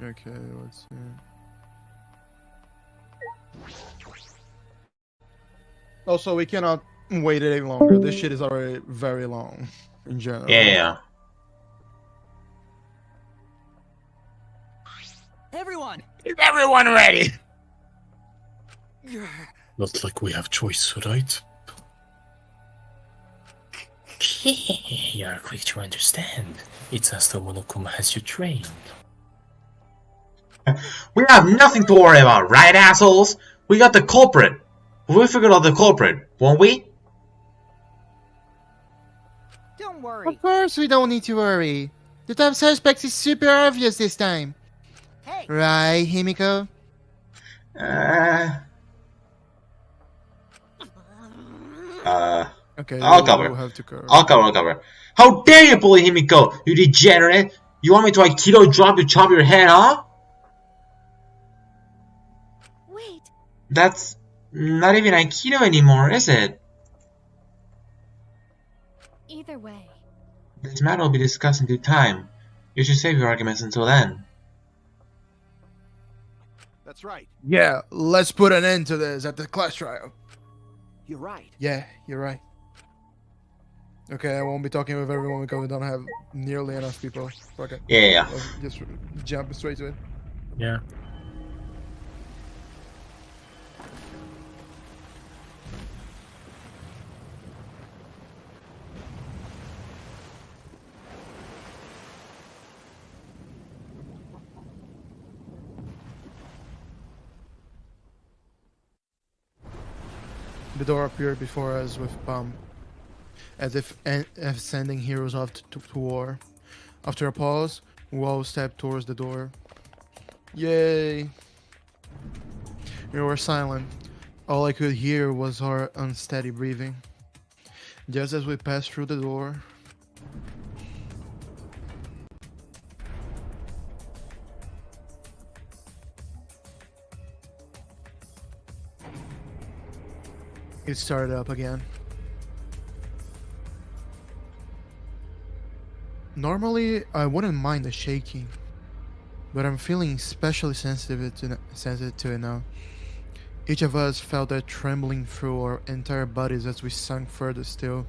Okay, let's see. Also, we cannot wait any longer. This shit is already very long in general. Yeah. Everyone! Is everyone ready? Not like we have choice, right? You're quick to understand. It's as the Monokuma has you trained. We have nothing to worry about, right, assholes? We got the culprit. We'll figure out the culprit, won't we? Don't worry. Of course we don't need to worry. The top suspect is super obvious this time. Hey! Right, Himiko? Okay, I'll you cover. have to cover. I'll cover. How dare you bully Himiko, you degenerate! You want me to Aikido drop you, chop your head off? Wait, That's not even Aikido anymore, is it? either way. This matter will be discussed in due time. You should save your arguments until then. That's right. Yeah, let's put an end to this at the class trial. You're right. Yeah, you're right. Okay, I won't be talking with everyone because we don't have nearly enough people. Okay. Yeah. Let's just jump straight to it. Yeah. The door appeared before us with bomb, as if sending heroes off to war. After a pause, we all stepped towards the door. Yay! We were silent. All I could hear was our unsteady breathing. Just as we passed through the door, it started up again. Normally, I wouldn't mind the shaking, but I'm feeling especially sensitive to it now. Each of us felt that trembling through our entire bodies as we sunk further still.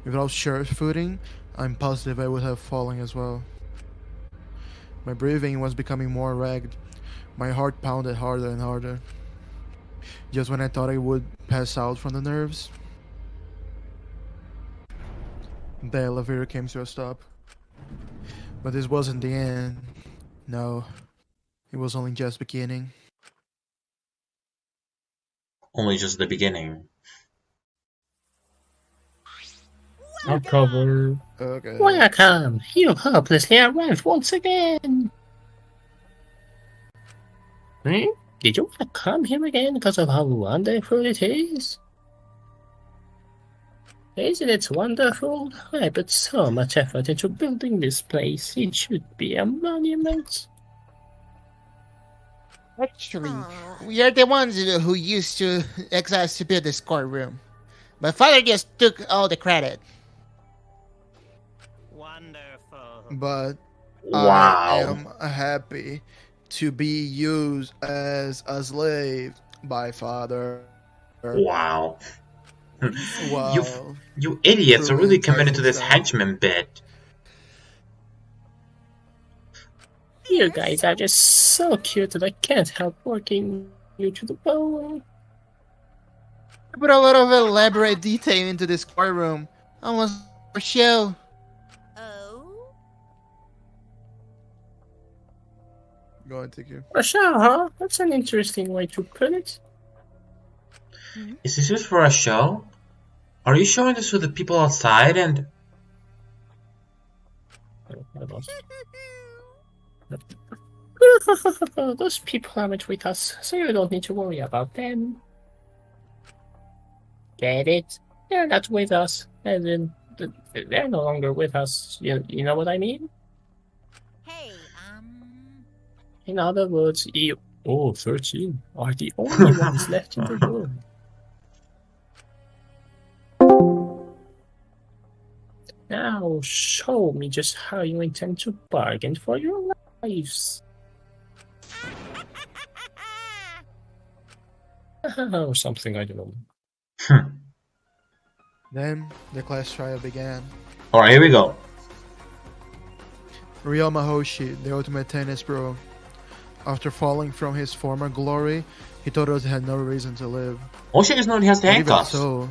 Without sure footing, I'm positive I would have fallen as well. My breathing was becoming more ragged. My heart pounded harder and harder. Just when I thought I would pass out from the nerves, the elevator came to a stop. But this wasn't the end. No, it was only just beginning. Only just the beginning. I'll cover. Okay. Welcome! You hopelessly arrived once again! Hmm? Did you want to come here again because of how wonderful it is? Isn't it wonderful? I put so much effort into building this place. It should be a monument. Actually, we are the ones who used to exile to build this courtroom. My father just took all the credit. Wonderful. But Wow. I am happy to be used as a slave by father. Wow. Wow. You idiots are Truly really committed to entitled this stuff. henchman bit. You guys are just so cute that I can't help working you to the bone. I put a lot of elaborate detail into this courtroom. Almost for show. Oh? Go ahead, take you. For sure, huh? That's an interesting way to put it. Is this just for a show? Are you showing this to the people outside and... Those people aren't with us, so you don't need to worry about them. Get it? They're not with us. As in, they're no longer with us. You know what I mean? Hey, In other words, you, 13, are the only ones left in the room. Now, show me just how you intend to bargain for your life. Nice. Or something, I don't know. Then the class trial began. Alright, here we go. Ryo Mahoshi, the ultimate tennis pro. After falling from his former glory, he told us he had no reason to live. Ocean is known he has the But even handcuffs. so,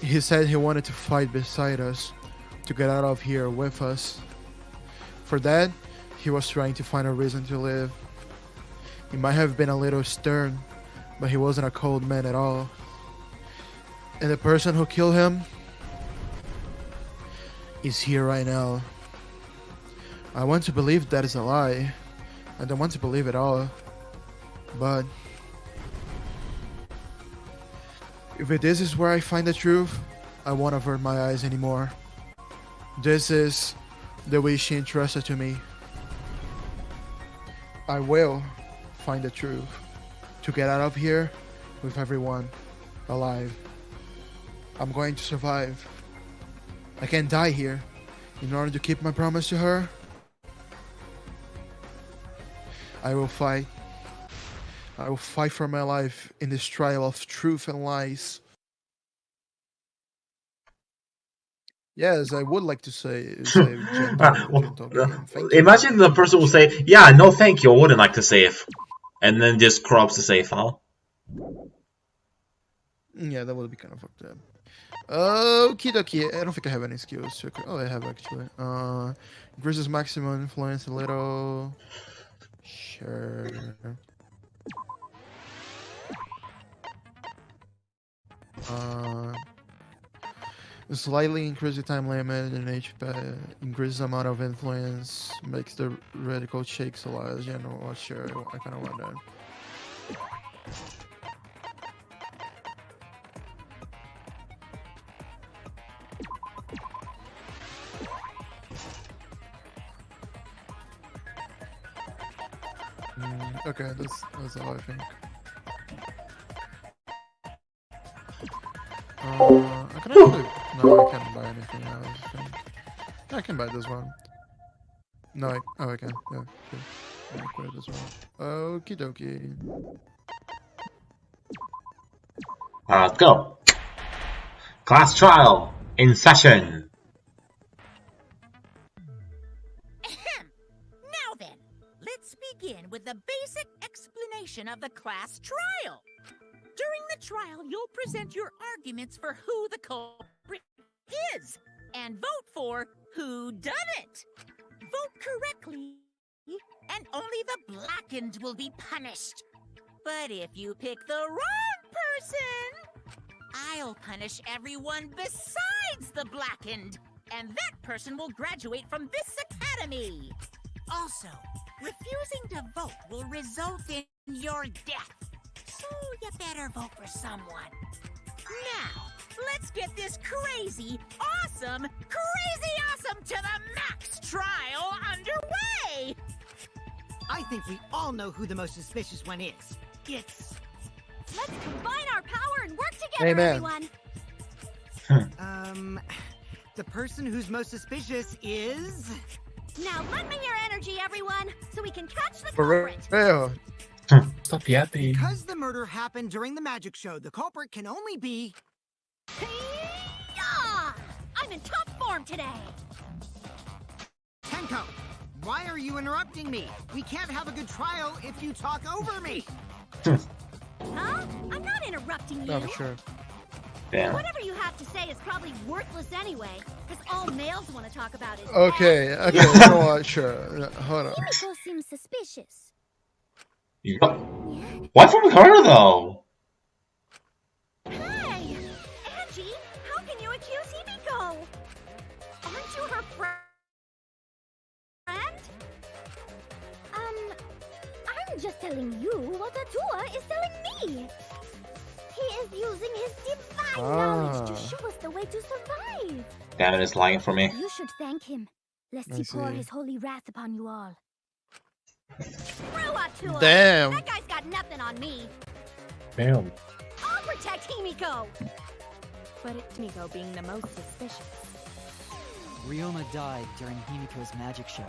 he said he wanted to fight beside us, to get out of here with us. For that, he was trying to find a reason to live. He might have been a little stern, but he wasn't a cold man at all. And the person who killed him is here right now. I want to believe that is a lie. I don't want to believe it all. But if this is where I find the truth, I won't avert my eyes anymore. This is the way she entrusted to me. I will find the truth to get out of here with everyone alive. I'm going to survive. I can't die here. In order to keep my promise to her, I will fight. I will fight for my life in this trial of truth and lies. Yes, I would like to say gentle, thank you. Imagine the person will say, yeah, no thank you, I wouldn't like to save. And then just crops the save file. Yeah, that would be kind of fucked up. Okie dokie. I don't think I have any skills. Oh, I have actually. Increases maximum influence a little. Sure. Slightly increase the time limit and HP. Increases the amount of influence. Makes the radical shakes a lot. Yeah, no, sure. I kind of want that. Okay, that's all I think. I can actually... No, I can't buy anything else, I think. I can buy this one. No, I can. Yeah, okay. I'll buy this one. Okie dokie. Let's go. Class trial in session. Now then, let's begin with the basic explanation of the class trial. During the trial, you'll present your arguments for who the culprit is and vote for who done it. Vote correctly, and only the blackened will be punished. But if you pick the wrong person, I'll punish everyone besides the blackened, and that person will graduate from this academy. Also, refusing to vote will result in your death. So you better vote for someone. Now, let's get this crazy awesome to the max trial underway! I think we all know who the most suspicious one is. It's... Let's combine our power and work together, Amen. everyone. The person who's most suspicious is... Now lend me your energy, everyone, so we can catch the For culprit. real. Stop yapping. Because the murder happened during the magic show, the culprit can only be... Hey-ya! I'm in top form today. Tenko, why are you interrupting me? We can't have a good trial if you talk over me. Huh? I'm not interrupting you. No, for sure. Damn. Whatever you have to say is probably worthless anyway, because all males want to talk about is Okay, you know what? Sure. Hold on. Himiko seems suspicious. Yup. Why from her though? Hey! Angie, how can you accuse Himiko? Aren't you her friend? I'm just telling you what Atua is telling me. He is using his divine knowledge to show us the way to survive. Damn it, it's lying for me. You should thank him, lest I he pour see. his holy wrath upon you all. Screw Atua! Damn. That guy's got nothing on me. Damn. I'll protect Himiko! But it's Himiko being the most suspicious. Ryoma died during Himiko's magic show.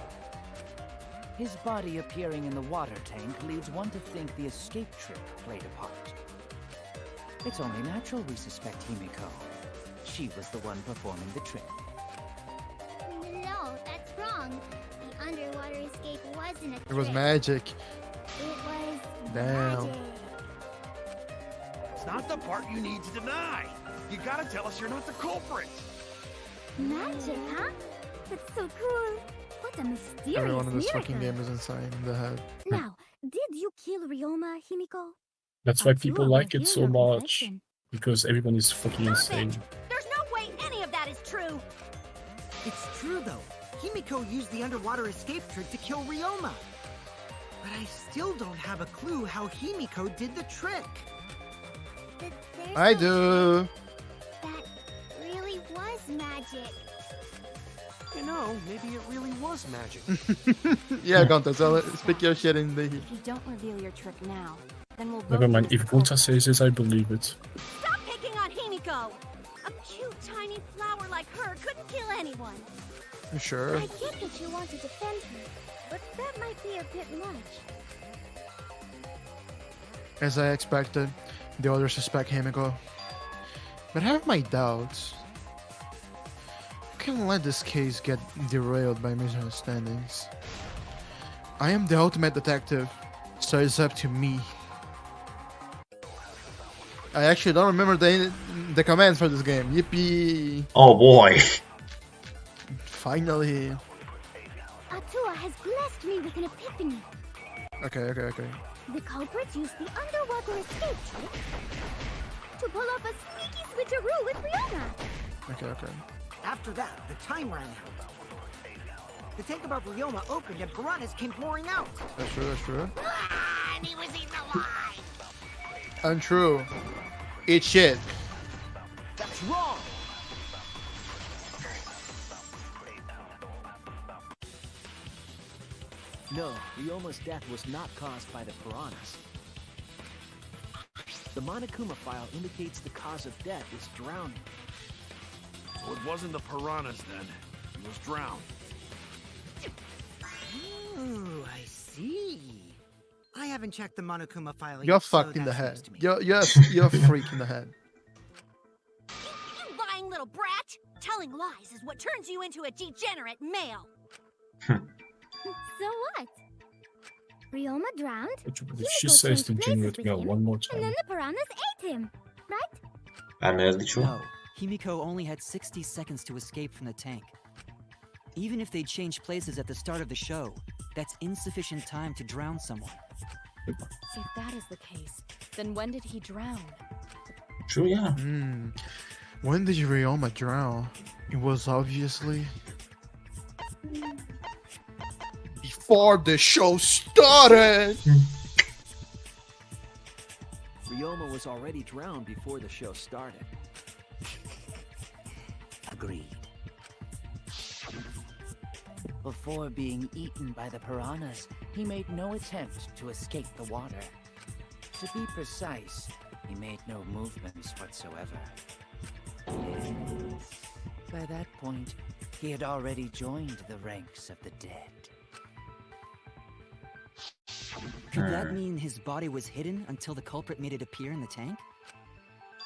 His body appearing in the water tank leads one to think the escape trick played a part. It's only natural we suspect Himiko. She was the one performing the trick. No, that's wrong. The underwater escape wasn't a trick. It was magic. It was Damn. magic. It's not the part you need to deny. You gotta tell us you're not the culprit. Magic, huh? That's so cool. What a mysterious Everyone in this miracle. fucking game is insane in the head. Now, did you kill Ryoma, Himiko? That's why Atsuo people will like it hear so your much. confession. Because everyone is fucking insane. There's no way any of that is true. It's true, though. Himiko used the underwater escape trick to kill Ryoma. But I still don't have a clue how Himiko did the trick. There's I no do. That really was magic. You know, maybe it really was magic. Yeah, Gonta, so speak your shit in the. If you don't reveal your trick now, then we'll Never both mind, lose if the Gunta culprit. says this, I believe it. Stop picking on Himiko. A cute, tiny flower like her couldn't kill anyone. You sure? I get that you want to defend her, but that might be a bit much. As I expected, the others suspect Himiko. But I have my doubts. I can't let this case get derailed by misunderstandings. I am the ultimate detective, so it's up to me. I actually don't remember the commands for this game. Yippee! Oh boy. Finally. Atua has blessed me with an epiphany. Okay. The culprits used the underwater escape trick to pull off a sneaky switcheroo with Rihanna. Okay. After that, the time ran out. The tank above Ryoma opened and piranhas came pouring out. That's true. Ah, and he was eaten alive. Untrue. Eat shit. That's wrong. No, Ryoma's death was not caused by the piranhas. The Monokuma file indicates the cause of death is drowning. So it wasn't the piranhas then. He was drowned. Ooh, I see. I haven't checked the Monokuma file You're yet, so fucked in the that's head. news to me. You're a freak in the head. You lying little brat. Telling lies is what turns you into a degenerate male. So what? Ryoma drowned, If Himiko she says changed degenerate places girl with him, one more and time. then the piranhas ate him, right? Admittedly true. No, Himiko only had 60 seconds to escape from the tank. Even if they changed places at the start of the show, that's insufficient time to drown someone. If that is the case, then when did he drown? True, yeah. When did Ryoma drown? It was obviously before the show started. Ryoma was already drowned before the show started. Agreed. Before being eaten by the piranhas, He made no attempt to escape the water. To be precise, he made no movements whatsoever. By that point, he had already joined the ranks of the dead. could that mean his body was hidden until the culprit made it appear in the tank?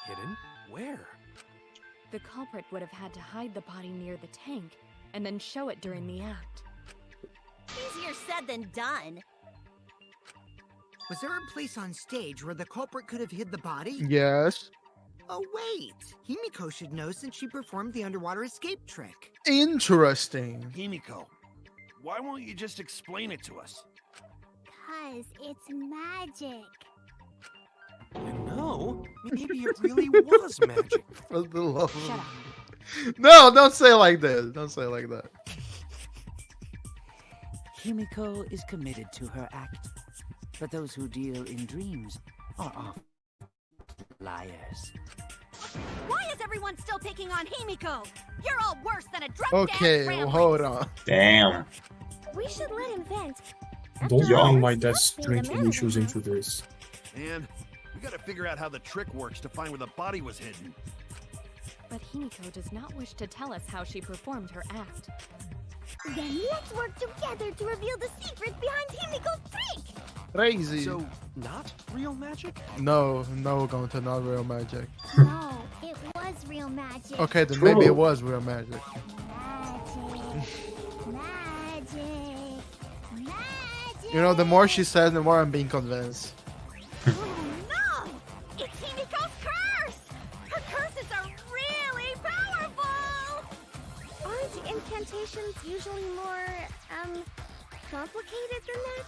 Hidden? Where? The culprit would have had to hide the body near the tank and then show it during the act. Easier said than done. Was there a place on stage where the culprit could have hid the body? Yes. Oh, wait. Himiko should know since she performed the underwater escape trick. Interesting. Himiko, why won't you just explain it to us? Cause it's magic. No, maybe it really was magic. For the love of... Shut up. No, don't say it like this. Don't say it like that. Himiko is committed to her act, but those who deal in dreams are often liars. Why is everyone still picking on Himiko? You're all worse than a drunk Okay, dad's well, rambling. hold on. Damn. We should let him vent. Don't After all, bring my it's dad's not being a drinking man of issues the into house. this. Man, we gotta figure out how the trick works to find where the body was hidden. But Himiko does not wish to tell us how she performed her act. Then let's work together to reveal the secret behind Himiko's trick! Crazy. So, not real magic? No, Gonta, not real magic. No, it was real magic. Okay, then True. maybe it was real magic. Magic. You know, the more she says, the more I'm being convinced. Oh no! It's Himiko's curse! Her curses are really powerful! Aren't incantations usually more, complicated than that?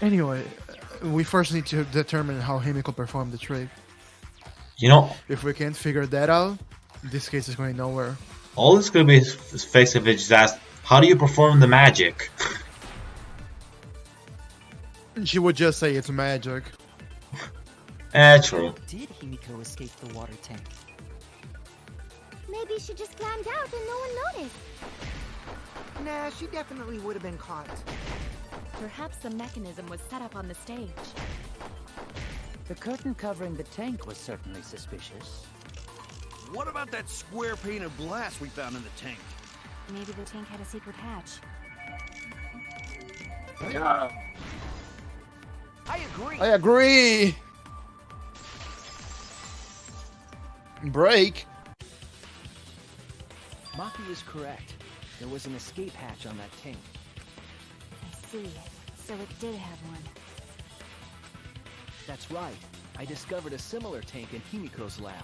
Anyway, we first need to determine how Himiko performed the trick. You know, If we can't figure that out, this case is going nowhere. all it's gonna be is fixed if it's just asked, how do you perform the magic? She would just say it's magic. True. Did Himiko escape the water tank? Maybe she just climbed out and no one noticed. Nah, she definitely would have been caught. Perhaps the mechanism was set up on the stage. The curtain covering the tank was certainly suspicious. What about that square pane of glass we found in the tank? Maybe the tank had a secret hatch. I agree. I agree! Break! Maki is correct. There was an escape hatch on that tank. I see. So it did have one. That's right. I discovered a similar tank in Himiko's lab.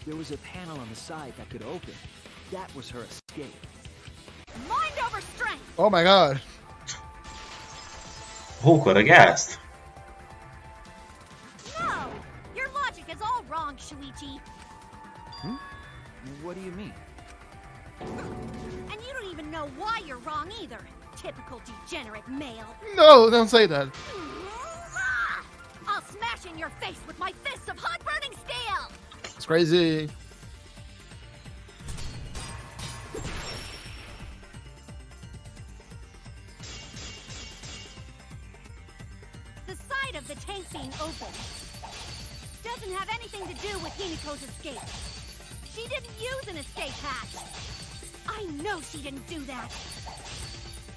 There was a panel on the side that could open. That was her escape. Mind over strength! Oh my god. Who could have guessed? No! Your logic is all wrong, Shuichi. What do you mean? And you don't even know why you're wrong either. Typical degenerate male. No, don't say that. I'll smash in your face with my fists of hot burning steel! It's crazy. The side of the tank being open doesn't have anything to do with Himiko's escape. She didn't use an escape hatch. I know she didn't do that.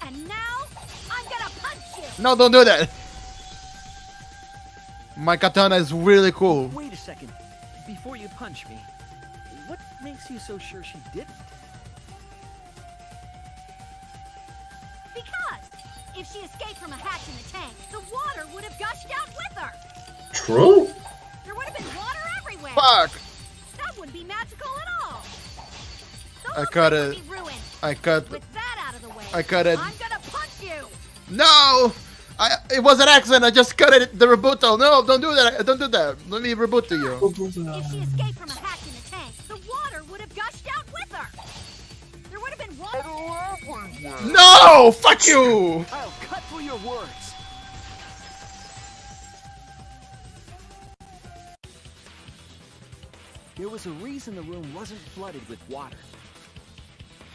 And now, I'm gonna punch you! No, don't do that. My katana is really cool. Wait a second. Before you punch me, what makes you so sure she didn't? Because if she escaped from a hatch in the tank, the water would have gushed out with her. True? There would have been water everywhere. Fuck! That wouldn't be magical at all. The I whole cut thing would it. be ruined. I cut. With that out of the way, I cut it. I'm gonna punch you. No! It was an accident. I just cut it. The rebuttal. No, don't do that. Don't do that. Let me reboot to you. If she escaped from a hatch in the tank, the water would have gushed out with her. There would have been water. No! Fuck you! I'll cut through your words. There was a reason the room wasn't flooded with water.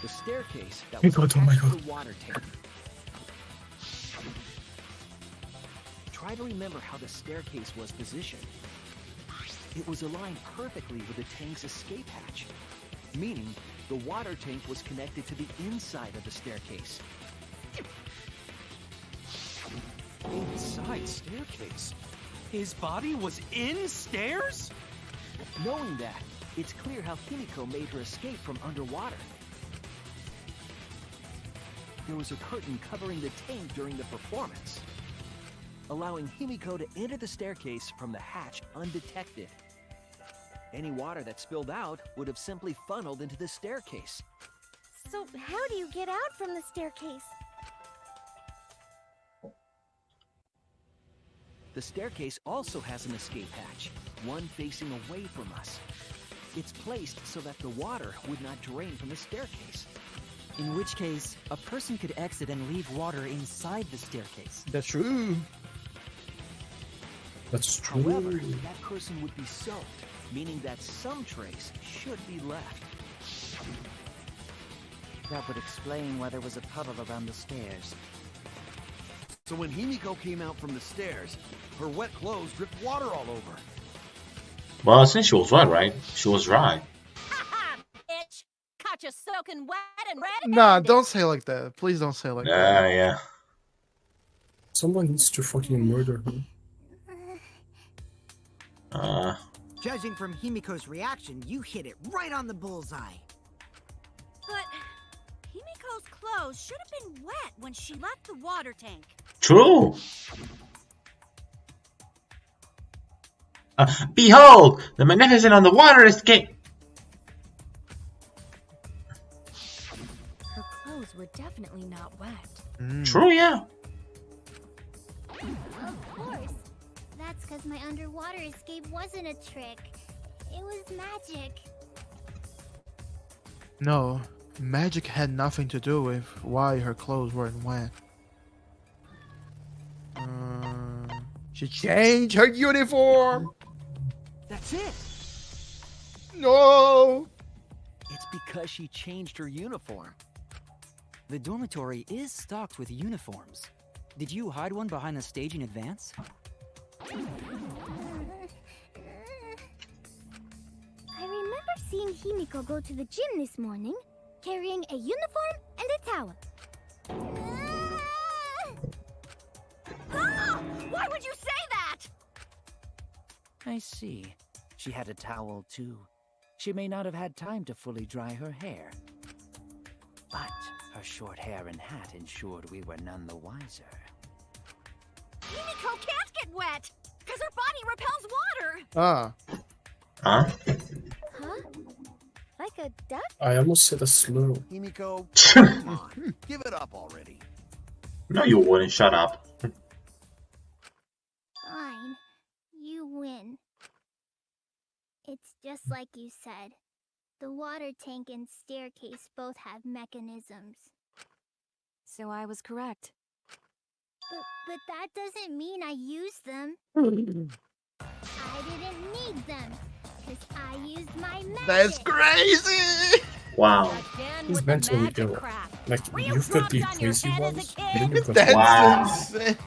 The staircase that was attached to the water tank. Try to remember how the staircase was positioned. It was aligned perfectly with the tank's escape hatch, meaning the water tank was connected to the inside of the staircase. Inside staircase? His body was in stairs? Knowing that, it's clear how Himiko made her escape from underwater. There was a curtain covering the tank during the performance, allowing Himiko to enter the staircase from the hatch undetected. Any water that spilled out would have simply funneled into the staircase. So how do you get out from the staircase? The staircase also has an escape hatch, one facing away from us. It's placed so that the water would not drain from the staircase. In which case, a person could exit and leave water inside the staircase. That's true. That's true. However, that person would be soaked, meaning that some trace should be left. That would explain why there was a puddle around the stairs. So when Himiko came out from the stairs, her wet clothes dripped water all over. Well, since she was wet, right? She was dry. Ha ha, bitch! Caught soaking wet and red. Nah, don't say like that. Please don't say like that. Yeah. Someone needs to fucking murder her. Judging from Himiko's reaction, you hit it right on the bullseye. But Himiko's clothes should have been wet when she left the water tank. True. Behold, the magnificent underwater escape. Her clothes were definitely not wet. True, yeah. Of course. That's because my underwater escape wasn't a trick. It was magic. No, magic had nothing to do with why her clothes weren't wet. She changed her uniform. That's it. No. It's because she changed her uniform. The dormitory is stocked with uniforms. Did you hide one behind the stage in advance? I remember seeing Himiko go to the gym this morning, carrying a uniform and a towel. Ah! Why would you say that? I see. She had a towel too. She may not have had time to fully dry her hair. But her short hair and hat ensured we were none the wiser. Himiko can't get wet, because her body repels water. Ah. Huh? Huh? Like a duck? I almost said a slow. Himiko, come on. Give it up already. No, you wouldn't. Shut up. Fine. You win. It's just like you said. The water tank and staircase both have mechanisms. So I was correct. But that doesn't mean I used them. I didn't need them. Because I used my magic. That's crazy. Wow. He's mentally ill. Like, you've got the crazy ones. Then you've got That's Wow. insane.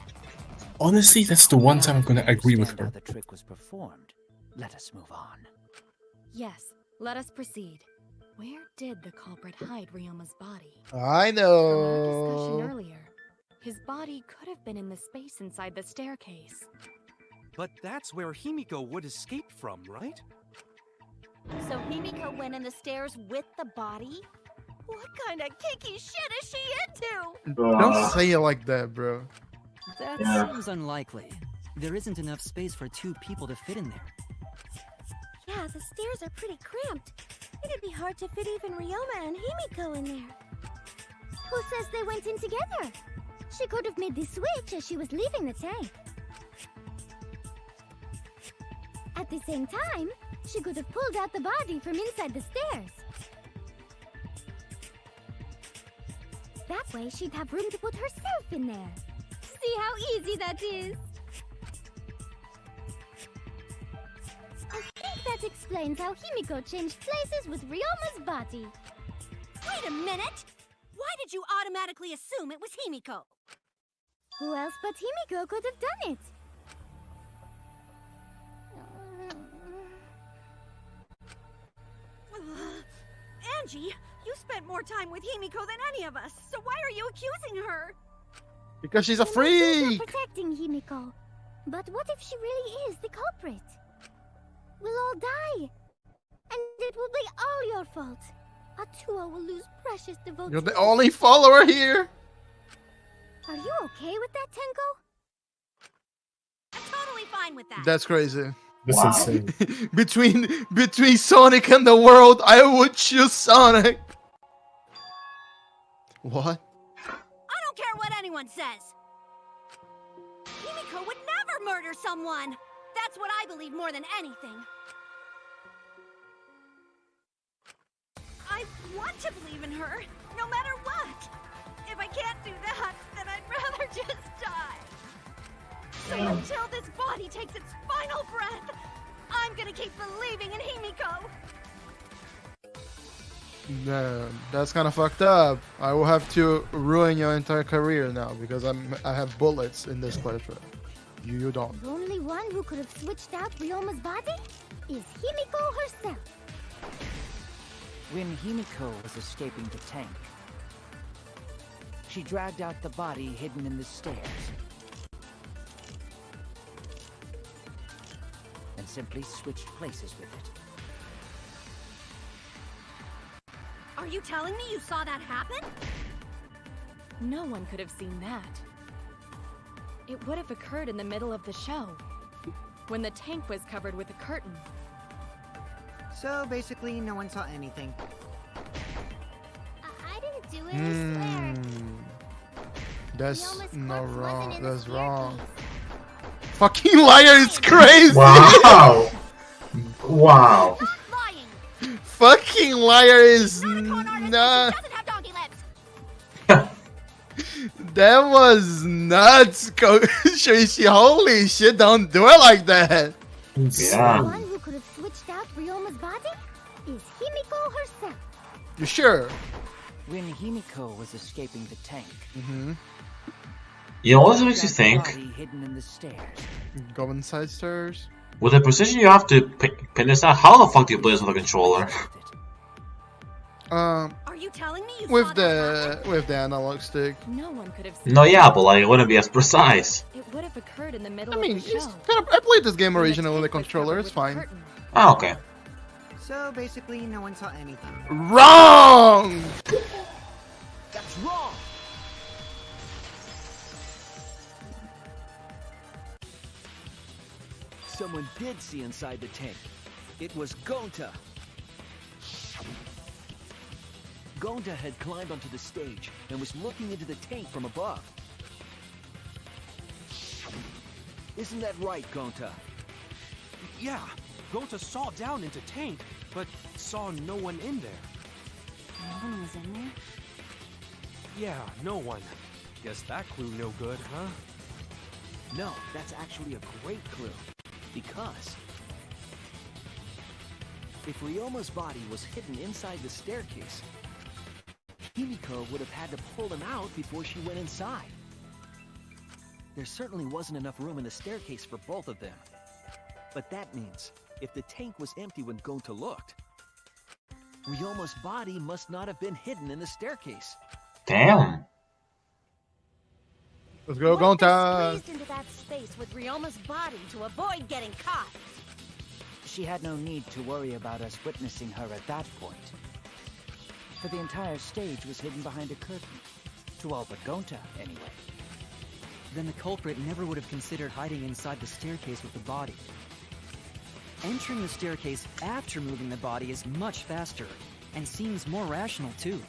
Honestly, that's the one time I'm gonna agree with her. How the trick was performed. Let us move on. Yes, let us proceed. Where did the culprit hide Ryoma's body? I From our discussion know. earlier, his body could have been in the space inside the staircase. But that's where Himiko would escape from, right? So Himiko went in the stairs with the body? What kind of kinky shit is she into? Don't say it like that, bro. That Yeah. seems unlikely. There isn't enough space for 2 people to fit in there. Yeah, the stairs are pretty cramped. It'd be hard to fit even Ryoma and Himiko in there. Who says they went in together? She could have made the switch as she was leaving the tank. At the same time, she could have pulled out the body from inside the stairs. That way, she'd have room to put herself in there. See how easy that is? I think that explains how Himiko changed places with Ryoma's body. Wait a minute! Why did you automatically assume it was Himiko? Who else but Himiko could have done it? Angie, you spent more time with Himiko than any of us, so why are you accusing her? Because she's a And I think freak. you're protecting Himiko. But what if she really is the culprit? We'll all die. And it will be all your fault. Atuo will lose precious devotees. You're the only follower here. Are you okay with that, Tenko? I'm totally fine with that. That's crazy. That's Wow. insane. between Sonic and the world, I would choose Sonic. What? I don't care what anyone says. Himiko would never murder someone. That's what I believe more than anything. I want to believe in her, no matter what. If I can't do that, then I'd rather just die. So until this body takes its final breath, I'm gonna keep believing in Himiko. No, that's kind of fucked up. I will have to ruin your entire career now because I have bullets in this playthrough. You don't. The only one who could have switched out Ryoma's body is Himiko herself. When Himiko was escaping the tank, she dragged out the body hidden in the stairs and simply switched places with it. Are you telling me you saw that happen? No one could have seen that. It would have occurred in the middle of the show, when the tank was covered with a curtain. So basically, no one saw anything. I didn't do it, I swear. That's no wasn't wrong. in the That's wrong. staircase. Fucking liar! It's crazy. Wow. Wow. Fucking liar is Not. not. Doesn't have donkey legs. That was nuts, Shuichi. Holy shit! Don't do it like that. The Yeah. one who could have switched out Ryoma's body is Himiko herself. You sure? When Himiko was escaping the tank, Mm-hmm. You know what makes you dragged the think? body hidden in the stairs. Go inside stairs. With the precision you have to pin this out, how the fuck do you play this with a controller? Are you telling me you With saw that the analog stick. No one could have seen No, yeah, but like it wouldn't be as precise. It would have occurred in the middle I mean, of the show. it's kind of, I played this game when the originally with the tank was controller. covered It's with a fine. curtain. Oh, okay. So basically, no one saw anything. Wrong. That's wrong! Someone did see inside the tank. It was Gonta. Gonta had climbed onto the stage and was looking into the tank from above. Isn't that right, Gonta? Yeah, Gonta saw down into tank, but saw no one in there. No one was in there. Yeah, no one. Guess that clue no good, huh? No, that's actually a great clue. Because if Ryoma's body was hidden inside the staircase, Himiko would have had to pull him out before she went inside. There certainly wasn't enough room in the staircase for both of them. But that means, if the tank was empty when Gonta looked, Ryoma's body must not have been hidden in the staircase. Damn. Let's go, What if they Gonta. squeezed into that space with Ryoma's body to avoid getting caught? She had no need to worry about us witnessing her at that point. For the entire stage was hidden behind a curtain. To all but Gonta, anyway. Then the culprit never would have considered hiding inside the staircase with the body. Entering the staircase after moving the body is much faster, and seems more rational too.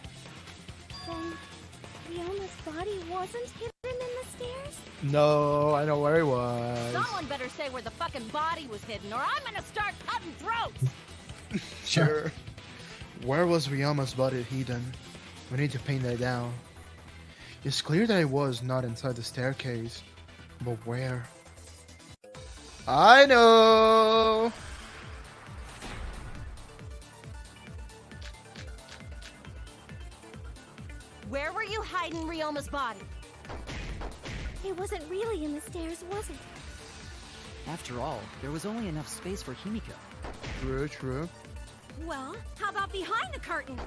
Then Ryoma's body wasn't hidden in the stairs? No, I know where he was. Someone better say where the fucking body was hidden, or I'm gonna start cutting throats! Sure. Where was Ryoma's body hidden? We need to pin that down. It's clear that it was not inside the staircase, but where? I know! Where were you hiding Ryoma's body? It wasn't really in the stairs, was it? After all, there was only enough space for Himiko. True, true. Well, how about behind the curtain?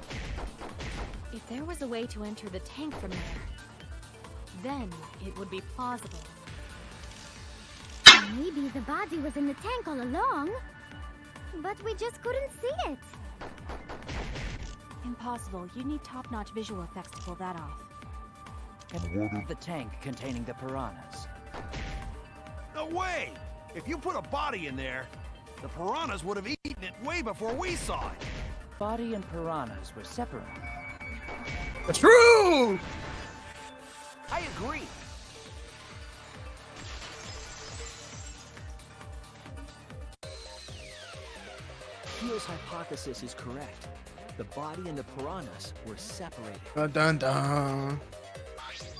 If there was a way to enter the tank from there, then it would be plausible. Maybe the body was in the tank all along, but we just couldn't see it. Impossible. You need top-notch visual effects to pull that off. And the tank containing the piranhas. No way! If you put a body in there, the piranhas would have eaten it way before we saw it. Body and piranhas were separated. True! I agree. Kyo's hypothesis is correct. The body and the piranhas were separated. Dun dun dun.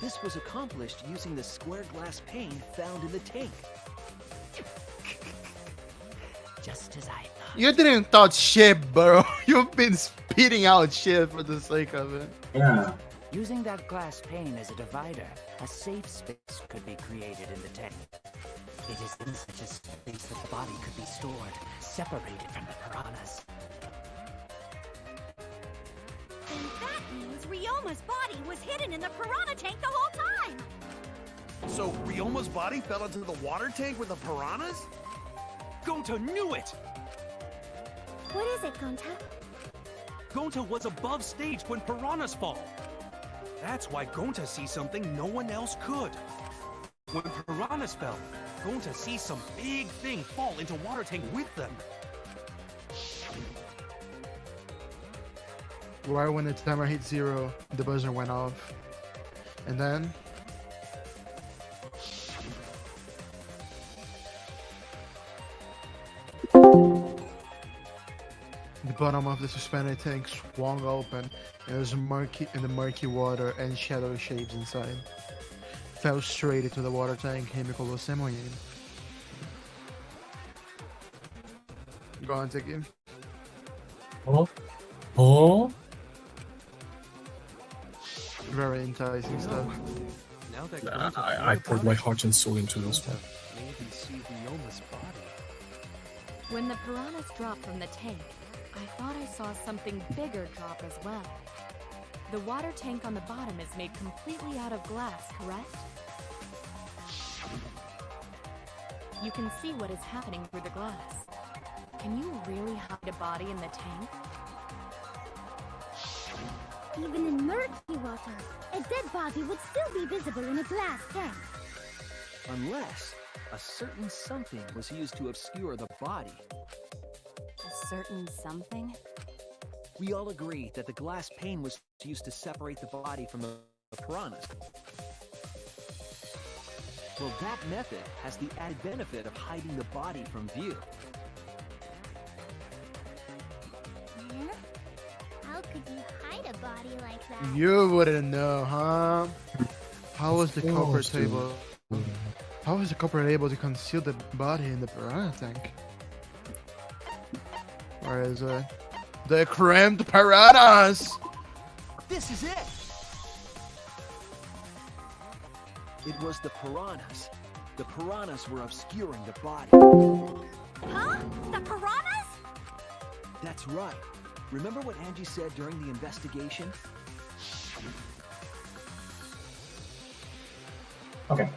This was accomplished using the square glass pane found in the tank. Just as I thought. You didn't thought shit, bro. You've been spitting out shit for the sake of it. Yeah. Using that glass pane as a divider, a safe space could be created in the tank. It is in such a space that the body could be stored, separated from the piranhas. means Ryoma's body was hidden in the piranha tank the whole time! So Ryoma's body fell into the water tank with the piranhas? Gonta knew it! What is it, Gonta? Gonta was above stage when piranhas fall. That's why Gonta sees something no one else could. When piranhas fell, Gonta sees some big thing fall into water tank with them. Right when the timer hit 0, the buzzer went off. And then... the bottom of the suspended tank swung open, and it was murky in the murky water and shadowy shapes inside. Fell straight into the water tank Himiko was simmering in. Go on, take him. Oh? Oh? Very enticing stuff. Now that Nah, Gonta I poured my heart and soul into this one. maybe see Ryoma's body. When the piranhas dropped from the tank, I thought I saw something bigger drop as well. The water tank on the bottom is made completely out of glass, correct? You can see what is happening through the glass. Can you really hide a body in the tank? Even in murky water, a dead body would still be visible in a glass tank. Unless a certain something was used to obscure the body. A certain something? We all agree that the glass pane was used to separate the body from the piranhas. Well, that method has the added benefit of hiding the body from view. Huh? How could you hide a body like that? You wouldn't know, huh? How was the culprit able? How was the culprit able to conceal the body in the piranha tank? Where is it? The cramped piranhas! This is it! It was the piranhas. The piranhas were obscuring the body. Huh? The piranhas? That's right. Remember what Angie said during the investigation? Okay.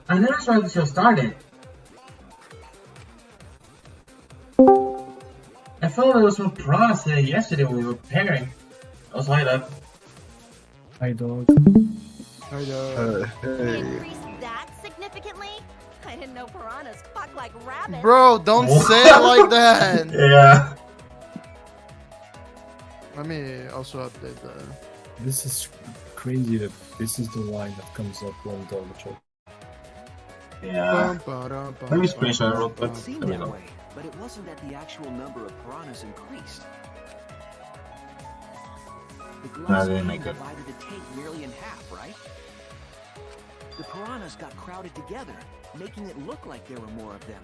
I never saw the show started. I thought there was some piranhas yesterday when we were preparing. I was light up. Hi, dog. Hi, dog. They increased that significantly? I didn't know piranhas fuck like rabbits. Bro, don't say it like that! Yeah. Let me also update the... This is crazy that this is the line that comes up when done the show. Yeah. Let me screenshot it real quick. It seemed that way, but it wasn't that the actual number of piranhas increased. The glass didn't pane make it. divided the tank nearly in half, right? The piranhas got crowded together, making it look like there were more of them.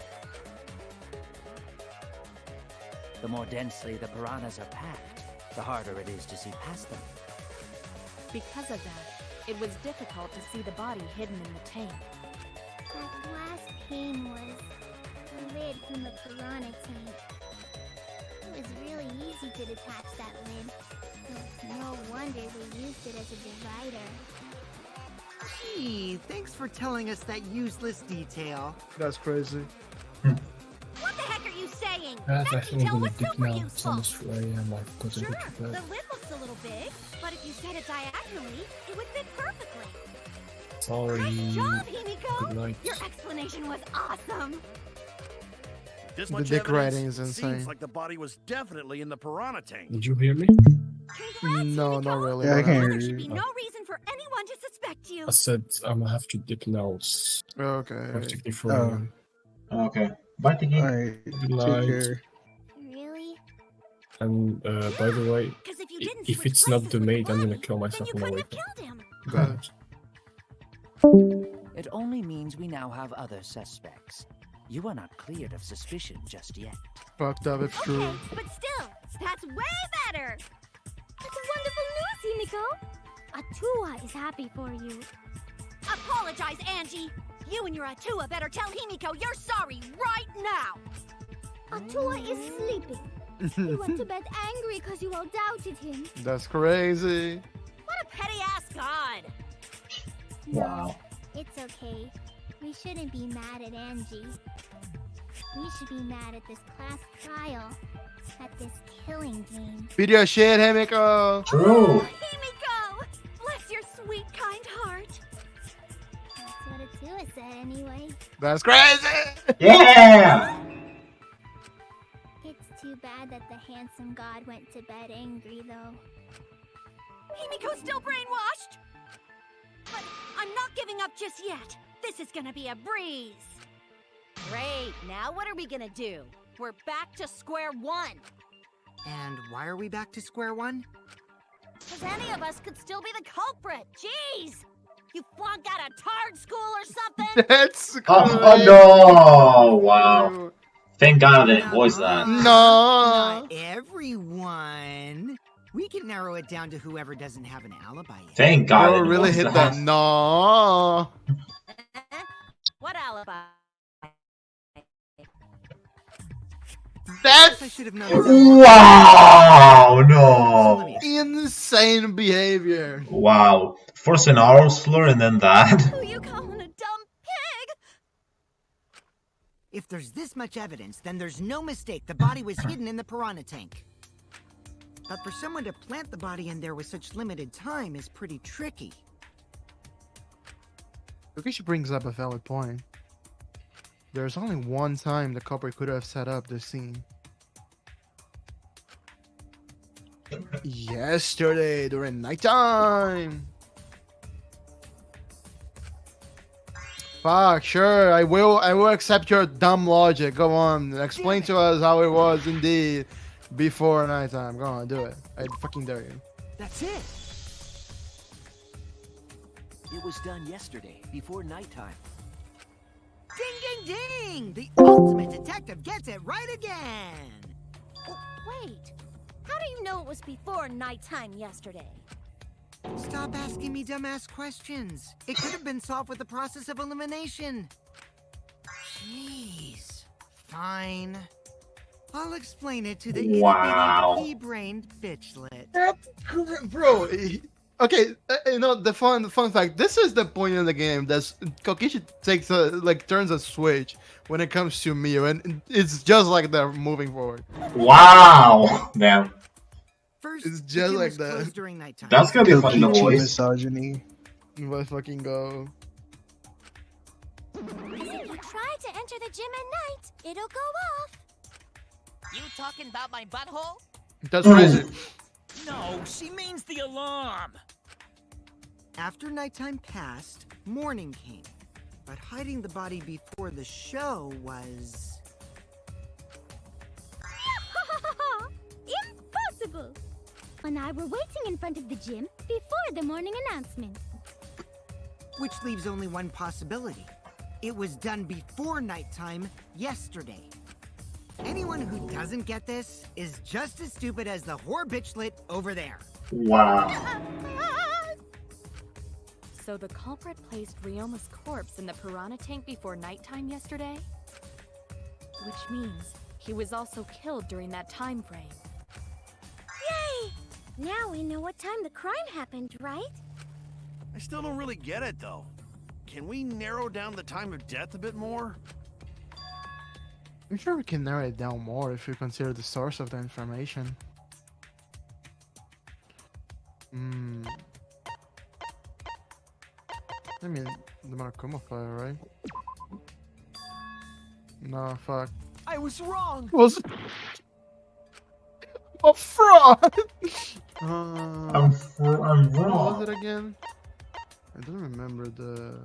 The more densely the piranhas are packed, the harder it is to see past them. Because of that, it was difficult to see the body hidden in the tank. That glass pane was the lid from the piranha tank. It was really easy to detach that lid. No wonder they used it as a divider. Gee, thanks for telling us that useless detail. That's crazy. What the heck are you saying? Guys, I That think I'm detail gonna was dig super now. It's useful. almost 4 a.m. I've got to Sure, go to the bed. lid looks a little big, but if you set it diagonally, it would fit perfectly. Sorry. Great job, Himiko! Good night. Your explanation was awesome. This The much dick evidence writing is insane. seems like the body was definitely in the piranha tank. Did you hear me? No, not really. Yeah, I can hear There should be you. no reason for anyone to suspect you. I said I'm gonna have to dip now. It's Okay. practically 4 Oh. a.m. Okay. Bye, Tiki. Alright, Good take night. care. Really? And by the way, Because if you didn't if switch it's not places the with maid, I'm gonna body, kill then myself you when I couldn't wake have up. killed him. Good. It only means we now have other suspects. You are not cleared of suspicion just yet. Fucked up, it's true. Okay, but still, that's way better. That's wonderful news, Himiko. Atua is happy for you. Apologize, Angie. You and your Atua better tell Himiko you're sorry right now. Atua is sleeping. He went to bed angry because you all doubted him. That's crazy. What a petty ass god! No, it's okay. We shouldn't be mad at Angie. We should be mad at this class trial. At this killing game. Beat your shit, Himiko. True. Himiko! Bless your sweet, kind heart. That's what Atua said anyway. That's crazy. Yeah. It's too bad that the handsome god went to bed angry, though. Himiko's still brainwashed! But I'm not giving up just yet. This is gonna be a breeze. Great, now what are we gonna do? We're back to square one. And why are we back to square one? Because any of us could still be the culprit. Jeez! You flunked out of Tard school or something? That's crazy. Oh no! Wow. Thank God I didn't voice that. No. Not everyone. We can narrow it down to whoever doesn't have an alibi yet. Thank God I Bro, didn't really voice hit that. No. What alibi? I That's should have known. Wow, no. insane behavior. Wow. First an oral slur and then that. Who you calling a dumb pig? If there's this much evidence, then there's no mistake the body was hidden in the piranha tank. But for someone to plant the body in there with such limited time is pretty tricky. Kokishi brings up a valid point. There's only one time the culprit could have set up the scene. Yesterday during nighttime. Fuck, sure, I will accept your dumb logic. Go on, explain to us how it was indeed before nighttime. Go on, do it. I fucking dare you. That's it. It was done yesterday, before nighttime. Ding, ding, ding! The ultimate detective gets it right again! Oh, wait. How do you know it was before nighttime yesterday? Stop asking me dumbass questions. It could have been solved with the process of elimination. Jeez. Fine. I'll explain it to the Wow. itty-bitty pea-brained bitchlet. Bro, okay, you know the fun fact. This is the point in the game that Kokishi takes turns a switch when it comes to Miu, and it's just like that moving forward. Wow. Damn. First, It's the just gym like was that. closed during nighttime. That's gonna be a funny little Kokichi choice. misogyny. Let's fucking go. If you try to enter the gym at night, it'll go off. You talking about my butthole? That's crazy. No, she means the alarm. After nighttime passed, morning came. But hiding the body before the show was... Impossible! And I were waiting in front of the gym before the morning announcement. Which leaves only one possibility. It was done before nighttime yesterday. Anyone who doesn't get this is just as stupid as the whore bitchlet over there. Wow. So the culprit placed Ryoma's corpse in the piranha tank before nighttime yesterday? Which means he was also killed during that time frame. Yay! Now we know what time the crime happened, right? I still don't really get it, though. Can we narrow down the time of death a bit more? I'm sure we can narrow it down more if you consider the source of the information. I mean, the Monokuma fire, right? No, fuck. I was wrong! Was a fraud! I'm What wrong. was it again? I don't remember the...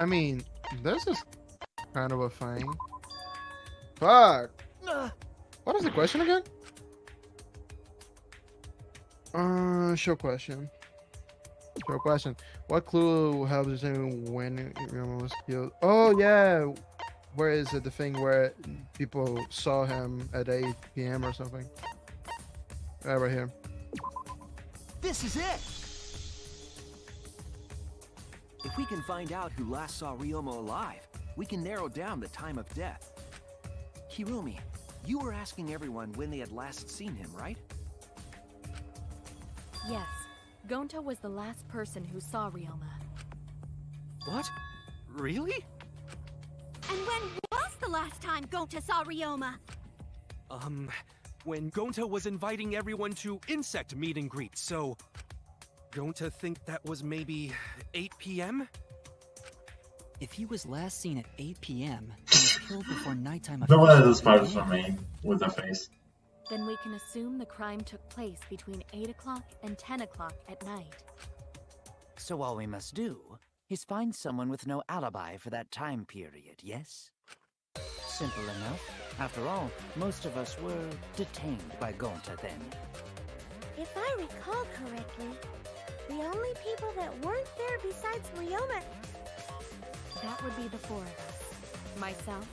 I mean, this is kind of a thing. Fuck! What is the question again? Show question. Show question. What clue helps determine when Ryoma was killed? Oh yeah! Where is it? The thing where people saw him at 8 p.m. or something? Right here. This is it! If we can find out who last saw Ryoma alive, we can narrow down the time of death. Kirumi, you were asking everyone when they had last seen him, right? Yes. Gonta was the last person who saw Ryoma. What? Really? And when was the last time Gonta saw Ryoma? When Gonta was inviting everyone to insect meet and greet, so... Gonta think that was maybe 8 p.m.? If he was last seen at 8 p.m. and was killed before nighttime... No one of those spiders for me with a face. Then we can assume the crime took place between 8 o'clock and 10 o'clock at night. So all we must do is find someone with no alibi for that time period, yes? Simple enough. After all, most of us were detained by Gonta then. If I recall correctly, the only people that weren't there besides Ryoma... That would be the four of us. Myself,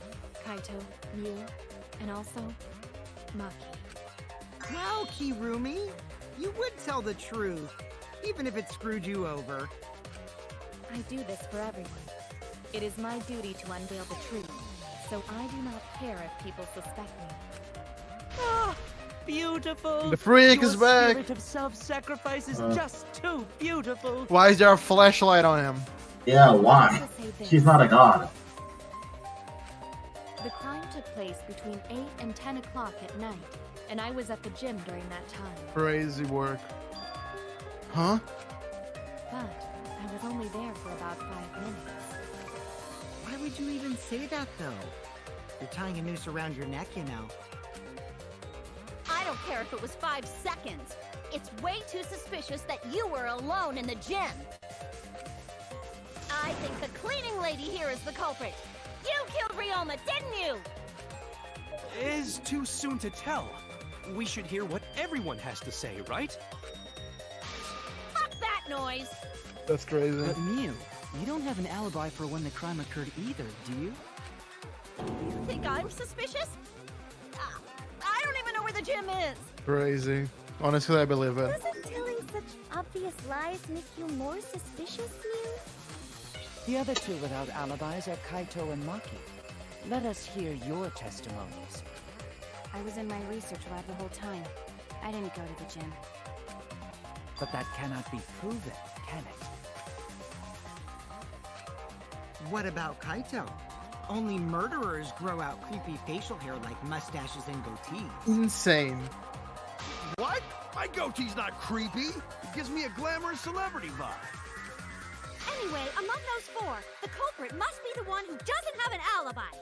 Kaito, Mew, and also Maki. Now, Kirumi, you would tell the truth, even if it screwed you over. I do this for everyone. It is my duty to unveil the truth, so I do not care if people suspect me. Ah, beautiful! The freak Your is back! spirit of self-sacrifice is just too beautiful! Why is there a flashlight on him? Yeah, why? She's not a god. The crime took place between 8 and 10 o'clock at night, and I was at the gym during that time. Crazy work. Huh? But I was only there for about 5 minutes. Why would you even say that, though? You're tying a noose around your neck, you know. I don't care if it was 5 seconds. It's way too suspicious that you were alone in the gym. I think the cleaning lady here is the culprit. You killed Ryoma, didn't you? Is too soon to tell. We should hear what everyone has to say, right? Fuck that noise! That's crazy. But Mew, you don't have an alibi for when the crime occurred either, do you? You think I'm suspicious? I don't even know where the gym is. Crazy. Honestly, I believe it. Doesn't telling such obvious lies make you more suspicious, Mew? The other two without alibis are Kaito and Maki. Let us hear your testimonies. I was in my research lab the whole time. I didn't go to the gym. But that cannot be proven, can it? What about Kaito? Only murderers grow out creepy facial hair like mustaches and goatees. Insane. What? My goatee's not creepy. It gives me a glamorous celebrity vibe. Anyway, among those four, the culprit must be the one who doesn't have an alibi.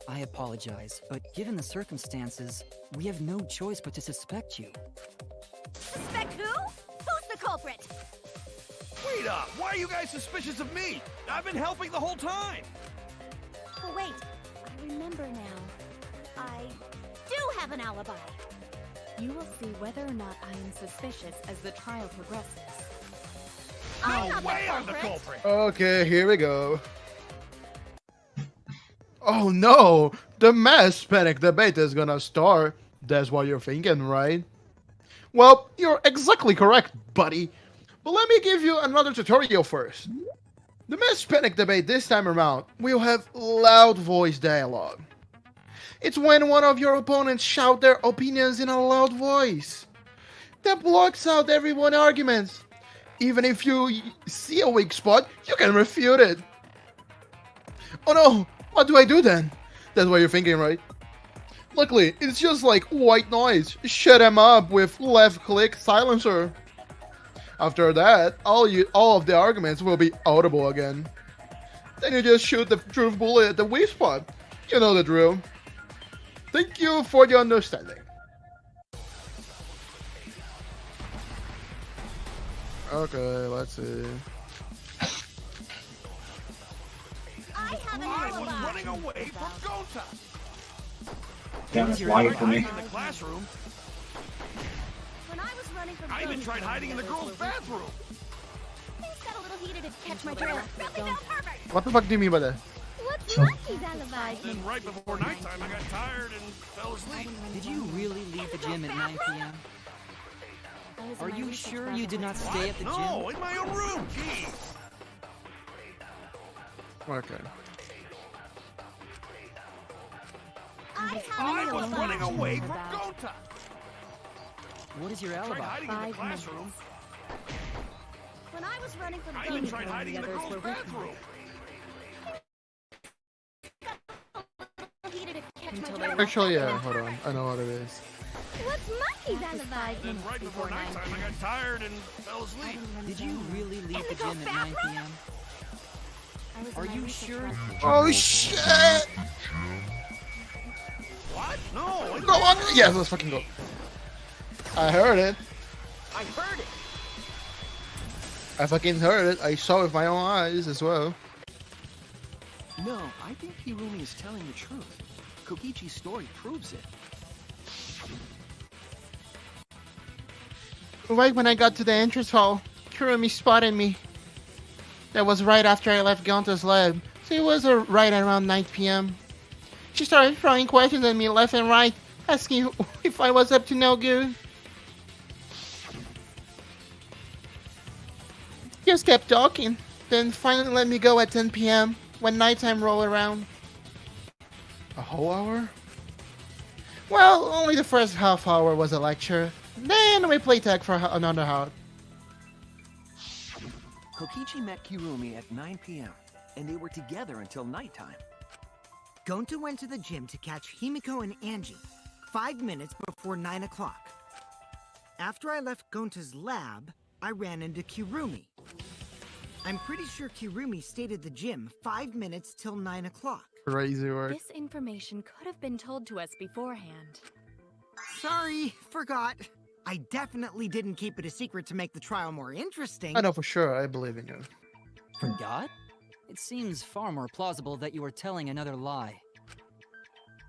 I apologize, but given the circumstances, we have no choice but to suspect you. Suspect who? Who's the culprit? Wait up! Why are you guys suspicious of me? I've been helping the whole time! Oh wait, I remember now. I do have an alibi. You will see whether or not I am suspicious as the trial progresses. No way I'm the culprit! Okay, here we go. Oh no! The mass panic debate is gonna start. That's what you're thinking, right? Well, you're exactly correct, buddy. But let me give you another tutorial first. The mass panic debate this time around will have loud voice dialogue. It's when one of your opponents shout their opinions in a loud voice. That blocks out everyone's arguments. Even if you see a weak spot, you can refute it. Oh no, what do I do then? That's what you're thinking, right? Luckily, it's just like white noise. Shut them up with left click silencer. After that, all of the arguments will be audible again. Then you just shoot the truth bullet at the weak spot. You know the drill. Thank you for the understanding. Okay, let's see. I was running away from Gonta! Damn, it's lying for me. In the classroom. When I was running from I even tried hiding in the girls' bathroom. Things got a little heated to catch my drift. What the fuck do you mean by that? What's Lucky's alibi? Then right before nighttime, I got tired and fell asleep. Did you really leave the gym at 9 p.m.? Are you sure you did not stay at the gym? No, in my own room. Jeez. Okay. I was running away from Gota. What is your Tried alibi? hiding in the 5 classroom. minutes. When I was running from I even tried hiding in the girls' bathroom. Actually, yeah, hold on. I know what it is. What's Monkey's alibi? Then right before nighttime, I got tired and fell asleep. Did you really leave the gym at 9 p.m.? Are you sure? Oh shit! What? No. Go on! Yes, let's fucking go. I heard it. I heard it. I fucking heard it. I saw it with my own eyes as well. No, I think Hirumi is telling the truth. Kokichi's story proves it. Right when I got to the entrance hall, Kurumi spotted me. That was right after I left Gonta's lab, so it was right around 9 p.m. She started throwing questions at me left and right, asking if I was up to no good. Just kept talking, then finally let me go at 10 p.m. when nighttime rolled around. A whole hour? Well, only the first half hour was a lecture. Then we played tag for another hour. Kokichi met Kirumi at 9 p.m., and they were together until nighttime. Gonta went to the gym to catch Himiko and Angie 5 minutes before 9 o'clock. After I left Gonta's lab, I ran into Kirumi. I'm pretty sure Kirumi stayed at the gym 5 minutes till 9 o'clock. Crazy work. This information could have been told to us beforehand. Sorry, forgot. I definitely didn't keep it a secret to make the trial more interesting. I know for sure. I believe in you. Forgot? It seems far more plausible that you were telling another lie.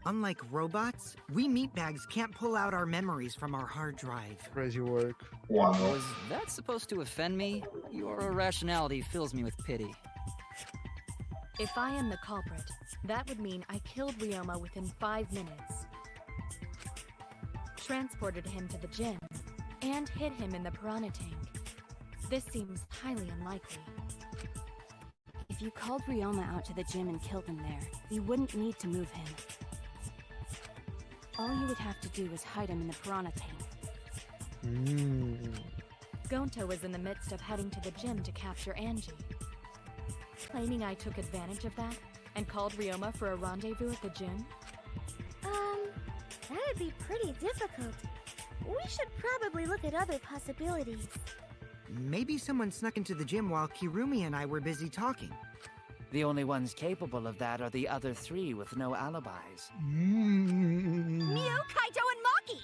Unlike robots, we meatbags can't pull out our memories from our hard drive. Crazy work. Was that supposed to offend me? Your irrationality fills me with pity. If I am the culprit, that would mean I killed Ryoma within 5 minutes, transported him to the gym, and hid him in the piranha tank. This seems highly unlikely. If you called Ryoma out to the gym and killed him there, you wouldn't need to move him. All you would have to do is hide him in the piranha tank. Gonta was in the midst of heading to the gym to capture Angie. Claiming I took advantage of that and called Ryoma for a rendezvous at the gym? That'd be pretty difficult. We should probably look at other possibilities. Maybe someone snuck into the gym while Kirumi and I were busy talking. The only ones capable of that are the other three with no alibis. Mew, Kaito, and Maki!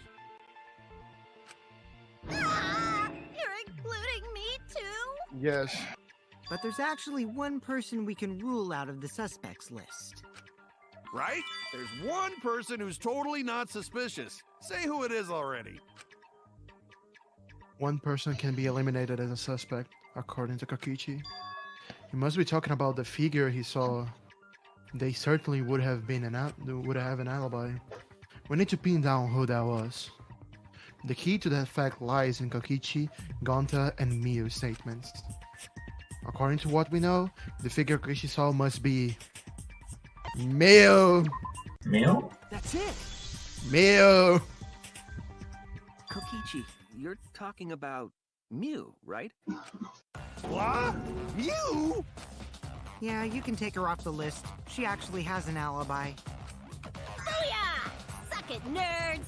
You're including me too? Yes. But there's actually one person we can rule out of the suspects list. Right? There's one person who's totally not suspicious. Say who it is already. One person can be eliminated as a suspect, according to Kokichi. He must be talking about the figure he saw. They certainly would have an alibi. We need to pin down who that was. The key to that fact lies in Kokichi, Gonta, and Miyu's statements. According to what we know, the figure Kokichi saw must be Miyu. Miyu? That's it! Miyu. Kokichi, you're talking about Mew, right? What? You? Yeah, you can take her off the list. She actually has an alibi. Booyah! Suck it, nerds!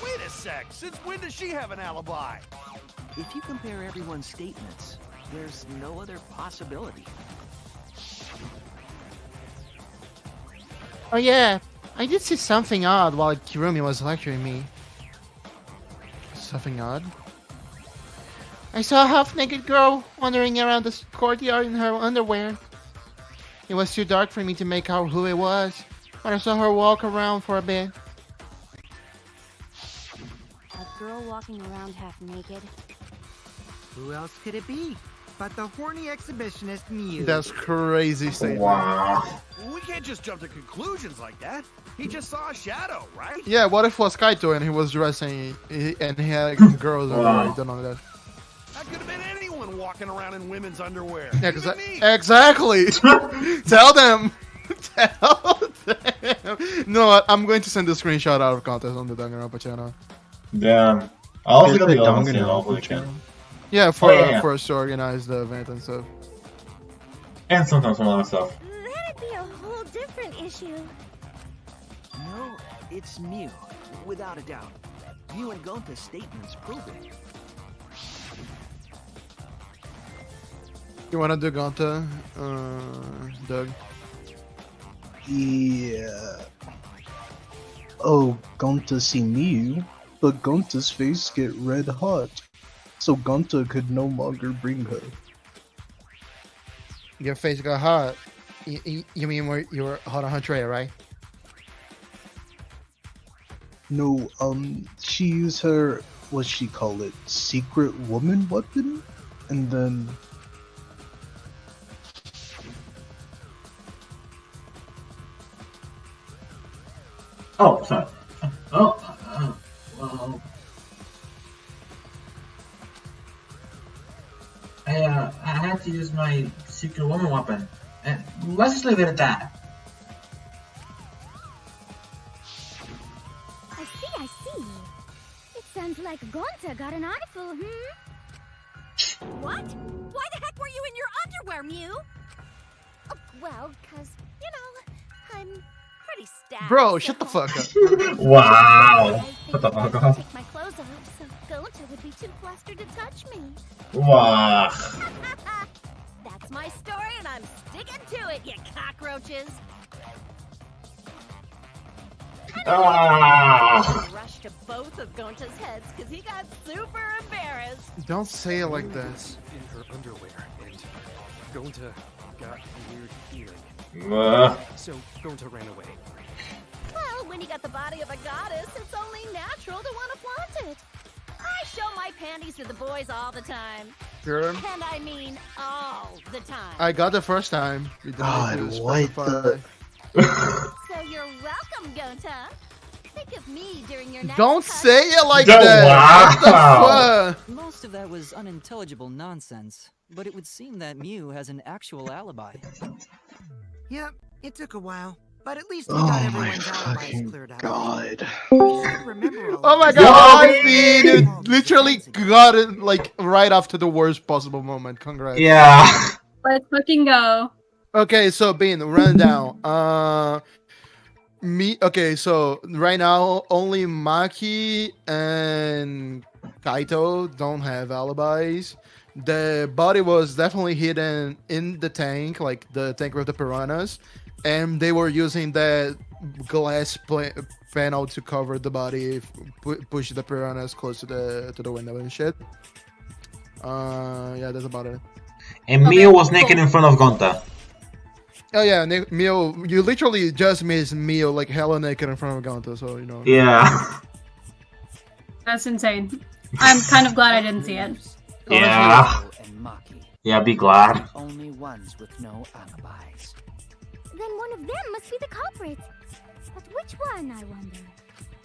Wait a sec. Since when does she have an alibi? If you compare everyone's statements, there's no other possibility. Oh yeah, I did see something odd while Kirumi was lecturing me. Something odd? I saw a half-naked girl wandering around the courtyard in her underwear. It was too dark for me to make out who it was, but I saw her walk around for a bit. A girl walking around half-naked? Who else could it be but the horny exhibitionist Mew? That's crazy statement. Wow. We can't just jump to conclusions like that. He just saw a shadow, right? Yeah, what if it was Kaito and he was dressing and he had girls Wow. don't know that. That could have been anyone walking around in women's underwear. Yeah, Even me. exactly. Tell them. Tell No, I'm going to send the screenshot out of contest on the Danganronpa channel. Damn. I also There's got a the other scene Danganronpa over again. channel. Yeah, for yeah. for us to organize the event and stuff. And sometimes some other stuff. That'd be a whole different issue. No, it's Mew, without a doubt. Mew and Gonta's statements prove it. You wanna do Gonta, Doug? Yeah. Oh, Gonta see Mew, but Gonta's face get red hot, so Gonta could no longer bring her. Your face got hot. You mean where you were hot on Trey, right? No, she used her, what she call it, secret woman weapon, and then Oh, sorry. Well, I had to use my secret woman weapon, and let's just leave it at that. I see. It sounds like Gonta got an eyeful, What? Why the heck were you in your underwear, Mew? Oh, well, 'cause, you know, I'm pretty stacked. Bro, shut the fuck up. Wow. Shut the fuck up. take my clothes off, so Gonta would be too flustered to touch me. Wow. That's my story, and I'm sticking to it, you cockroaches. Ah. Rushed to both of Gonta's heads because he got super embarrassed. Don't say it like that. In her underwear, and Gonta got a weird feeling. So Gonta ran away. Well, when you got the body of a goddess, it's only natural to want to flaunt it. I show my panties to the boys all the time. Sure. And I mean all the time. I got the first time. You don't God, need to what specify. So you're welcome, Gonta. Think of me during your next Don't touch. say it like Oh, that. wow. What the fuck? Most of that was unintelligible nonsense, but it would seem that Mew has an actual alibi. Yep, it took a while, but at least we Oh got my everyone's alibis fucking cleared up. god. We should remember all Oh my of god, this. I dude, literally got it like right after the worst possible moment. Congrats. Yeah. Let's fucking go. Okay, so Bean, run down. Okay, so right now only Maki and Kaito don't have alibis. The body was definitely hidden in the tank, like the tank with the piranhas, and they were using that glass panel to cover the body, push the piranhas close to the window and shit. Yeah, that's about it. And Mio was naked in front of Gonta. Oh yeah, Mio, you literally just missed Mio like hella naked in front of Gonta, so you know. Yeah. That's insane. I'm kind of glad I didn't see it. Yeah. And Maki. Yeah, be glad. Only ones with no alibis. Then one of them must be the culprit. But which one, I wonder?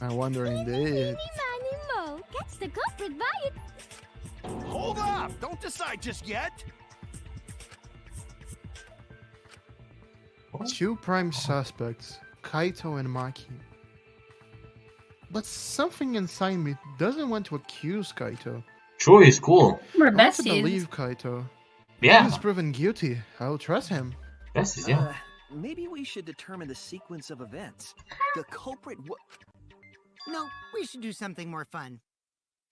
I wonder indeed. Manny Mo, catch the culprit by it. Hold up! Don't decide just yet! Two prime suspects, Kaito and Maki. But something inside me doesn't want to accuse Kaito. Sure, he's cool. We're I want to besties. believe Kaito. Yeah. He's proven guilty. I'll trust him. Besties, yeah. Maybe we should determine the sequence of events. The culprit No, we should do something more fun.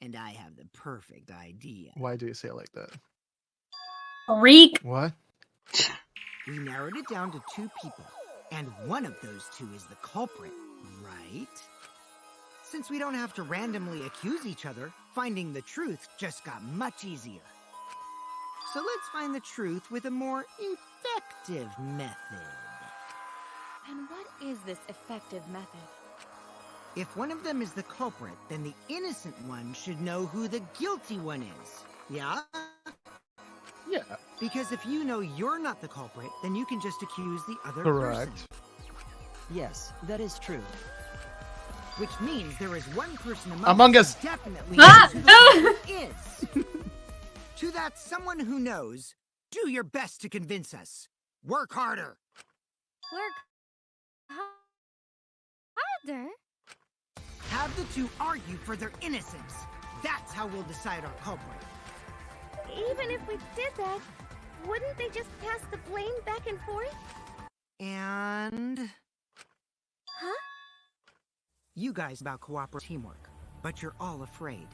And I have the perfect idea. Why do you say it like that? Freak. What? We narrowed it down to two people, and one of those two is the culprit, right? Since we don't have to randomly accuse each other, finding the truth just got much easier. So let's find the truth with a more effective method. And what is this effective method? If one of them is the culprit, then the innocent one should know who the guilty one is. Yeah? Yeah. Because if you know you're not the culprit, then you can just accuse the other Correct. person. Yes, that is true. Which means there is one person Among Us. who definitely Ah! knows who the culprit is. To that someone who knows, do your best to convince us. Work harder. Work Father? Have the two argue for their innocence. That's how we'll decide our culprit. Even if we did that, wouldn't they just pass the blame back and forth? And... Huh? You guys about cooperative teamwork, but you're all afraid.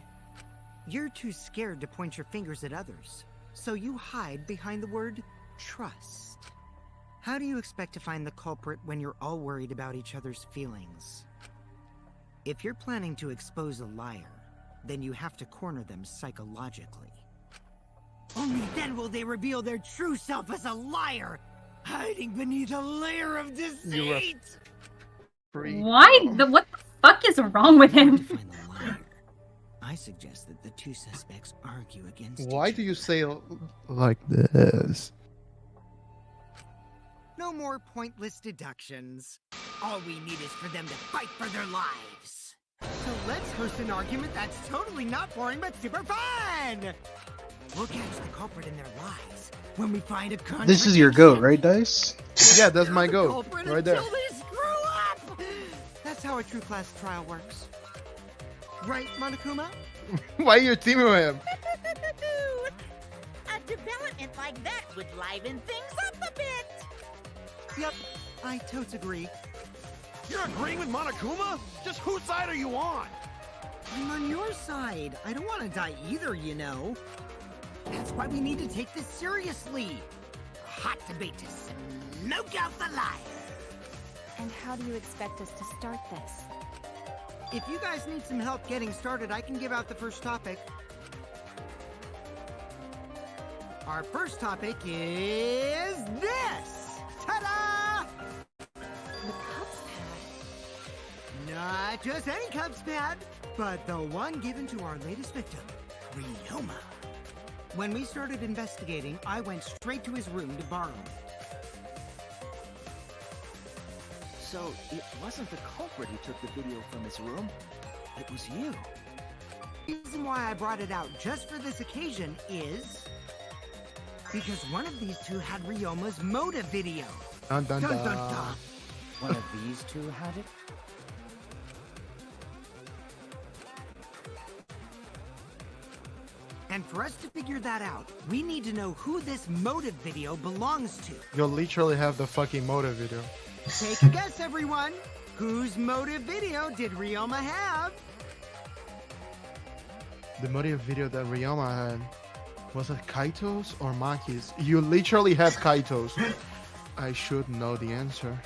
You're too scared to point your fingers at others, so you hide behind the word trust. How do you expect to find the culprit when you're all worried about each other's feelings? If you're planning to expose a liar, then you have to corner them psychologically. Only then will they reveal their true self as a liar, hiding beneath a layer of deceit. Why? What the fuck is wrong with him? I suggest that the two suspects argue against Why do you say like this? No more pointless deductions. All we need is for them to fight for their lives. So let's host an argument that's totally not boring but super fun! We'll catch the culprit in their lies when we find a contradiction. This is your goat, right, Dice? Yeah, that's my goat. Right there. Until they screw up! That's how a true class trial works. Right, Monokuma? Why are you teaming with him? A development like that would liven things up a bit. Yep, I totes agree. You're agreeing with Monokuma? Just whose side are you on? I'm on your side. I don't want to die either, you know. That's why we need to take this seriously. A hot debate to smoke out the liar. And how do you expect us to start this? If you guys need some help getting started, I can give out the first topic. Our first topic is this! Ta-da! The Cubs pad. Not just any Cubs pad, but the one given to our latest victim, Ryoma. When we started investigating, I went straight to his room to borrow it. So, it wasn't the culprit who took the video from his room. It was you. The reason why I brought it out just for this occasion is... because one of these two had Ryoma's motive video. Dun dun dun. Dun, dun, dun. One of these two had it? And for us to figure that out, we need to know who this motive video belongs to. You'll literally have the fucking motive video. Take a guess, everyone. Whose motive video did Ryoma have? The motive video that Ryoma had, was it Kaito's or Maki's? You literally have Kaito's. I should know the answer.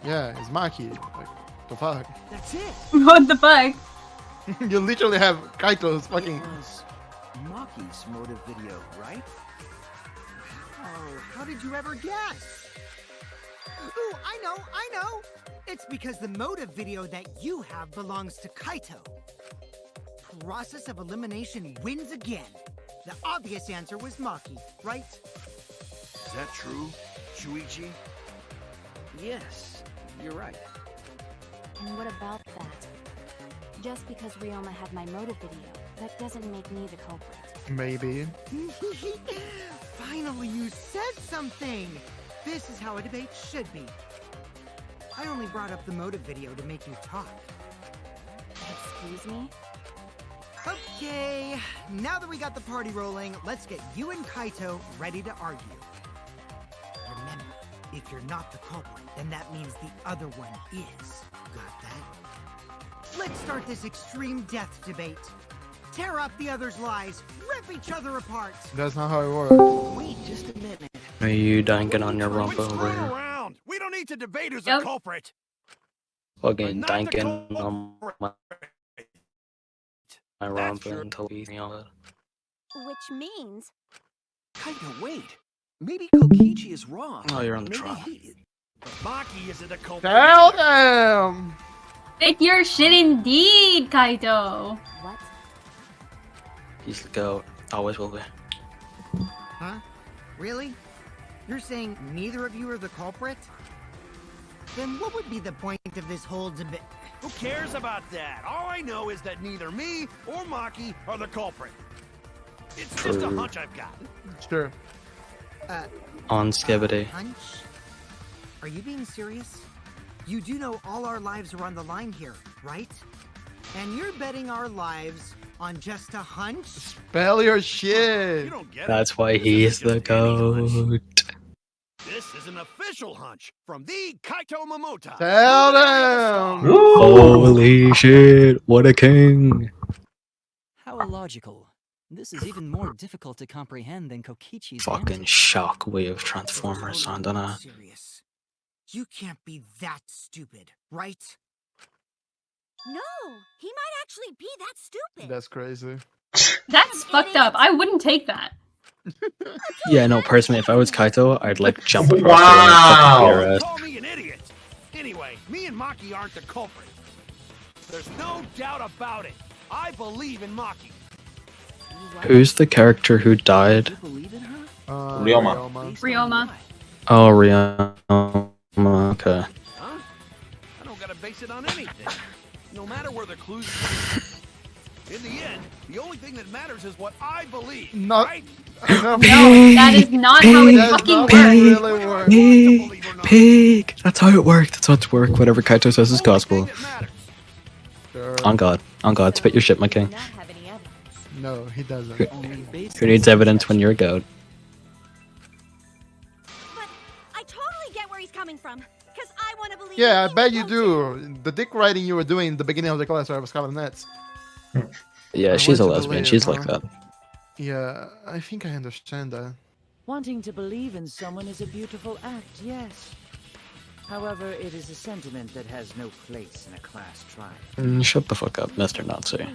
Yeah, it's Maki. Like, the fuck? That's it. What the fuck? You literally have Kaito's fucking... It was Maki's motive video, right? Oh, how did you ever guess? Ooh, I know! It's because the motive video that you have belongs to Kaito. Process of elimination wins again. The obvious answer was Maki, right? Is that true, Shuichi? Yes, you're right. And what about that? Just because Ryoma had my motive video, that doesn't make me the culprit. Maybe. Finally, you said something! This is how a debate should be. I only brought up the motive video to make you talk. Excuse me? Okay, now that we got the party rolling, let's get you and Kaito ready to argue. Remember, if you're not the culprit, then that means the other one is. Got that? Let's start this extreme death debate. Tear up the other's lies, rip each other apart. That's not how it works. Wait just a minute. Are you Danganronpa over Screw here? around. We don't need to debate who's a culprit. Fucking Not the Danganronpa until we see all that. Which means... Kaito, wait. Maybe Kokichi is wrong. Oh, you're on the Maybe trial. Maki isn't a culprit. Tell them! Take your shit indeed, Kaito. What? He's the goat. Always will be. Huh? Really? You're saying neither of you are the culprit? Then what would be the point of this whole debate? Who cares about that? All I know is that neither me or Maki are the culprit. It's just a True. hunch I've got. Sure. On Skibidi. Hunch? Are you being serious? You do know all our lives are on the line here, right? And you're betting our lives on just a hunch? Spell your shit. That's why he's the goat. This is an official hunch from the Kaito Momota. Tell them. Holy shit, what a king. How illogical. This is even more difficult to comprehend than Kokichi's Fucking shockwave transformers, I don't know. Serious. You can't be that stupid, right? No, he might actually be that stupid. That's crazy. That's fucked up. I wouldn't take that. Yeah, no, personally, if I was Kaito, I'd like jump across Wow. the ring and Call me an idiot. Anyway, me and Maki aren't the culprit. There's no doubt about it. I believe in Maki. Who's the character who died? Ryoma. Ryoma. Oh, Ryoma. Okay. Huh? I don't gotta base it on anything. No matter where the clues lead. In the end, the only thing that matters is what I believe. Not. Right? No, that is not how it fucking works. Pig! That's how it worked. That's how it's work. Whatever Kaito says is gospel. On God. On God. Spit your shit, my king. No, he doesn't. Who needs evidence when you're a goat? But I totally get where he's coming from. Because I want to believe. Yeah, I bet you do. The dick riding you were doing in the beginning of the class, I was kind of nuts. Yeah, I she's a want to lesbian. believe, She's huh? like that. Yeah, I think I understand that. Wanting to believe in someone is a beautiful act, yes. However, it is a sentiment that has no place in a class trial. Shut the fuck up, Mr. Nazi.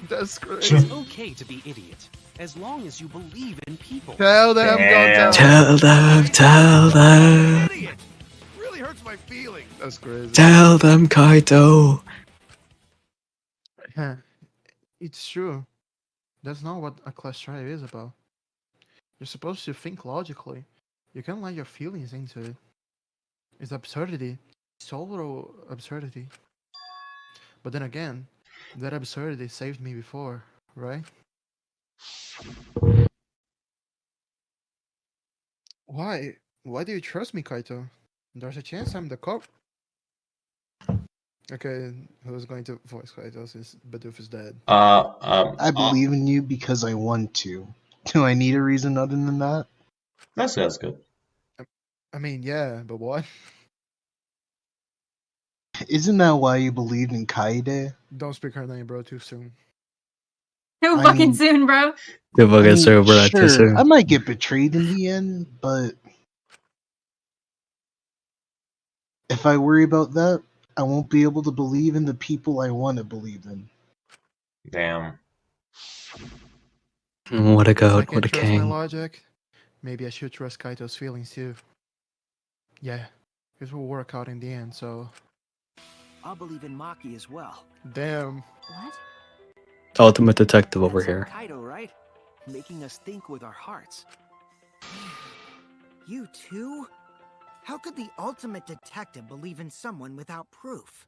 That's great. It's okay to be idiot, as long as you believe in people. Tell them, don't Tell them, tell them. Idiot. Really hurts my feelings. That's crazy. Tell them, Kaito. Yeah, it's true. That's not what a class trial is about. You're supposed to think logically. You can't let your feelings into it. It's absurdity. It's total absurdity. But then again, that absurdity saved me before, right? Why? Why do you trust me, Kaito? There's a chance I'm the cop. Okay, who's going to voice Kaito since Bidoof is dead? I believe in you because I want to. Do I need a reason other than that? That's good. I mean, yeah, but what? Isn't that why you believed in Kaede? Don't speak her name, bro, too soon. Too I fucking mean- soon, bro. The fucking sober Sure, too. I might get betrayed in the end, but if I worry about that, I won't be able to believe in the people I want to believe in. Damn. What a If I goat, can what a trust my king. logic, maybe I should trust Kaito's feelings too. Yeah, this will work out in the end, so... I'll believe in Maki as well. Damn. What? Ultimate detective over here. Kaito, right? Making us think with our hearts. You too? How could the ultimate detective believe in someone without proof?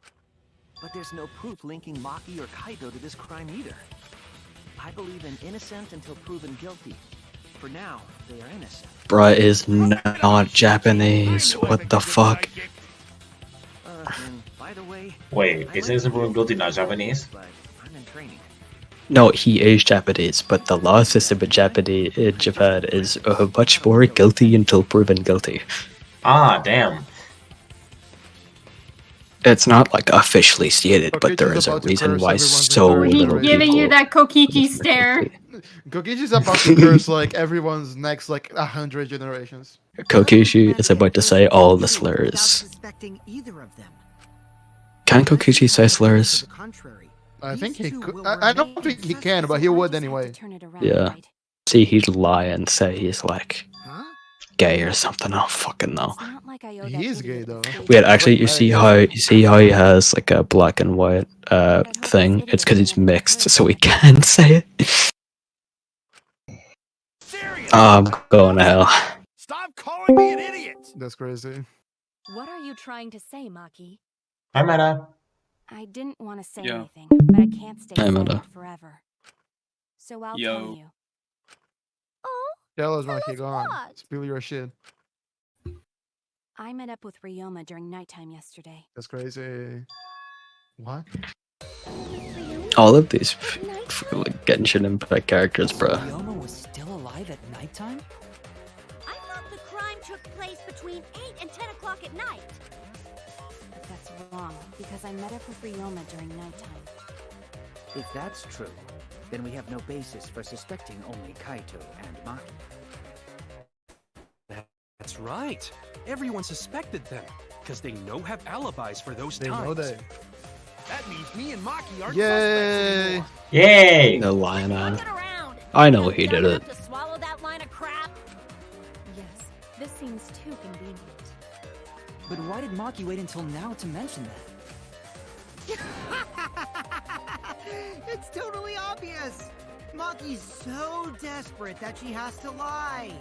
But there's no proof linking Maki or Kaito to this crime either. I believe in innocent until proven guilty. For now, they are innocent. Bruh is not Japanese. What the fuck? And by the way, Wait, is innocent proven guilty not Japanese? but I'm in training. No, he is Japanese, but the law system in Japan is much more guilty until proven guilty. Ah, damn. It's not like officially stated, Okay, but there just is a about to reason curse why everyone's so entire He's little giving people. you that Kokichi stare. Kokichi's about to curse like everyone's next like 100 generations. Kokichi is about to say all the Without slurs. suspecting either of them. Can Kokichi say To slurs? the contrary, I think he these two could. will I don't remain think he suspects. can, but he would anyway. Yeah. See, he'd lie and say he's like Huh? gay or something. I don't fucking know. He is gay though. Wait, actually, you see how he has like a black and white thing? It's because he's mixed, so he can say it. I'm going to hell. Stop calling me an idiot! That's crazy. What are you trying to say, Maki? Hi, Meta. I didn't want to say Yeah. anything, but I can't stay Hey, silent Meta. forever. So I'll Yo. tell you. Oh, Tell us, Maki, go on. what? Spill your shit. I met up with Ryoma during nighttime yesterday. That's crazy. What? All of these like Genshin Impact characters, bro. Ryoma was still alive at nighttime? I thought the crime took place between 8 and 10 o'clock at night. That's wrong, because I met up with Ryoma during nighttime. If that's true, then we have no basis for suspecting only Kaito and Maki. That's right. Everyone suspected them, because they have alibis for those They times. know that. That means me and Maki aren't Yay! suspects anymore. Yay! No lying on. I know he did it. To swallow that line of crap. Yes, this seems too convenient. But why did Maki wait until now to mention that? It's totally obvious. Maki's so desperate that she has to lie.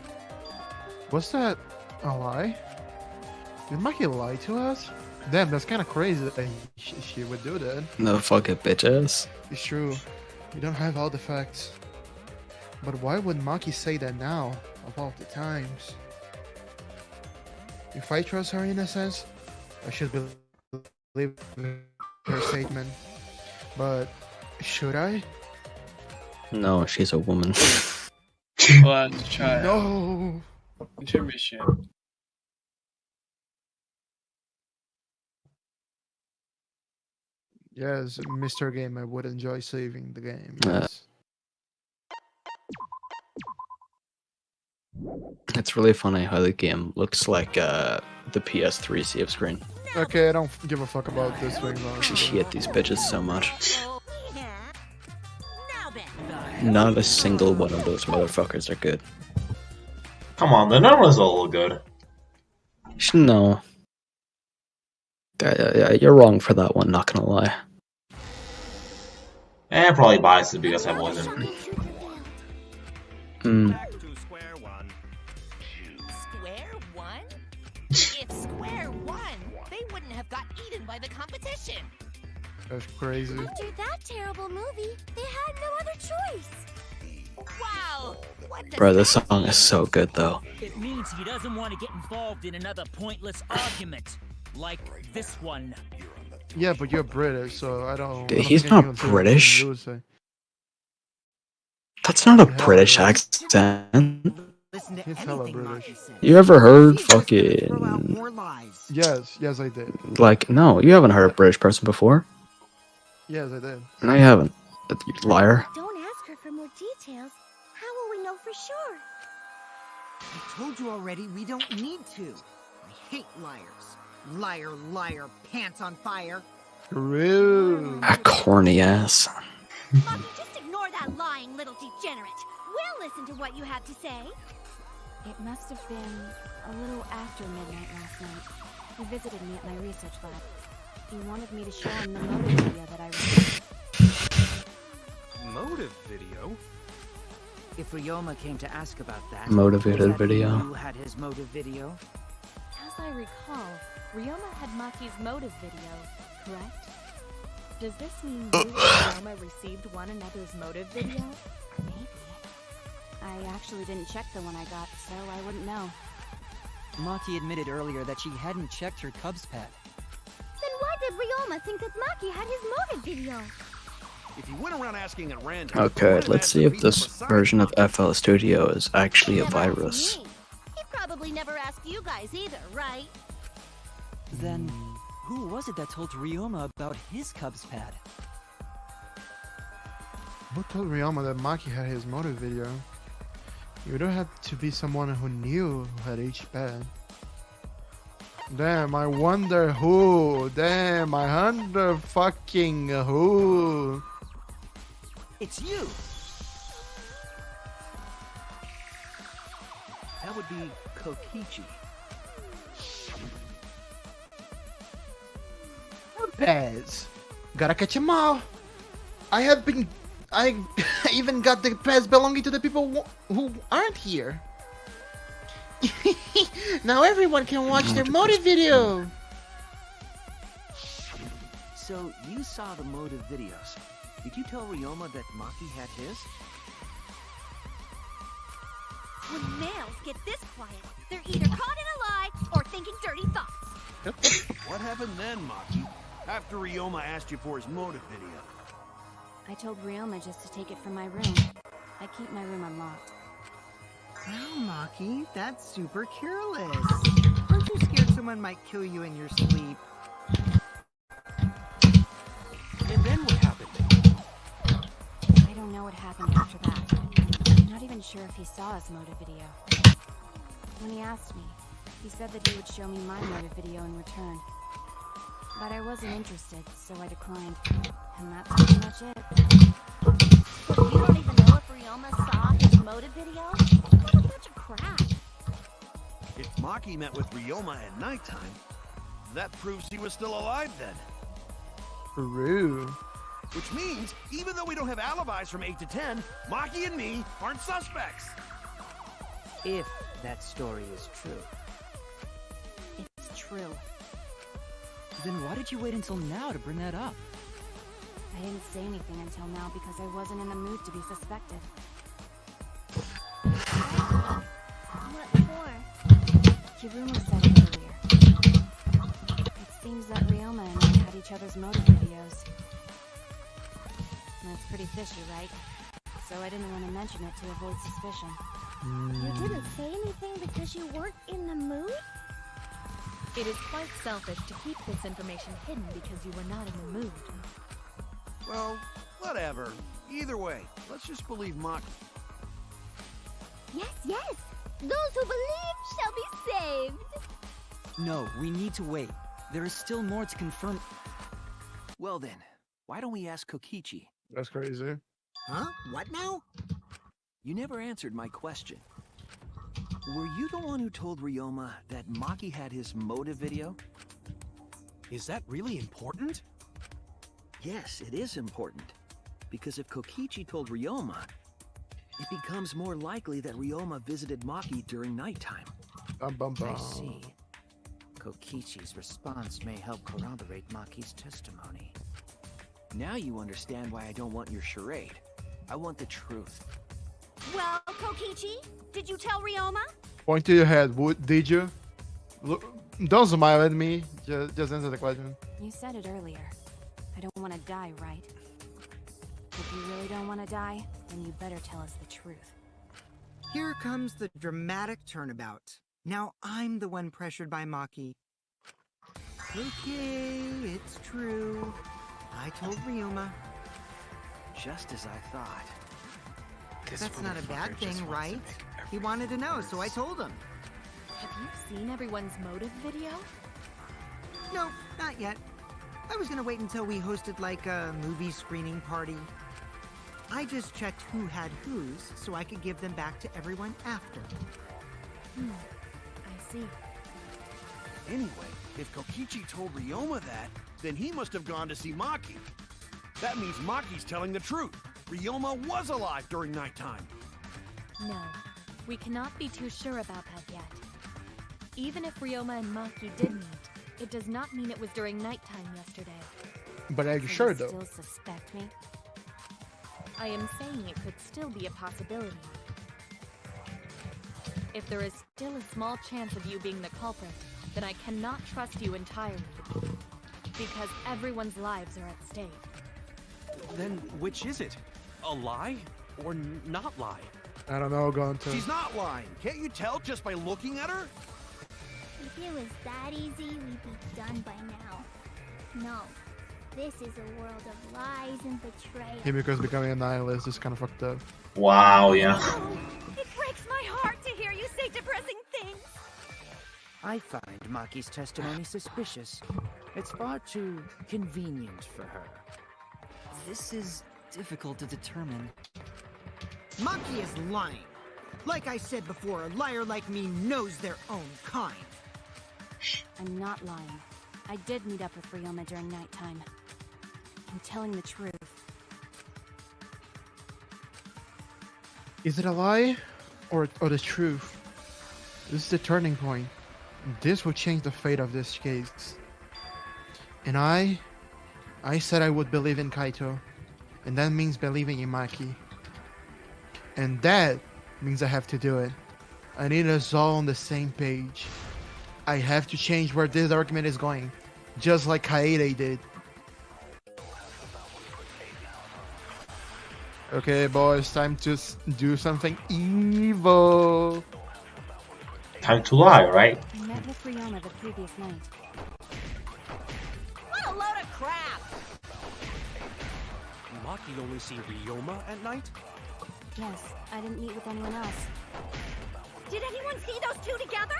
What's that? A lie? Did Maki lie to us? Damn, that's kind of crazy that she would do that. No fucking bitches. It's true. We don't have all the facts. But why would Maki say that now, of all the times? If I trust her in a sense, I should believe her statement. But should I? No, she's a woman. Well, try. No. It's your mission. Yes, Mr. Game, I would enjoy saving the game. Yes. It's really funny how the game looks like the PS3 save screen. Okay, I don't give a fuck about this thing. She hate these bitches so much. Now then. Not a single one of those motherfuckers are good. Come on, the numbers are all good. No. You're wrong for that one, not gonna lie. And probably biased because I wasn't. Square one? If square one, they wouldn't have got eaten by the competition. That's crazy. After that terrible movie, they had no other choice. Wow! What does Bro, this that song is so good though. It means he doesn't want to get involved in another pointless argument, like this one. Yeah, but you're British, so I don't. Dude, I don't he's think not anyone said British. you would say. That's not a British accent. Listen to He's hella anything British. Maki says. You ever heard fucking... More lies. Yes, I did. Like, no, you haven't heard a British person before. Yes, I did. No, you haven't. You liar. Don't ask her for more details. How will we know for sure? I told you already, we don't need to. I hate liars. Liar, liar, pants on fire. True. A corny ass. Maki, just ignore that lying little degenerate. We'll listen to what you have to say. It must have been a little after midnight last night. He visited me at my research lab. He wanted me to show him the motive video that I received. Motive video? If Ryoma came to ask about that, Motivated does that mean video. You had his motive video? As I recall, Ryoma had Maki's motive video, correct? Does this mean you and Ryoma received one another's motive video? Maybe. I actually didn't check the one I got, so I wouldn't know. Maki admitted earlier that she hadn't checked her Cubs pad. Then why did Ryoma think that Maki had his motive video? If you went around asking at random, Okay, let's see if this version of FL Studio is actually a virus. He probably never asked you guys either, right? Then, who was it that told Ryoma about his Cubs pad? Who told Ryoma that Maki had his motive video? You don't have to be someone who knew who had each pad. Damn, I wonder who. Damn, I wonder fucking who. It's you! That would be Kokichi. Pez. Gotta catch 'em all. I even got the pets belonging to the people who aren't here. Now everyone can watch their motive video. So, you saw the motive videos. Did you tell Ryoma that Maki had his? When males get this quiet, they're either caught in a lie or thinking dirty thoughts. What happened then, Maki? After Ryoma asked you for his motive video? I told Ryoma just to take it from my room. I keep my room unlocked. Wow, Maki, that's super careless. Aren't you scared someone might kill you in your sleep? And then what happened? I don't know what happened after that. I'm not even sure if he saw his motive video. When he asked me, he said that he would show me my motive video in return. But I wasn't interested, so I declined. And that's pretty much it. So you don't even know if Ryoma saw his motive video? What a bunch of crap. If Maki met with Ryoma at nighttime, that proves he was still alive then. True. Which means, even though we don't have alibis from 8 to 10, Maki and me aren't suspects. If that story is true. It's true. Then why did you wait until now to bring that up? I didn't say anything until now because I wasn't in the mood to be suspected. What for? Kiruma said it earlier. It seems that Ryoma and I had each other's motive videos. That's pretty fishy, right? So I didn't want to mention it to avoid suspicion. You didn't say anything because you weren't in the mood? It is quite selfish to keep this information hidden because you were not in the mood. Well, whatever. Either way, let's just believe Maki. Yes, yes! Those who believe shall be saved! No, we need to wait. There is still more to confirm. Well then, why don't we ask Kokichi? That's crazy. Huh? What now? You never answered my question. Were you the one who told Ryoma that Maki had his motive video? Is that really important? Yes, it is important. Because if Kokichi told Ryoma, it becomes more likely that Ryoma visited Maki during nighttime. I see. Kokichi's response may help corroborate Maki's testimony. Now you understand why I don't want your charade. I want the truth. Well, Kokichi, did you tell Ryoma? Point to your head. Did you? Look, don't smile at me. Just answer the question. You said it earlier. I don't want to die, right? If you really don't want to die, then you better tell us the truth. Here comes the dramatic turnabout. Now I'm the one pressured by Maki. Okay, it's true. I told Ryoma. Just as I thought. That's not a bad thing, right? He wanted to know, so I told him. Have you seen everyone's motive video? No, not yet. I was gonna wait until we hosted like a movie screening party. I just checked who had whose so I could give them back to everyone after. I see. Anyway, if Kokichi told Ryoma that, then he must have gone to see Maki. That means Maki's telling the truth. Ryoma was alive during nighttime. No, we cannot be too sure about that yet. Even if Ryoma and Maki did meet, it does not mean it was during nighttime yesterday. But are you So sure you though? still suspect me? I am saying it could still be a possibility. If there is still a small chance of you being the culprit, then I cannot trust you entirely. Because everyone's lives are at stake. Then which is it? A lie or not lie? I don't know, Gonto. She's not lying. Can't you tell just by looking at her? If it was that easy, we'd be done by now. No. This is a world of lies and betrayal. Himiko's becoming a nihilist. It's kind of fucked up. Wow, yeah. It breaks my heart to hear you say depressing things. I find Maki's testimony suspicious. It's far too convenient for her. This is difficult to determine. Maki is lying. Like I said before, a liar like me knows their own kind. I'm not lying. I did meet up with Ryoma during nighttime. I'm telling the truth. Is it a lie or the truth? This is the turning point. This will change the fate of this case. And I said I would believe in Kaito. And that means believing in Maki. And that means I have to do it. I need us all on the same page. I have to change where this argument is going, just like Kaede did. Okay, boys, time to do something evil. Time to lie, right? I met with Ryoma the previous night. What a load of crap! Maki only see Ryoma at night? Yes, I didn't meet with anyone else. Did anyone see those two together?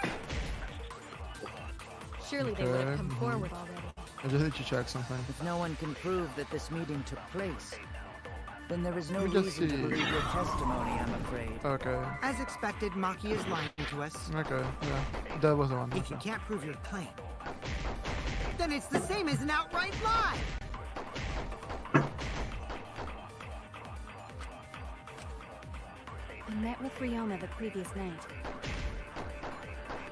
Surely they would have come forward already. I just need to check something. If no one can prove that this meeting took place, then there is no Let me just reason to see. believe your testimony, I'm afraid. Okay. As expected, Maki is lying to us. Okay, yeah. That was the one. If you can't prove your claim, then it's the same as an outright lie. I met with Ryoma the previous night.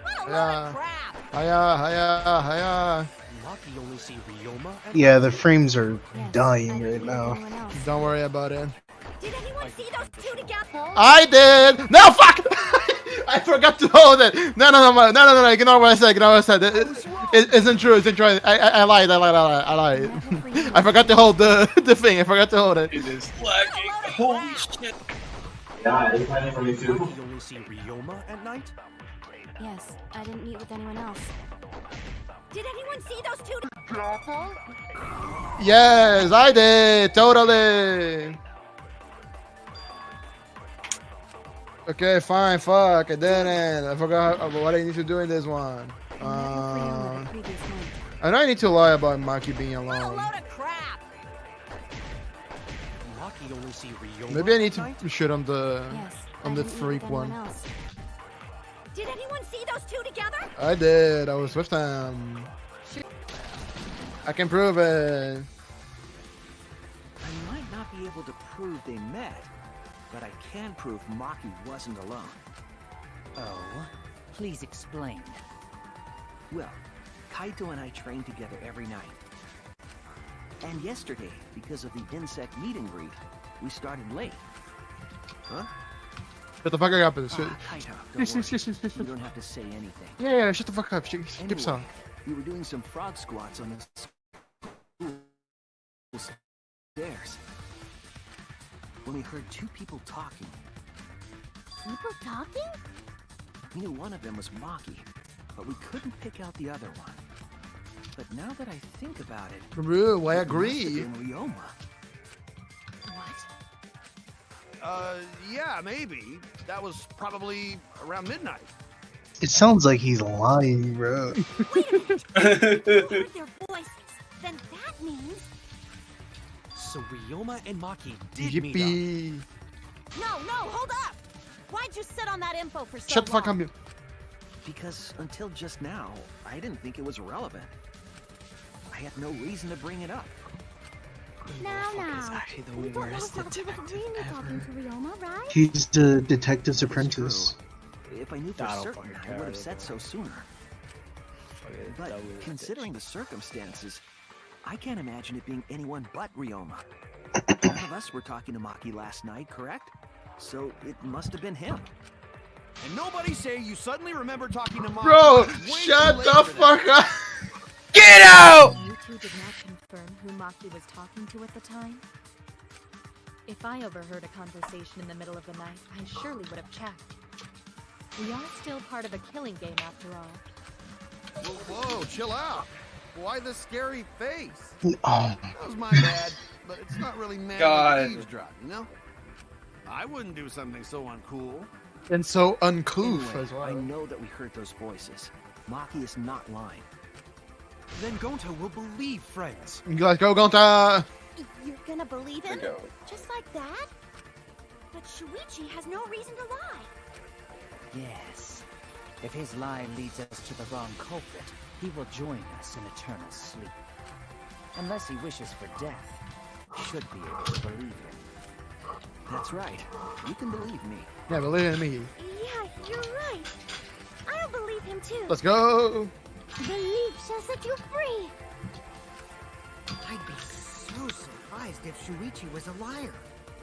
What a load Yeah. of crap! Hiya. Maki only see Ryoma at Yeah, night? the frames are dying right now. Don't worry about it. Did anyone see those two together? I did. No, fuck! I forgot to hold it. No. Ignore what I said. It isn't true. It's true. I lied. I lied. I forgot to hold the thing. I forgot to hold it. It is lagging. Holy shit. Yeah, it's funny for me too. Maki only see Ryoma at night? Yes, I didn't meet with anyone else. Did anyone see those two together? Yes, I did. Totally. Okay, fine. Fuck. I didn't. I forgot what I need to do in this one. I know I need to lie about Maki being What a alone. load of crap! Maki only see Ryoma Maybe I need at night? to shoot on the Yes, on I the didn't meet freak with anyone one. else. Did anyone see those two together? I did. I was with them. I can prove it. I might not be able to prove they met, but I can prove Maki wasn't alone. Oh, please explain. Well, Kaito and I train together every night. And yesterday, because of the insect meet and greet, we started late. Huh? Shut the fuck up. Shut. Kaito, Yes, don't yes, worry. yes. You don't have to say anything. Yeah, shut the fuck up. Keep Anyway, some. we were doing some frog squats on the stairs when we heard two people talking. People talking? We knew one of them was Maki, but we couldn't pick out the other one. But now that I think about it, Bro, I it agree. must have been Ryoma. Yeah, maybe. That was probably around midnight. It sounds like he's lying, bro. Heard their voices. Then that means... So Ryoma and Maki did meet Yippee. No, hold up! Why'd you sit on that info for so Shut the fuck up. long? Because until just now, I didn't think it was relevant. I had no reason to bring it up. Now. actually the We don't know worst if Maki was really talking to Ryoma, right? He's the detective's apprentice. If I knew for I don't certain, fucking I care would have said about so sooner. But considering the circumstances, I can't imagine it being anyone but Ryoma. None of us were talking to Maki last night, correct? So it must have been him. And nobody say you suddenly remember talking to Maki. Bro, It's way too shut late the for that. fuck up. Get out! You two did not confirm who Maki was talking to at the time? If I overheard a conversation in the middle of the night, I surely would have checked. We are still part of a killing game after all. Whoa, chill out. Why the scary face? Oh. That was my bad, but it's not really manly God. to eavesdrop, you know? I wouldn't do something so uncool. And so uncouth Anyway, as well. I know that we heard those voices. Maki is not lying. Then Gonta will believe friends. Let's go, Gonta. You're gonna believe him? Go. Just like that? But Shuichi has no reason to lie. Yes. If his lie leads us to the wrong culprit, he will join us in eternal sleep. Unless he wishes for death, we should be able to believe him. That's right. You can believe me. Yeah, believe in me. Yeah, you're right. I'll believe him too. Let's go. Belief shall set you free. I'd be so surprised if Shuichi was a liar.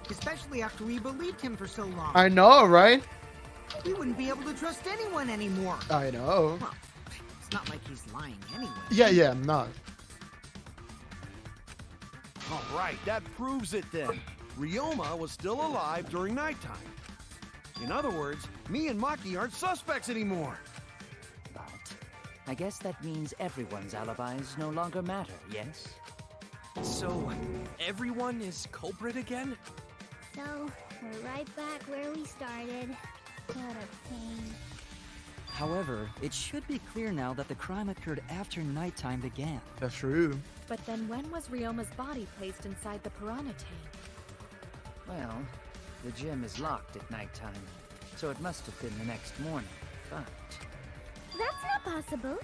Especially after we believed him for so long. I know, right? We wouldn't be able to trust anyone anymore. I know. Well, It's not like he's lying anyway. Yeah, I'm not. All right, that proves it then. Ryoma was still alive during nighttime. In other words, me and Maki aren't suspects anymore. But I guess that means everyone's alibis no longer matter, yes? So, everyone is culprit again? So, we're right back where we started. What a pain. However, it should be clear now that the crime occurred after nighttime began. That's true. But then when was Ryoma's body placed inside the piranha tank? Well, the gym is locked at nighttime, so it must have been the next morning, but... That's not possible.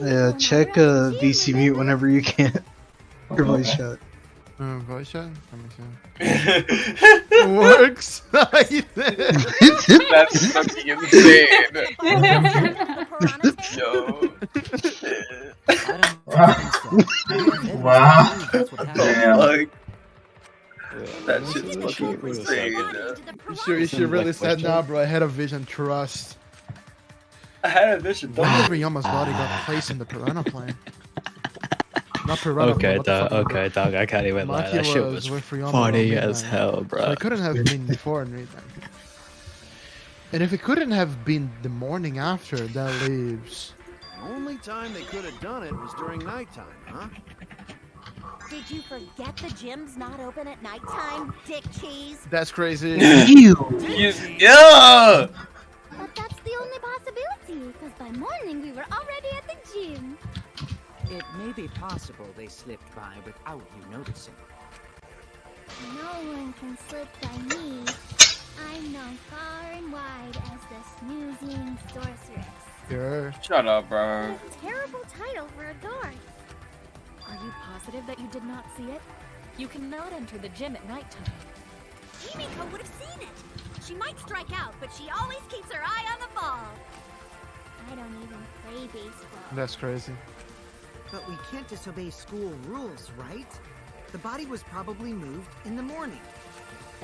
Yeah, check VC mute whenever you can. Your voice shut. Voice chat? Let me see. Works! That's fucking insane. Yo. Wow. Damn. Like, that shit's fucking insane. You should really said, nah, bro. I had a vision. Trust. I had a vision. When Ryoma's body got placed in the piranha plant. Not piranha Okay, plant. dog. I can't even lie. That shit was with Ryoma funny at as midnight. hell, bro. So it couldn't have been before midnight. And if it couldn't have been the morning after, that leaves. The only time they could have done it was during nighttime, huh? Did you forget the gym's not open at nighttime, Dick Cheese? That's crazy. Yeah! But that's the only possibility, because by morning we were already at the gym. It may be possible they slipped by without you noticing. No one can slip by me. I'm known far and wide as the snoozing sorceress. Sure. Shut up, bro. What a terrible title for a guard. Are you positive that you did not see it? You cannot enter the gym at nighttime. Himiko would have seen it. She might strike out, but she always keeps her eye on the ball. I don't even play baseball. That's crazy. But we can't disobey school rules, right? The body was probably moved in the morning.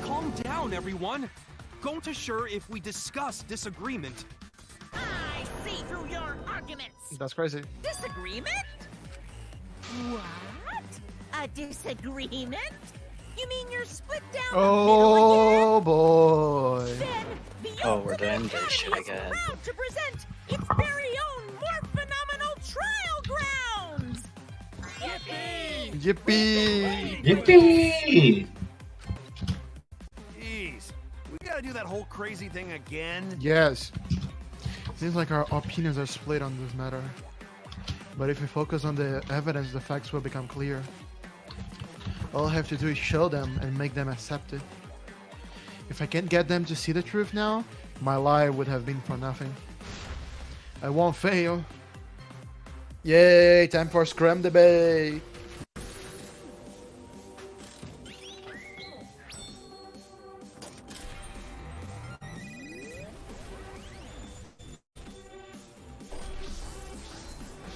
Calm down, everyone. Gonta sure if we discuss disagreement. I see through your arguments. That's crazy. Disagreement? What? A disagreement? You mean you're split down Oh boy. the middle again? Then the Oh, we're doing this shit again. proud to present its very own more phenomenal trial grounds. Yippee! Yippee! Yippee! Jeez, we gotta do that whole crazy thing again? Yes. Seems like our opinions are split on this matter. But if we focus on the evidence, the facts will become clear. All I have to do is show them and make them accept it. If I can't get them to see the truth now, my lie would have been for nothing. I won't fail. Yay, time for Scrum debate.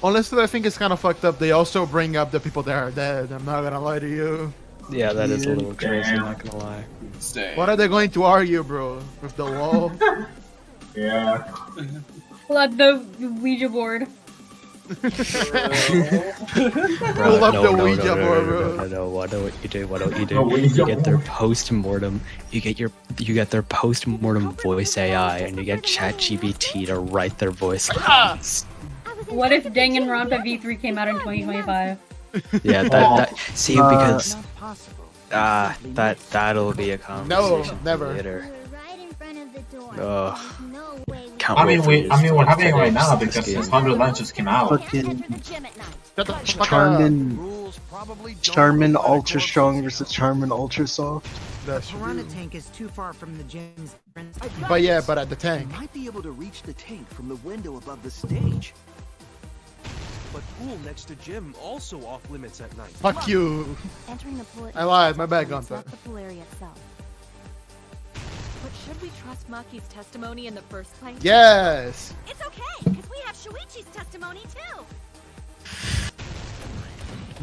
Honestly, I think it's kind of fucked up. They also bring up the people that are dead. I'm not gonna lie to you. Yeah, that is a little crazy, I'm not gonna lie. What are they going to argue, bro? With the wall? Yeah. Like the Ouija board. Pull up the Ouija board, bro. No, why don't you do? Why don't you No, do? Ouija You get their board. post-mortem. You get their post-mortem voice AI, and you get ChatGPT to write their voice lines. What if Danganronpa V3 came out in 2025? Yeah, that see because that'll be a conversation never. later. Right in front of the door. Ugh. There's no way we Can't I wait mean, for this we're to having it right finish now this because game. 600 Lines just came out. Fucking Shut the fuck up. Charmin Ultra Strong versus Charmin Ultra Soft. That's The piranha true. tank is too far from the gym's entrance. But yeah, but at the tank. You might be able to reach the tank from the window above the stage. But pool next to gym also off limits at night. Fuck you. Entering the pool at I lied, my bad, night is Gunther. not the pool area itself. But should we trust Maki's testimony in the first place? Yes. It's okay, because we have Shuichi's testimony too.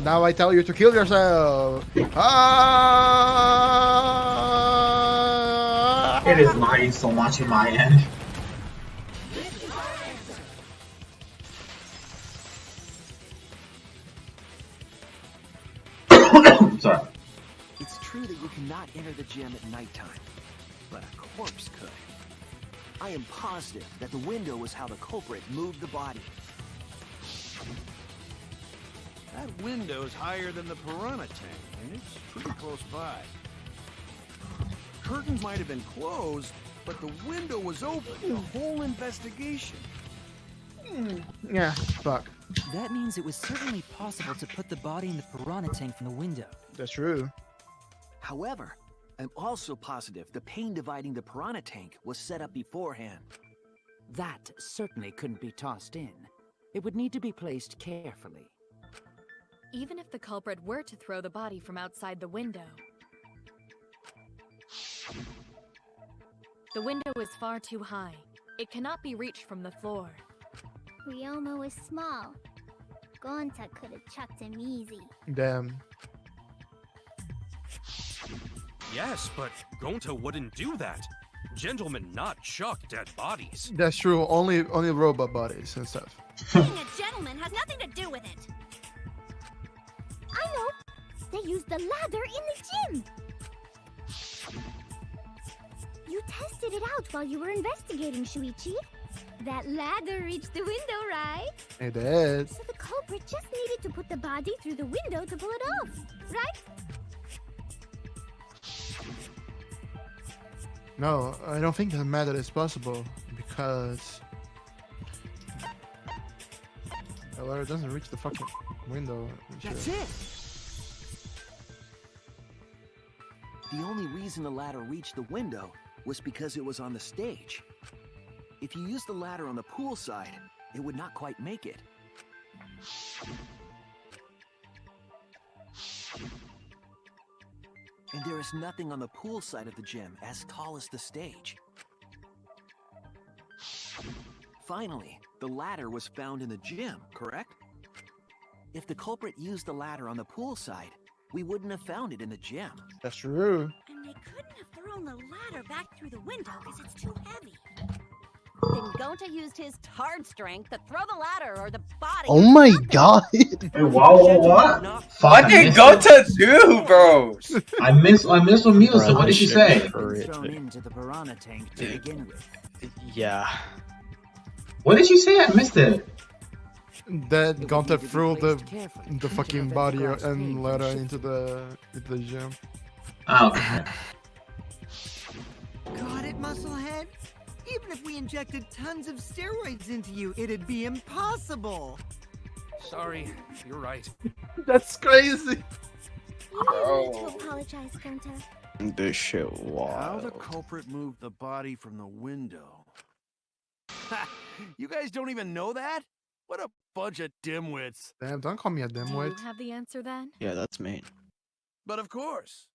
Now I tell you to kill yourself. Ah! It is lagging so much in my end. enter the gym at nighttime, but a corpse could. I am positive that the window was how the culprit moved the body. That window's higher than the piranha tank, and it's pretty close by. Curtains might have been closed, but the window was open the whole investigation. Yeah, fuck. That means it was certainly possible to put the body in the piranha tank from the window. That's true. However, I'm also positive the pane dividing the piranha tank was set up beforehand. That certainly couldn't be tossed in. It would need to be placed carefully. Even if the culprit were to throw the body from outside the window, the window is far too high. It cannot be reached from the floor. Ryoma was small. Gonta could have chucked him easy. Damn. Yes, but Gonta wouldn't do that. Gentlemen not chuck dead bodies. That's true. Only robot bodies and stuff. Being a gentleman has nothing to do with it. I know. They used the ladder in the gym. You tested it out while you were investigating, Shuichi. That ladder reached the window, right? It did. So the culprit just needed to put the body through the window to pull it off, right? No, I don't think that method is possible because the ladder doesn't reach the fucking window. That's it! The only reason the ladder reached the window was because it was on the stage. If you used the ladder on the pool side, it would not quite make it. And there is nothing on the pool side of the gym as tall as the stage. Finally, the ladder was found in the gym, correct? If the culprit used the ladder on the pool side, we wouldn't have found it in the gym. That's true. And they couldn't have thrown the ladder back through the window because it's too heavy. Then Gonta used his hard strength to throw the ladder or the body. Oh my god! What? What did Gonta do, bro? I miss what Mila said. What did she say? Thrown into the piranha tank to begin with. Yeah. What did she say? I missed it. That Gonta threw the fucking body and ladder into the gym. Oh, okay. Got it, Musclehead? Even if we injected tons of steroids into you, it'd be impossible. Sorry, you're right. That's crazy. You don't need to apologize, Gonta. This shit How the wild. culprit moved the body from the window. Ha! You guys don't even know that? What a bunch of dimwits. Damn, don't call me a Do you dimwit. have the answer then? Yeah, that's me. But of course.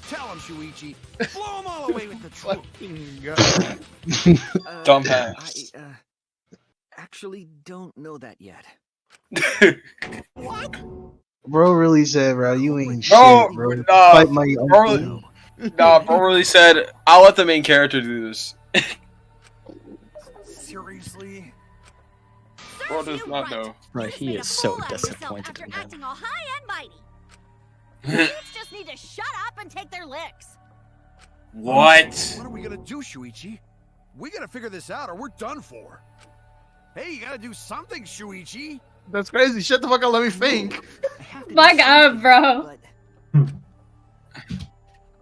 Tell him, Shuichi. Blow him all away with the truth. Dumbass. I actually don't know that yet. What? Bro really said, bro, you ain't Bro, shit, bro. nah, Fight my bro, uncle. bro really said, I'll let the main character do this. Seriously? Bro does not know. Right, he is so disappointed in him. Acting all high and mighty. Kids just need to shut up and take their licks. What? What are we gonna do, Shuichi? We gotta figure this out or we're done for. Hey, you gotta do something, Shuichi. That's crazy. Shut the fuck up. Let me think. Fuck up, bro.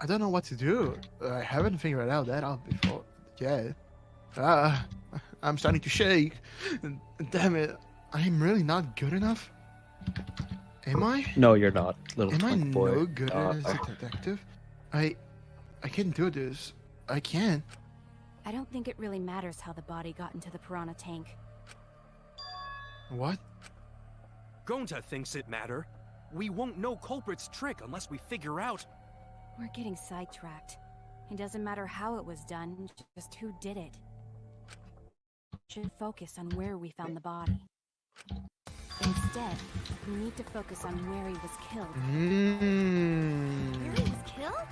I don't know what to do. I haven't figured out before. Yeah. I'm starting to shake. Damn it. I'm really not good enough. Am I? No, you're not, little Am I twink boy. no good as a detective? I can do this. I can. I don't think it really matters how the body got into the piranha tank. What? Gonta thinks it matter. We won't know culprit's trick unless we figure out. We're getting sidetracked. It doesn't matter how it was done, just who did it. Should focus on where we found the body. Instead, we need to focus on where he was killed. Where he was killed?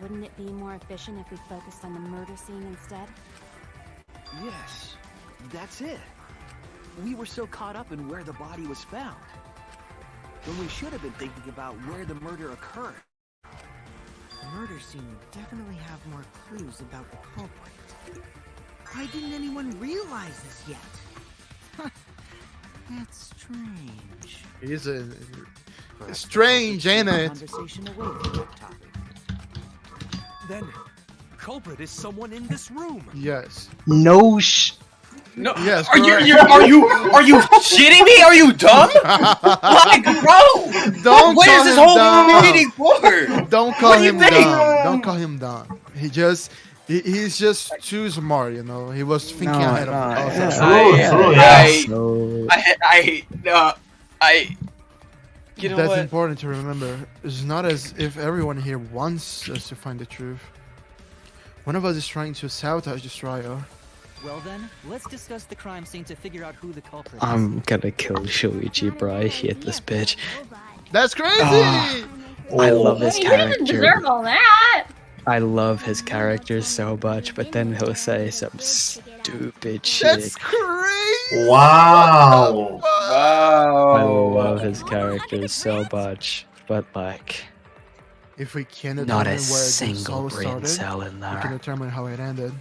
Wouldn't it be more efficient if we focused on the murder scene instead? Yes, that's it. We were so caught up in where the body was found. when we should have been thinking about where the murder occurred. The murder scene would definitely have more clues about the culprit. Why didn't anyone realize this yet? That's strange. He's strange, ain't it? Conversation away from that topic. Then, culprit is someone in this room. Yes. No No. Yes. Are correct. you shitting me? Are you dumb? Like, bro. Don't What call is this him whole dumb. meeting for? Don't call What do you him think? dumb. Don't call him dumb. He's just too smart, you know. He was thinking ahead of us. You know That's what? important to remember. It's not as if everyone here wants us to find the truth. One of us is trying to sabotage this trial. Well then, let's discuss the crime scene to figure out who the culprit is. I'm gonna kill Shuichi, bro. I hate this bitch. That's crazy! I love his He didn't character. deserve all that. I love his character so much, but then he'll say some stupid shit. That's crazy! Wow. I love his character so much, but like, If we can not determine a where the single soul brain started, cell in we can there. determine how it ended.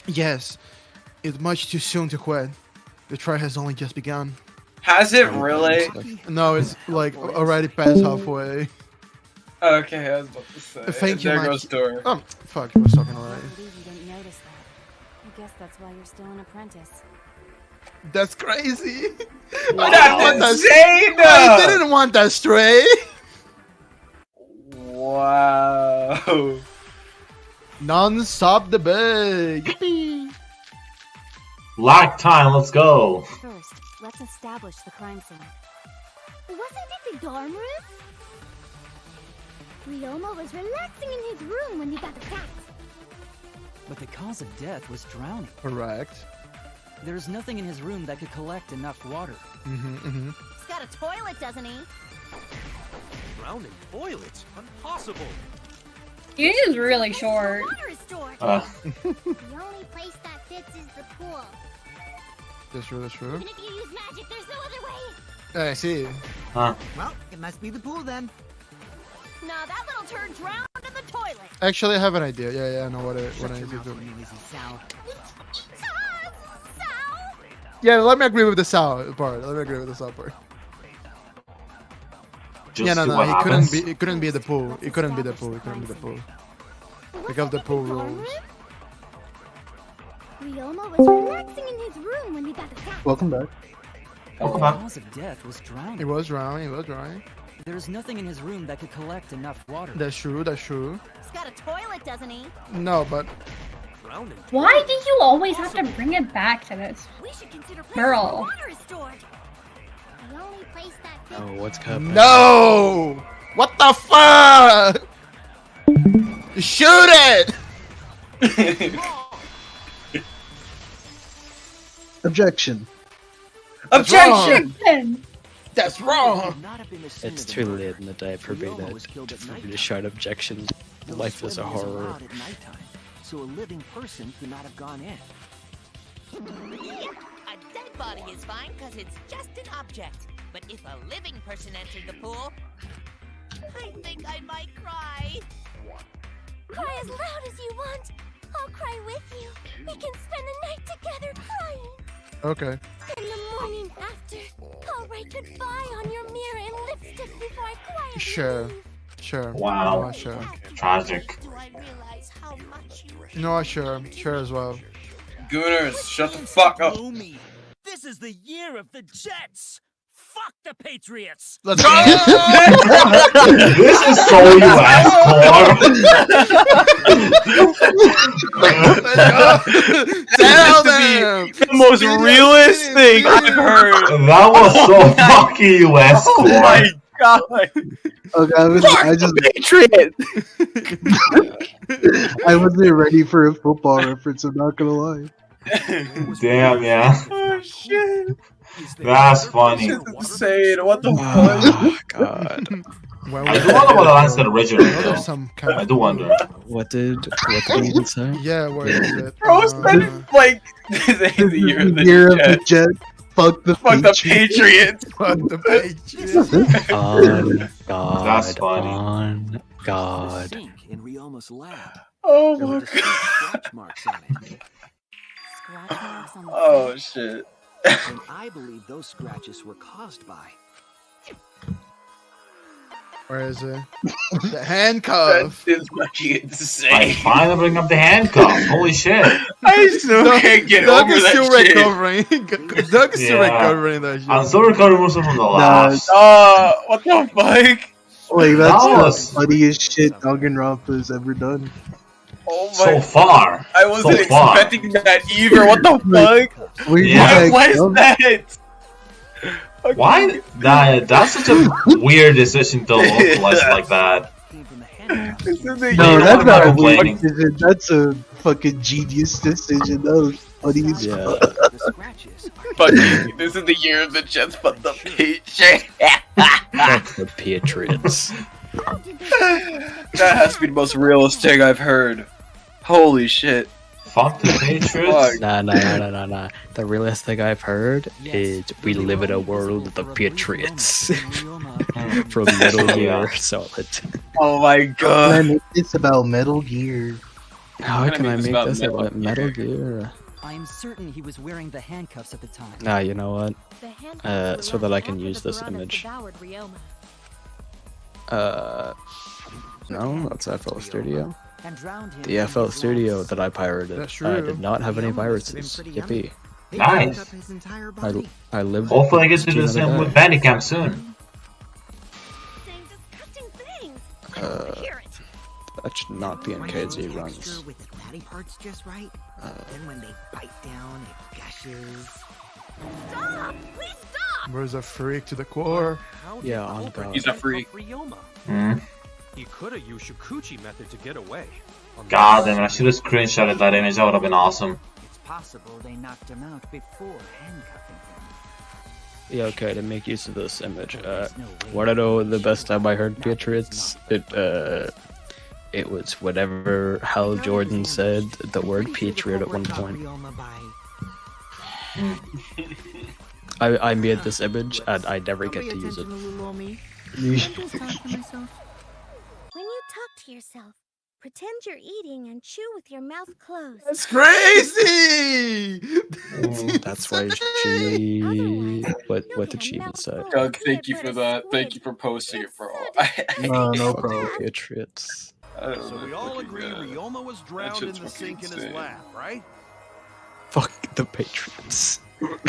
Yes, it's much too soon to quit. The trial has only just begun. Has it really? No, it's like already past halfway. Okay, I was about to say. Thank you, There Mike. goes door. Oh, fuck, I was talking already. I believe you didn't notice that. I guess that's why you're still an apprentice. That's crazy. That's insane! I didn't want that stray. Wow. Non-stop debate. Yippee. Lock time, let's go. First, let's establish the crime scene. Wasn't it the dorm room? Ryoma was relaxing in his room when he got attacked. But the cause of death was drowning. Correct. There's nothing in his room that could collect enough water. Mm-hmm. He's got a toilet, doesn't he? Drowning toilets? Impossible. He is really short. Water is stored. Uh. The only place that fits is the pool. That's true, that's true. Even if you use magic, there's no other way. I see. Huh. Well, it must be the pool then. Nah, that little turd drowned in the toilet. Actually, I have an idea. Yeah, I know what I need to do. Yeah, let me agree with the Sal part. Just Yeah, no, see no, what he happens. couldn't be the pool. It couldn't be the pool. Because the pool rules. Ryoma was relaxing in his room when he got attacked. Welcome back. Welcome The back. cause of death was drowning. He was drowning. There's nothing in his room that could collect enough water. That's true. He's got a toilet, doesn't he? No, but Why do you always have to bring it back to this? We should consider places Girl. where water is stored. The only place that fits. Oh, what's happening? no! What the fuck? Shoot it! Objection. Objection! That's wrong. It's too late in the day for me to shout objection. Life is a horror. At nighttime, so a living person could not have gone in. A dead body is fine because it's just an object. But if a living person entered the pool, I think I might cry. Cry as loud as you want. I'll cry with you. We can spend the night together crying. Okay. In the morning after, I'll write goodbye on your mirror in lipstick before I quietly Sure. Wow. No, sure. Tragic. Do I realize how much you No, sure as well. Gooners, shut the fuck up. Gloomy. This is the year of the Jets. Fuck the Patriots. Let's go. This is so you ass Tell them the most realist thing I've heard. That was so fucking US Oh my god. Okay, I just Patriot. I wasn't ready for a football reference. I'm not gonna lie. Damn, yeah. Oh shit. That's funny. This is insane. What the fuck? Oh god. I do wonder what the line said originally, though. Some kind I do wonder. What did he even say? Yeah, where is it? Bro, spent like the year of the Year of Jets. the Jet. Fuck the Patriots. Fuck the Patriots. On God. That's funny. On God. Sink in Ryoma's lab. Oh There my were distinct god. scratch marks on it. Scratch marks on the Oh sink. shit. And I believe those scratches were caused by. Where is it? The handcuff. That is fucking insane. I finally bring up the handcuff. Holy shit. I still can't get Doug over is that still shit. recovering. Doug is still Yeah. recovering that shit. I'm still recovering also from the last. What the fuck? Like, that's That was- the funniest shit Danganronpa has ever done. Oh my. So far. I wasn't So far. expecting that either. What the fuck? Yeah. Why is that? Why? That's such a weird decision to localize like that. No, that's not a weird decision. That's a fucking genius decision. That was funny as fuck. Fucking, this is the year of the Jets, but the Patriots. Fuck the Patriots. That has to be the most realist thing I've heard. Holy shit. Fuck the Patriots? Nah. The realest thing I've heard is we live in a world of the Patriots. From Metal Gear Solid. Oh my god. Man, it's about Metal Gear. How can I it's make about this Metal about Metal Gear? I am certain he was wearing the handcuffs at the time. Nah, you know what? The handcuffs So were that I left can after use the this piranha image. devoured Ryoma. No, that's FL Studio. And drowned him The in FL his Studio labs. that I pirated That's true. did not have any Ryoma must have been viruses. pretty Yippee. They Nice. fucked up his entire body. I lived. Hopefully I get to see do the another same day. with Bandicam soon. Saying disgusting things. That should not be in When KZ it's runs. texture with the fatty parts just right, then when they bite down, it gushes. Stop! Please stop! Where's a freak to the core? Yeah, on God. He's a freak. Ryoma. Hmm. He could have used Shukuchi method to get away. God damn, I should have screenshotted that image. That would have been awesome. It's possible they knocked him out before handcuffing him. Yeah, okay, to make use of this image. What I know the best time I heard Patriots, it was whenever Hal Jordan said the word Patriot at one point. I made this image and I never get to use it. When you talk to yourself, pretend you're eating and chew with your mouth closed. That's crazy! That's why she. What did she even say? Doug, thank you for that. Thank you for posting it, bro. No Fuck problem. the Patriots. So we all agree Ryoma was drowned in the sink in his lab, right? Fuck the Patriots. Fuck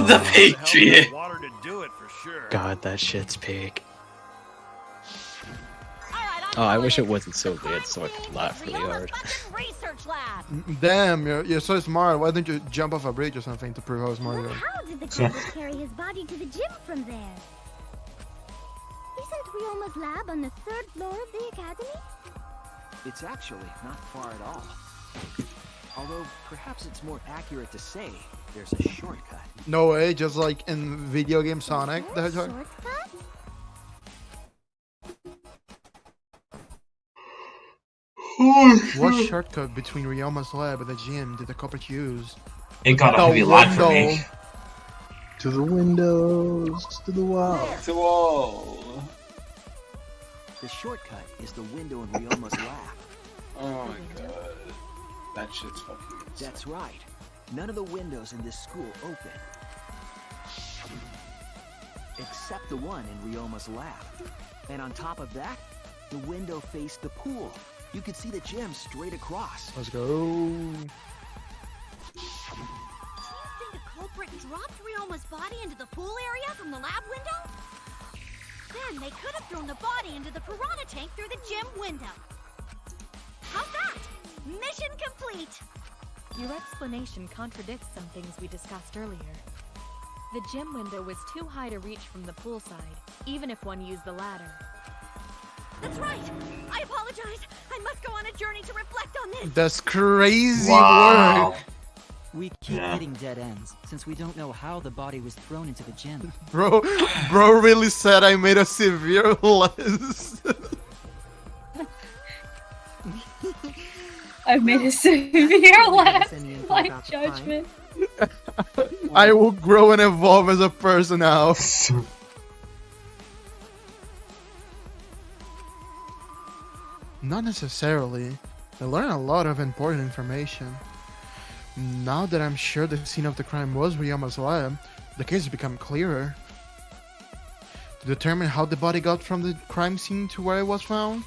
the Patriots. Water to do it for sure. God, that shit's big. Oh, I wish it wasn't so weird so I could laugh really hard. Research lab. Damn, you're so smart. Why don't you jump off a bridge or something to prove how smart you are? How did the culprit carry his body to the gym from there? Isn't Ryoma's lab on the 3rd floor of the academy? It's actually not far at all. Although, perhaps it's more accurate to say there's a shortcut. No way, just like in video game Sonic the Hedgehog. Shortcut? What shortcut between Ryoma's lab and the gym did the culprit use? It got a The heavy lag for me. window. To the windows, to the wall. To all. The shortcut is the window in Ryoma's lab. Oh my god. That shit's fucking insane. That's right. None of the windows in this school open. Except the one in Ryoma's lab. And on top of that, the window faced the pool. You could see the gym straight across. Let's go. Do you think the culprit dropped Ryoma's body into the pool area from the lab window? Then they could have thrown the body into the piranha tank through the gym window. How's that? Mission complete! Your explanation contradicts some things we discussed earlier. The gym window was too high to reach from the pool side, even if one used the ladder. That's right! I apologize! I must go on a journey to reflect on this! That's crazy Wow. work! We keep hitting dead ends, since we don't know how the body was thrown into the gym. Bro really said I made a severe list. I've made a severe last like judgment. I will grow and evolve as a person now. Not necessarily. I learned a lot of important information. Now that I'm sure the scene of the crime was Ryoma's lab, the case has become clearer. To determine how the body got from the crime scene to where it was found,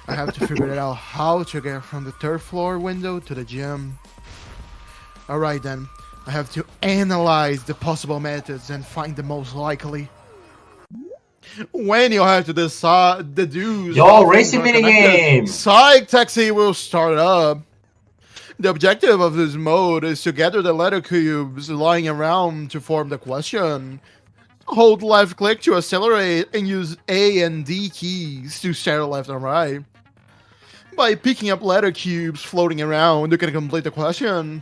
I have to figure out how to get from the 3rd floor window to the gym. Alright then, I have to analyze the possible methods and find the most likely. When you have to decide the dues, Yo, racing minigame! Psych Taxi will start up. The objective of this mode is to gather the letter cubes lying around to form the question. Hold left click to accelerate and use A and D keys to stare left and right. By picking up letter cubes floating around, you can complete the question.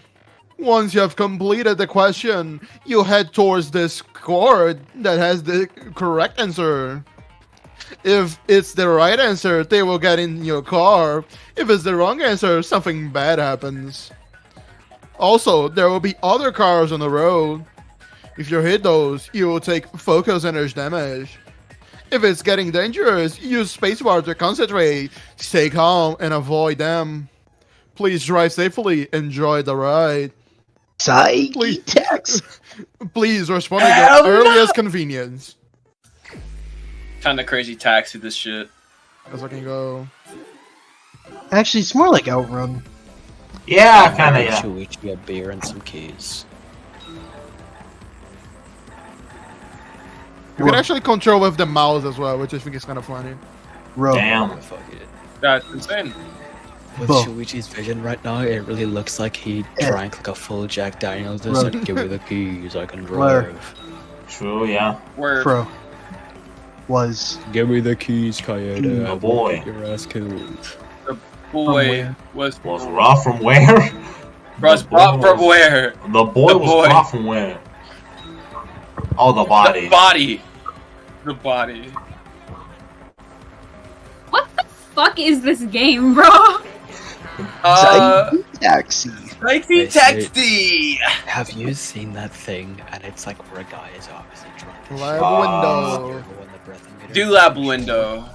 Once you have completed the question, you head towards this cord that has the correct answer. If it's the right answer, they will get in your car. If it's the wrong answer, something bad happens. Also, there will be other cars on the road. If you hit those, you will take focus energy damage. If it's getting dangerous, use spacebar to concentrate, stay calm, and avoid them. Please drive safely, enjoy the ride. Psyche tax. Please respond at your earliest convenience. Kinda crazy taxi this shit. Let's fucking go. Actually, it's more like Outrun. Yeah, kinda, yeah. Should we each get a beer and some keys? You can actually control with the mouse as well, which I think is kind of funny. Damn. Fuck it. That's insane. With Shuichi's vision right now, it really looks like he drank like a full Jack Daniels. Just like, give me the keys, I can drive. True, yeah. Where? Bro. Was. Give me the keys, Kayeda. Oh boy. Your ass killed. The boy was brought from where? Was brought from where? The boy was brought from where? Oh, the body. The body. The body. What the fuck is this game, bro? Taxi. Taxi, taxi. Have you seen that thing? And it's like where a guy is obviously drunk. Lab window. Do lab window.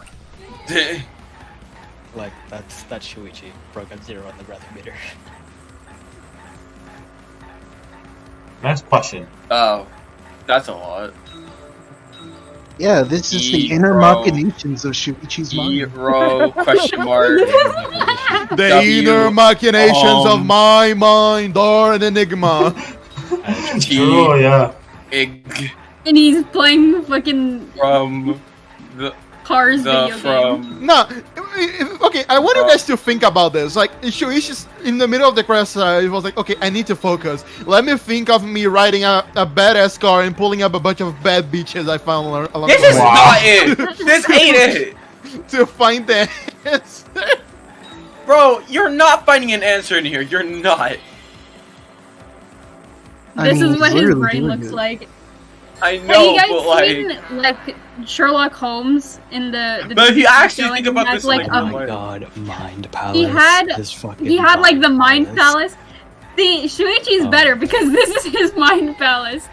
Like that's Shuichi. Broke at 0 on the breath meter. Next question. Oh, that's a lot. Yeah, this is the inner machinations of Shuichi's mind. Hero question mark. The inner machinations of my mind are an enigma. True, yeah. Egg And he's playing fucking from the Cars video game. No, okay, I want you guys to think about this. Like, Shuichi's in the middle of the crash site, it was like, okay, I need to focus. Let me think of me riding a badass car and pulling up a bunch of bad bitches I found along the way. This is not it! This ain't it! To find the answer. Bro, you're not finding an answer in here. You're not. This is what his brain looks like. I Have know, you guys but like... seen like Sherlock Holmes in the But if you actually show, think and about he this, has, like, Oh my god, Mind Palace. he had His like the Mind Palace. See, Shuichi's better because this is his Mind Palace.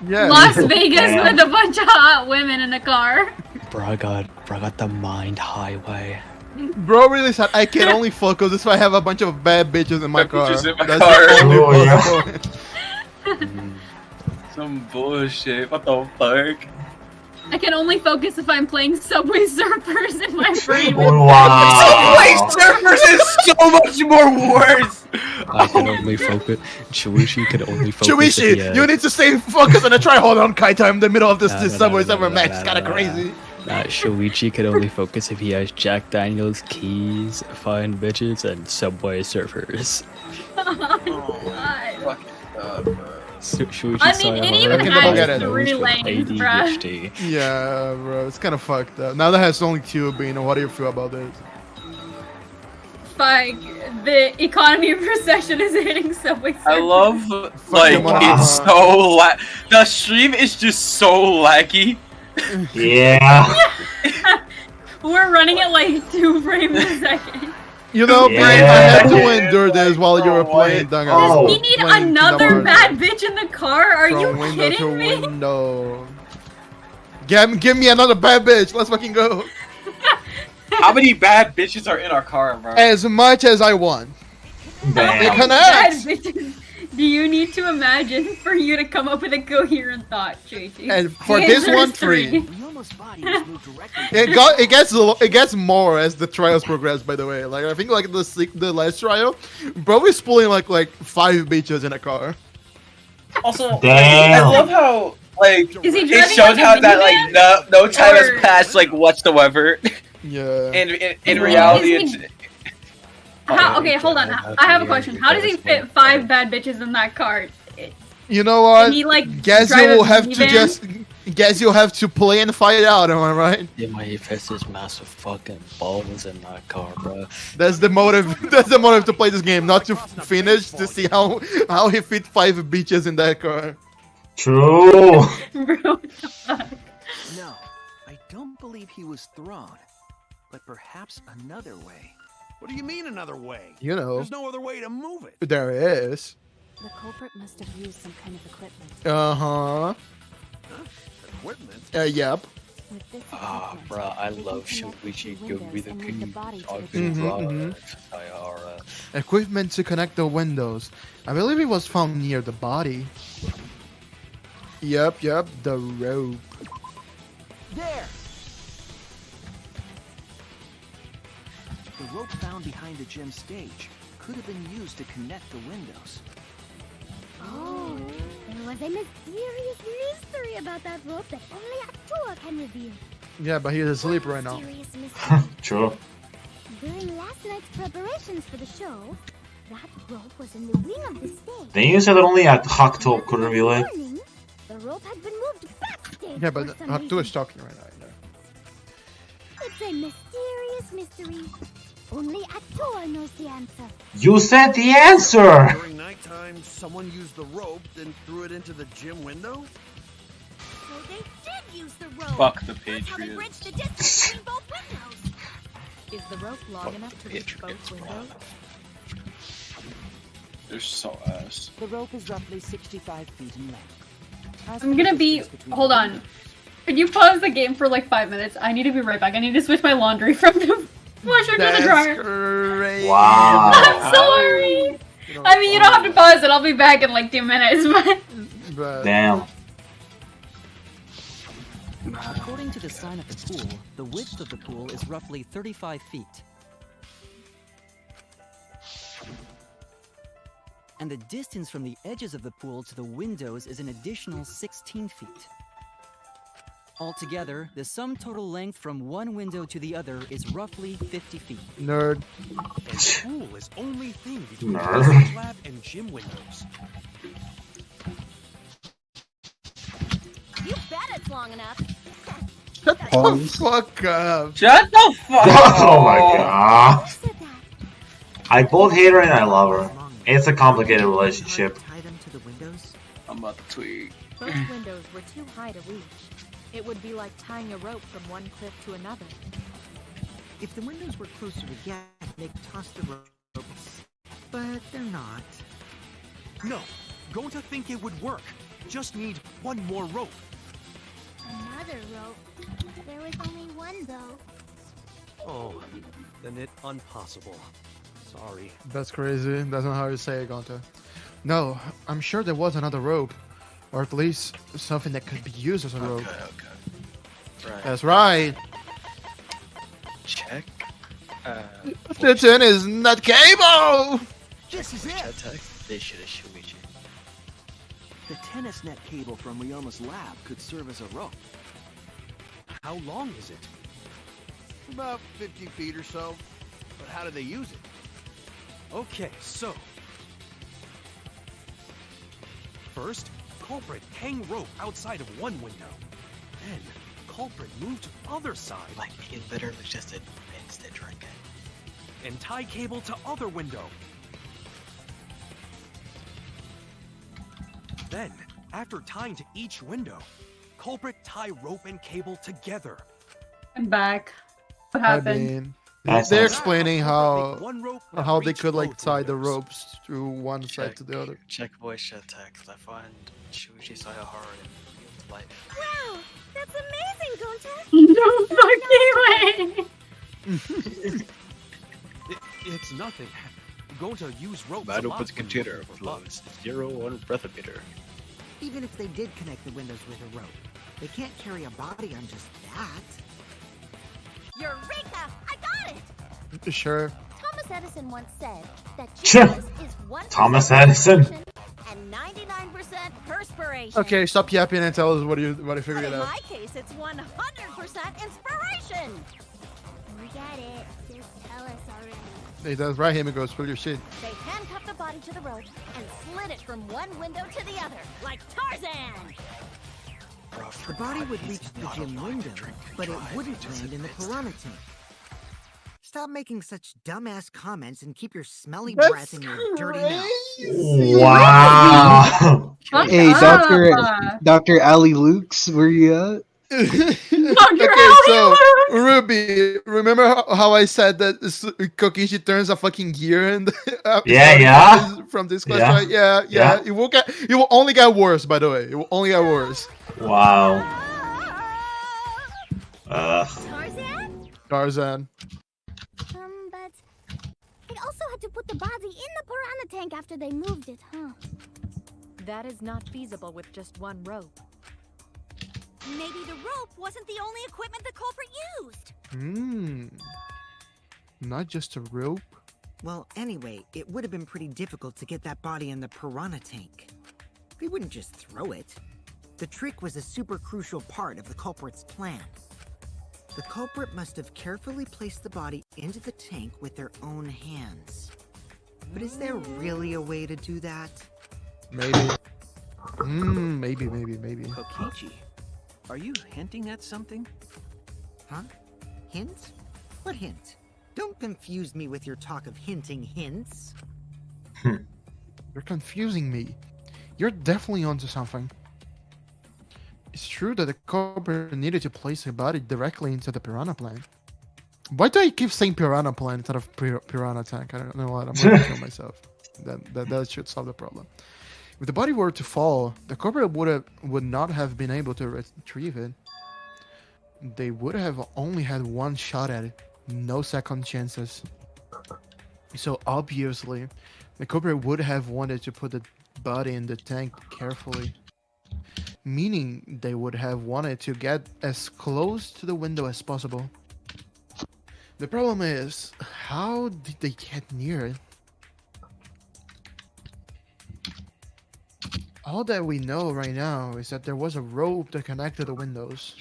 Yeah. Las Vegas Damn. with a bunch of hot women in a car. Bro, I got the Mind Highway. Bro really said, I can only focus if I have a bunch of bad bitches in my car. Bitches in my That's car. the only Oh, yeah. possible. Some bullshit. What the fuck? I can only focus if I'm playing Subway Surfers in my brain. Wow. Subway Surfers is so much more worse. I can only focus. Shuichi can only focus. if he Shuichi, has- you need to stay focused on a try. Hold on, Kaito, I'm in the middle of this No, no, Subway no, no, Surfer no, match. no, It's no, kind of no, crazy. Shuichi can only focus if he has Jack Daniels, keys, fine bitches, and Subway Surfers. Shuichi I mean, it even has three lanes, bruh. ADHD. Yeah, bro, it's kind of fucked up. Now that has only two being. What do you feel about this? Fuck, the economy of recession is hitting Subway Surfers. I love, like, Wow. it's so the stream is just so laggy. Yeah. We're running at like 2 frames a second. You know, Brain, I had to endure this while you were playing Does Danganronpa. he need Playing another Kingdom bad bitch in the car? Are From you window to kidding me? window. Give me another bad bitch. Let's fucking go. How many bad bitches are in our car, bro? As much as I want. How many It bad connects. bitches do you need to imagine for you to come up with a coherent thought, JT? And for The this answer one, is 3. Ryoma's body was moved directly. It gets more as the trials progress. By the way, like I think like the last trial, bro is pulling like 5 bitches in a car. Also, Damn. I love how like Is he it driving showed like a how that minivan? like no time Or- has passed like whatsoever. Yeah. In reality, Is it's How, okay, hold on. I have a question. How does he fit 5 bad bitches in that car? You know what? Can he, like, guess drive you will a have to minivan? just. Guess you'll have to play and fight out. Am I right? Yeah, my he fits his massive fucking balls in that car, bro. That's the motive. That's the motive to play this game, not to finish to see how he fit 5 bitches in that car. True. Bro, what the fuck? No, I don't believe he was thrown. But perhaps another way. What do you mean another way? You know. There's no other way to move it. There is. The culprit must have used some kind of equipment. Uh-huh. Equipment? Yep. With this Ah, equipment, bro, I they can love connect Shuichi. the Give me windows the and move the body keys. to I the can Mhm, drive. Sayara. Equipment to connect the windows. I believe it was found near the body. Yep, the rope. There! The rope found behind the gym stage could have been used to connect the windows. Oh, there was a mysterious mystery about that rope that only Atua can reveal. Yeah, but he's asleep right now. Mysterious mystery. True. During last night's preparations for the show, that rope was in the wing of the stage. Then you said that only at Hakuto could reveal it. Morning, the rope had been moved backstage. Yeah, but for some Hakuto is reason. talking right now. It's a mysterious mystery. Only Atua knows the answer. You said the answer. During nighttime, someone used the rope, then threw it into the gym window? So they did use the rope. Fuck the That's how they Patriots. bridged the distance between both windows. Is the rope long enough to reach both windows? They're so ass. The rope is roughly 65 feet in length. I'm gonna be. Hold on. Could you pause the game for like 5 minutes? I need to be right back. I need to switch my laundry from the washer to the dryer. Great. Wow. I'm sorry. I mean, you don't have to pause it. I'll be back in like 2 minutes. But Damn. According to the sign at the pool, the width of the pool is roughly 35 feet. And the distance from the edges of the pool to the windows is an additional 16 feet. Altogether, the sum total length from one window to the other is roughly 50 feet. Nerd. And the pool is only thing between the Nerd. research lab and gym windows. You bet it's long enough. Shut the fuck up. Shut the fuck up! Oh my god. I both hate her and I love her. It's a complicated relationship. Tie them to the windows? I'm about to tweet. Both windows were too high to reach. It would be like tying a rope from one cliff to another. If the windows were closer together, they'd toss the ropes. But they're not. No, going to think it would work. Just need one more rope. Another rope. There was only one though. Oh, then it impossible. Sorry. That's crazy. That's not how you say it, Gonta. No, I'm sure there was another rope. Or at least something that could be used as a rope. Okay. Right. That's right. Check. The tin is not cable! This is it! They should have Shuichi. The tennis net cable from Ryoma's lab could serve as a rope. How long is it? About 50 feet or so. But how do they use it? Okay, so. First, culprit hang rope outside of one window. Then, culprit move to other side. Like, he literally just did instant drink it. And tie cable to other window. Then, after tying to each window, culprit tie rope and cable together. I'm back. What I happened? mean, They're explaining how that they reach could like both tie the windows. ropes to one side to the other. Check voice chat text. I find Shuichi Sayahara in real life. Wow, that's amazing, Gonta. No fucking way. It's nothing. Going to use ropes. Bad a lot opens when computer looking for flows bugs. 0 on breathometer. Even if they did connect the windows with a rope, they can't carry a body on just that. Eureka! I got it! Sure. Thomas Edison once said that genius is 1% Thomas Edison. and 99% perspiration. Okay, stop yapping and tell us what you But figured in out. my case, it's 100% inspiration. We get it. Just tell us already. Hey, that's right. Him goes, spill your shit. They handcuffed the body to the rope and slid it from one window to the other, like Tarzan. The body would reach the gym window, but it wouldn't land in the piranha tank. Stop making such dumbass comments and keep your smelly breath in your dirty mouth. Wow. Hey, Dr. Ali Lukes, where you at? Okay, so Ruby, remember how I said that Kokichi turns a fucking gear and from this class, right? Yeah. It will only get worse, by the way. It will only get worse. Wow. Tarzan. But they also had to put the body in the piranha tank after they moved it, huh? That is not feasible with just one rope. Maybe the rope wasn't the only equipment the culprit used. Not just a rope. Well, anyway, it would have been pretty difficult to get that body in the piranha tank. They wouldn't just throw it. The trick was a super crucial part of the culprit's plan. The culprit must have carefully placed the body into the tank with their own hands. But is there really a way to do that? Maybe. Maybe. Kokichi, are you hinting at something? Huh? Hint? What hint? Don't confuse me with your talk of hinting hints. You're confusing me. You're definitely onto something. It's true that the culprit needed to place the body directly into the piranha plant. Why do I keep saying piranha plant instead of piranha tank? I don't know what. I'm going to kill myself. That should solve the problem. If the body were to fall, the culprit would not have been able to retrieve it. They would have only had one shot at it, no second chances. So obviously, the culprit would have wanted to put the body in the tank carefully. Meaning they would have wanted to get as close to the window as possible. The problem is, how did they get near it? All that we know right now is that there was a rope that connected the windows.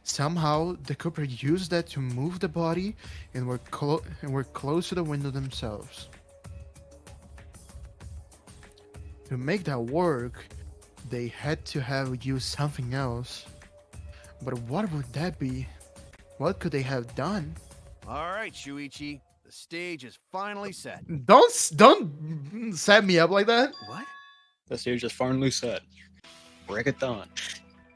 Somehow, the culprit used that to move the body and were close to the window themselves. To make that work, they had to have used something else. But what would that be? What could they have done? All right, Shuichi, the stage is finally set. Don't set me up like that. What? The stage is finally set. Break it down.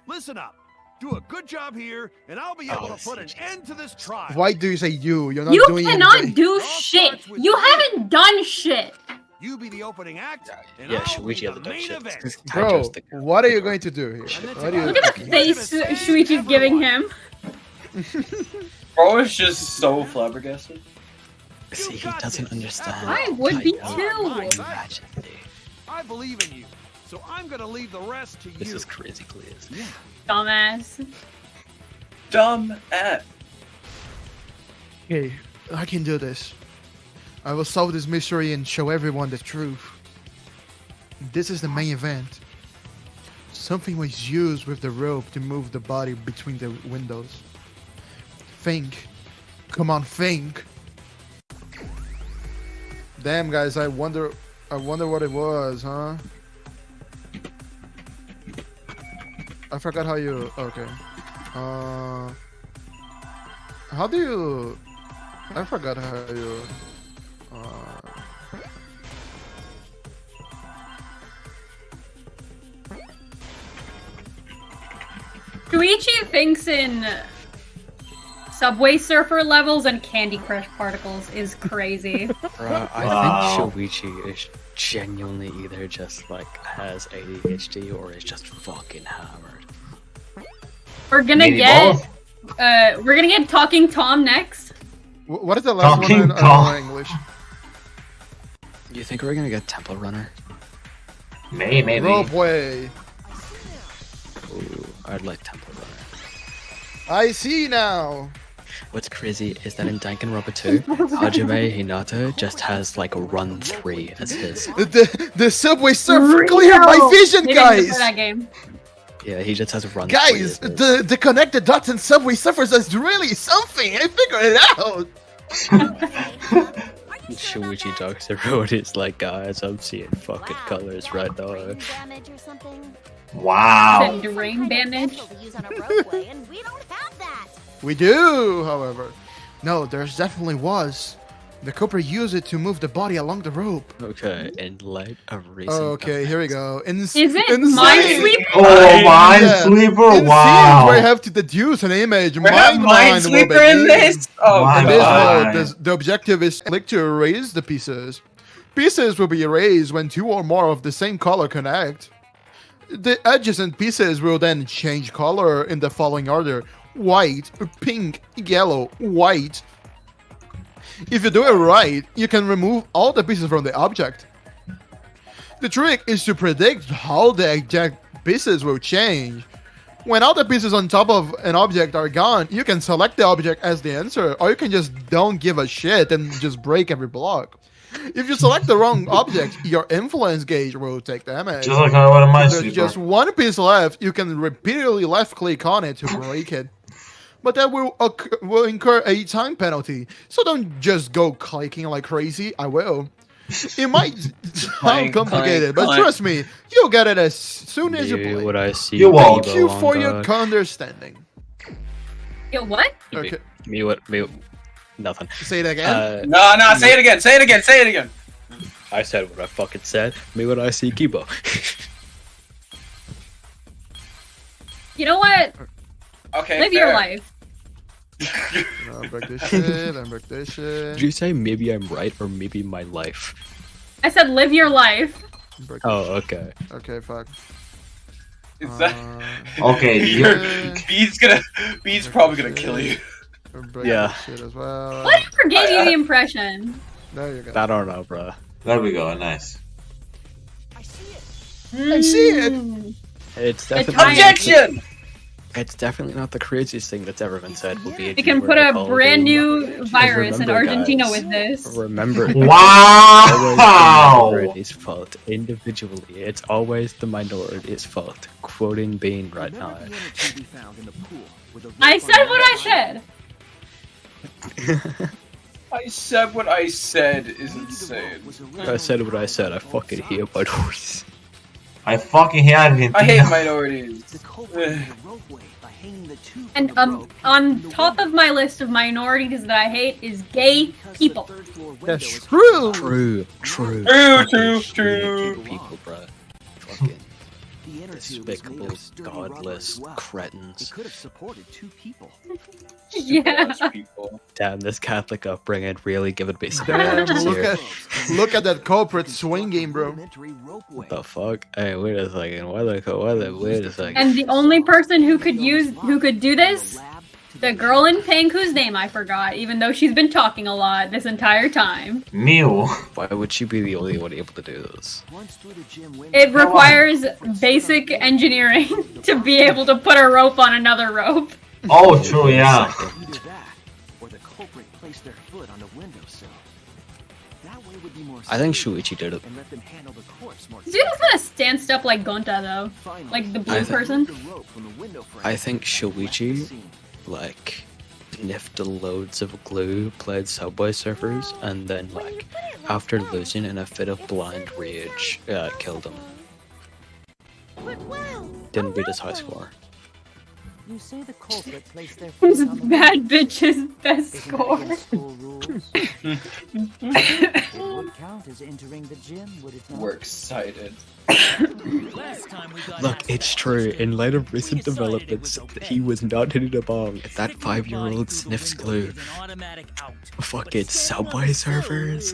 Listen up. Do a good job here, and I'll be able to put an end to this trial. Why do you say you? You're not You doing cannot anything. do shit. You haven't done shit. You be the opening act, and Yeah, I'll be Shuichi the hasn't done main shit. event. Bro, what are you going to do here? What are you Look at the face Shuichi's giving him. Bro is just so flabbergasted. See, he doesn't understand. I would be All too. right, I believe in you, so I'm gonna leave the rest to you. This is crazy clear. Yeah. Dumbass. Dumb at. Okay, I can do this. I will solve this mystery and show everyone the truth. This is the main event. Something was used with the rope to move the body between the windows. Think. Come on, think. Damn, guys, I wonder what it was, huh? I forgot how you... Okay. How do you... I forgot how you... Shuichi thinks in Subway Surfer levels and Candy Crush particles is crazy. Bruh, I think Shuichi is genuinely either just like has ADHD or is just fucking hammered. We're gonna get Talking Tom next. What is the last one in English? You think we're gonna get Temple Runner? Maybe. Ropeway. Ooh, I'd like Temple Runner. I see now. What's crazy is that in Danganronpa 2, Hajime Hinata just has like a run 3 as his. The Subway Surfer cleared my vision, guys. That game. Yeah, he just has a run 3 Guys, as his. the connected dots in Subway Surfers is really something. I figured it out. Shuichi talks to Road is like, guys, I'm seeing fucking colors right now. Damage or something? Wow. The rain damage. We do, however. No, there's definitely was. The culprit used it to move the body along the rope. Okay, in light of recent. Okay, here we go. Is it Minesweeper? Oh, Minesweeper! Wow. Where I have to deduce an image. We have Minesweeper in this? Oh, my God. The objective is click to erase the pieces. Pieces will be erased when 2 or more of the same color connect. The adjacent pieces will then change color in the following order: white, pink, yellow, white. If you do it right, you can remove all the pieces from the object. The trick is to predict how the exact pieces will change. When all the pieces on top of an object are gone, you can select the object as the answer, or you can just don't give a shit and just break every block. If you select the wrong object, your influence gauge will take damage. Just like how I want If Minesweeper. there's just one piece left, you can repeatedly left-click on it to break it. But that will incur a time penalty, so don't just go clicking like crazy. I will. It might sound complicated, but trust me, you'll get it as soon as you play. What I see. You won't. Thank you for your understanding. Yo, what? Okay. Me, nothing. Say it again. No, say it again. Say it again. I said what I fucking said. Me, what I see, Kibo. You know what? Okay. Live your life. Break this shit. Break this shit. Did you say maybe I'm right or maybe my life? I said live your life. Oh, okay. Okay, fuck. Is that... Okay, B's probably gonna kill you. Yeah. Shit as well. Whatever gave you the impression? There you go. I don't know, bro. There we go. Nice. I see it. It's definitely Objection. It's definitely not the craziest thing that's ever been said. We can put a brand new virus in Argentina with this. Remember, wow! Minorities' fault individually. It's always the minorities' fault. Quoting Bean right now. I said what I said. I said what I said is insane. I said what I said. I fucking hate minorities. I fucking hate Argentina. I hate minorities. And on top of my list of minorities that I hate is gay people. That's true. True. People, bro. Fucking despicable, godless cretins. could have supported 2 people. Yeah. Damn, this Catholic upbringing really giving me some Damn, vibes here. look at that culprit swinging, bro. What the fuck? Hey, wait a second. Wait a second. And the only person who could do this, the girl in pink whose name I forgot, even though she's been talking a lot this entire time. Mew. Why would she be the only one able to do this? It requires basic engineering to be able to put a rope on another rope. Oh, true, yeah. Either that, or the culprit placed their foot on the windowsill. That way would be more I think safe Shuichi did it. and let them handle the corpse more. Dude is gonna stand up like Gonta though, like the blue person. I think Shuichi, like, sniffed loads of glue, played Subway Surfers, and then, like, after losing in a fit of blind rage, killed him. Didn't beat his high score. You say the culprit placed their foot on the Bad bitch's best score. would count as entering the gym, would it not? We're excited. Look, it's true. In light of recent developments, he was not hitting a bong. That 5-year-old sniffs glue. Fucking Subway servers.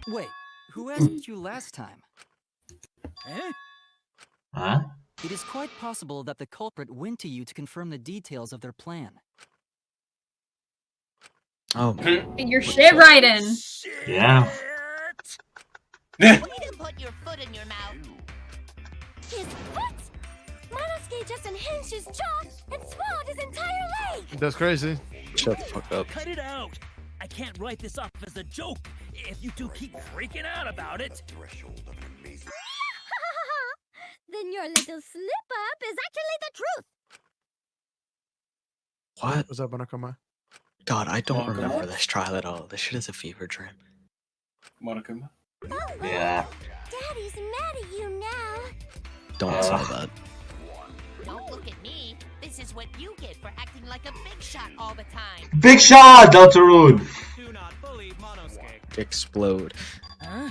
Wait, who asked you last time? Eh? Huh? It is quite possible that the culprit went to you to confirm the details of their plan. Oh. You're shit right in. Yeah. Way to put your foot in your mouth. His foot? Monosuke just unhinged his jaw and swallowed his entire leg. That's crazy. Shut the fuck up. Cut it out! I can't write this off as a joke if you two keep freaking out about it. Then your little slip up is actually the truth. What? What's up, Monokuma? God, I don't remember this trial at all. This shit is a fever dream. Monokuma? Yeah. Daddy's mad at you now. Don't say that. Don't look at me. This is what you get for acting like a big shot all the time. Big shot, Dr. Rude! Do not bully Monosuke. Explode. Huh?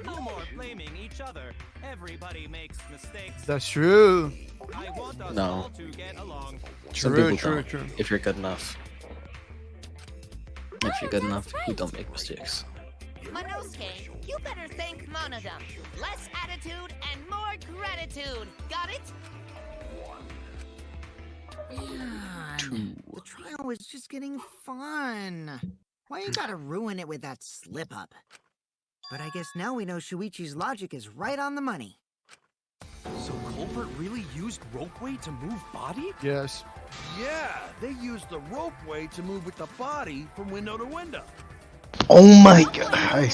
No more blaming each other. Everybody makes mistakes. That's true. I want us No. all to get along. Some True, people true, don't. true. If you're good enough. If you're good enough, you don't make mistakes. Monosuke, you better thank Monodum. Less attitude and more gratitude. Got it? Man, the trial was just getting fun. Why you gotta ruin it with that slip up? But I guess now we know Shuichi's logic is right on the money. So culprit really used ropeway to move body? Yes. Yeah, they used the ropeway to move with the body from window to window. Oh my god.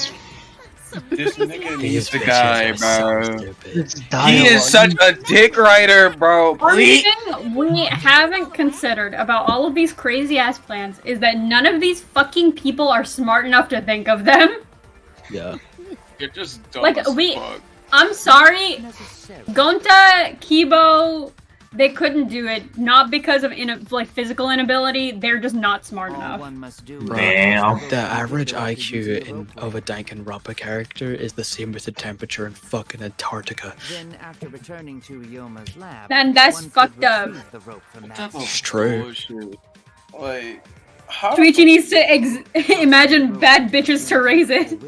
This nigga These is the bitches guy, are so bro. stupid. He is such a dick rider, bro. Only Please. thing we haven't considered about all of these crazy ass plans is that none of these fucking people are smart enough to think of them. Yeah. You're just dumb Like, as fuck. I'm sorry, Gonta, Kibo, they couldn't do it. Not because of physical inability, they're just not smart enough. Bro, the average IQ of a Danganronpa character is the same as the temperature in fucking Antarctica. Then, after returning to Ryoma's lab, Man, that's one could fucked up. retrieve the rope from that It's true. Bullshit. Like, how? Shuichi needs to imagine bad bitches to raise it.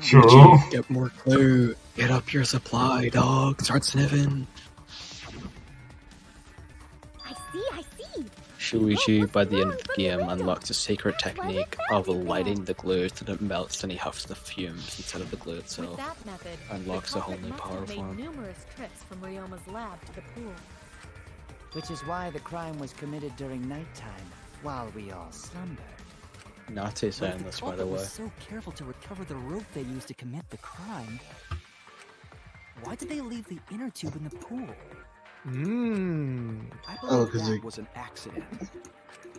True. Get more clue. Get up your supply, dog. Start sniffing. I see. Shuichi, by the end of the game, unlocks a secret technique of lighting the glue so that it melts and he huffs the fumes instead of the glue With itself. that method, Unlocks the a whole culprit new must power have made form. numerous trips from Ryoma's lab to the pool. Which is why the crime was committed during nighttime, while we all slumbered. Nazi But saying if this, the by the culprit way. was so careful to recover the rope they used to commit the crime, why did they leave the inner tube in the pool? Mmm. I Oh, believe 'cause that they- was an accident.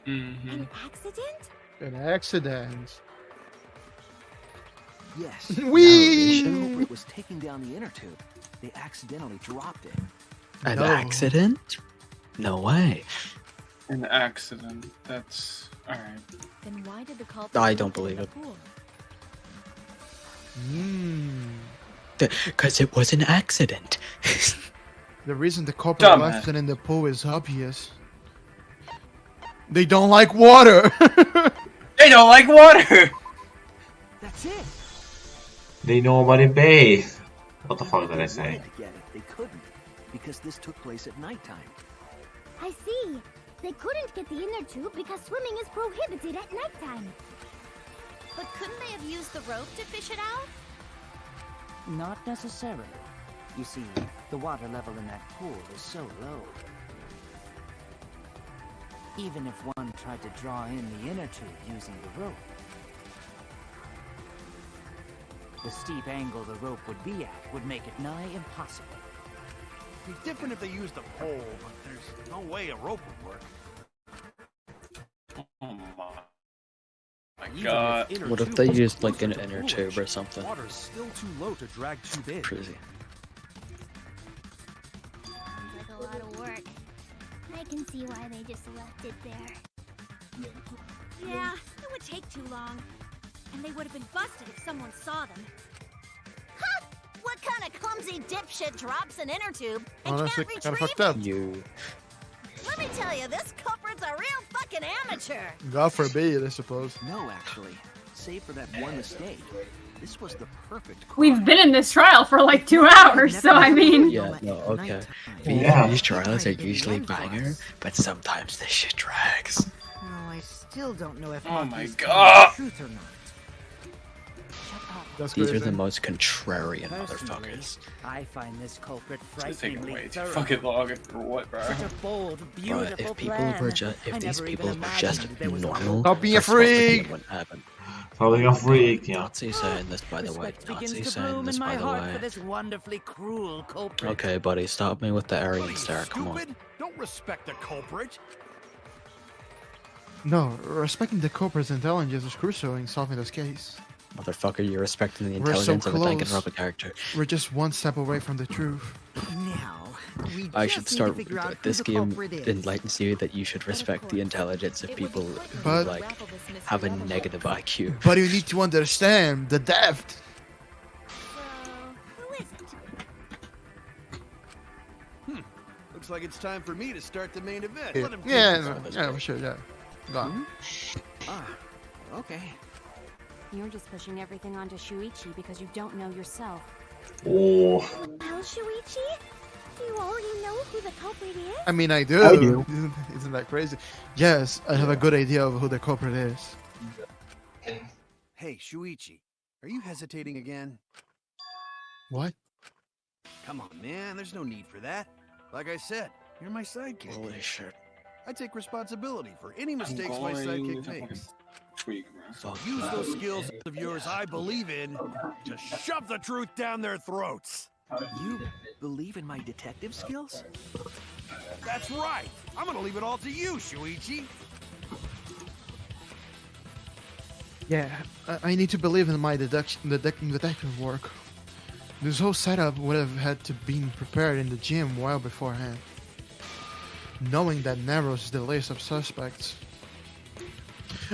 Mm-hmm. Accident? An accident. Yes. Whee! The culprit was taking down the inner tube. They accidentally dropped it. An No. accident? No way. An accident. That's alright. Then why did the culprit I leave don't it in believe the it. pool? Mmm. Because it was an accident. The reason the culprit Dumbass. left it in the pool is obvious. They don't like water. They don't like water. That's it. They nobody bathe. What the fuck did I They say? wanted to get it. They couldn't because this took place at nighttime. I see. They couldn't get the inner tube because swimming is prohibited at nighttime. But couldn't they have used the rope to fish it out? Not necessarily. You see, the water level in that pool is so low. Even if one tried to draw in the inner tube using the rope, the steep angle the rope would be at would make it nigh impossible. It'd be different if they used a pole, but there's no way a rope would work. Oh my Even god. if inner What if tube they was used like closer an to inner pool tube or edge, something? Water's still too low to drag tube in. Crazy. Sounds like a lot of work. I can see why they just left it there. Yeah, it would take too long. And they would have been busted if someone saw them. Ha! What kind of clumsy dipshit drops an inner tube and Honestly, can't kind of retrieve fucked up. You. Let me tell you, this culprit's a real fucking amateur. God forbid, I suppose. No, actually. Save for that one mistake. This was the perfect We've been in this trial for like 2 hours, so I mean. Yeah, no, okay. These trials are usually banger, but sometimes this shit drags. Oh, I still don't know if Oh my Monkey's God. telling the truth or not. That's These crazy. are the most contrarian motherfuckers. I find this culprit It's taking frighteningly way too thorough. fucking long for what, bro? Such a bold, But beautiful if people plan. were just, I if these never people even were imagined just there was a normal, Stop being a this fucking freak! wouldn't happen. Probably a freak, yeah. Nazi saying this, by the way. Respect Nazi begins to saying bloom this, in my by the heart for way. this wonderfully cruel culprit. Okay, buddy, stop me with the What are Aryan you, stare. Come on. stupid? Don't respect the culprit. No, respecting the culprit's intelligence is crucial in solving this case. Motherfucker, you're respecting the We're so intelligence of a close. Danganronpa character. We're just one step away from the truth. Now, we I just should need to start. figure out who This the game culprit is. enlightens you that you should respect the intelligence of people who, But- like, have a negative IQ. But you need to understand the depth. Who is it? Looks like it's time for me to start the main event. Yeah, Let him yeah, take no, this. yeah, for sure, yeah. Gone. Ah, okay. You're just pushing everything onto Shuichi because you don't know yourself. Oh. Well, Shuichi? Do you already know who the culprit is? I mean, I do. I do. Isn't that crazy? Yes, I have a good idea of who the culprit is. Hey, Shuichi, are you hesitating again? What? Come on, man. There's no need for that. Like I said, you're my sidekick. Holy shit. I take responsibility for any mistakes my sidekick makes. Tweak, bro. Use those skills of yours I believe in to shove the truth down their throats. You believe in my detective skills? That's right. I'm gonna leave it all to you, Shuichi. Yeah, I need to believe in my detective work. This whole setup would have had to be prepared in the gym well beforehand. Knowing that narrows the list of suspects.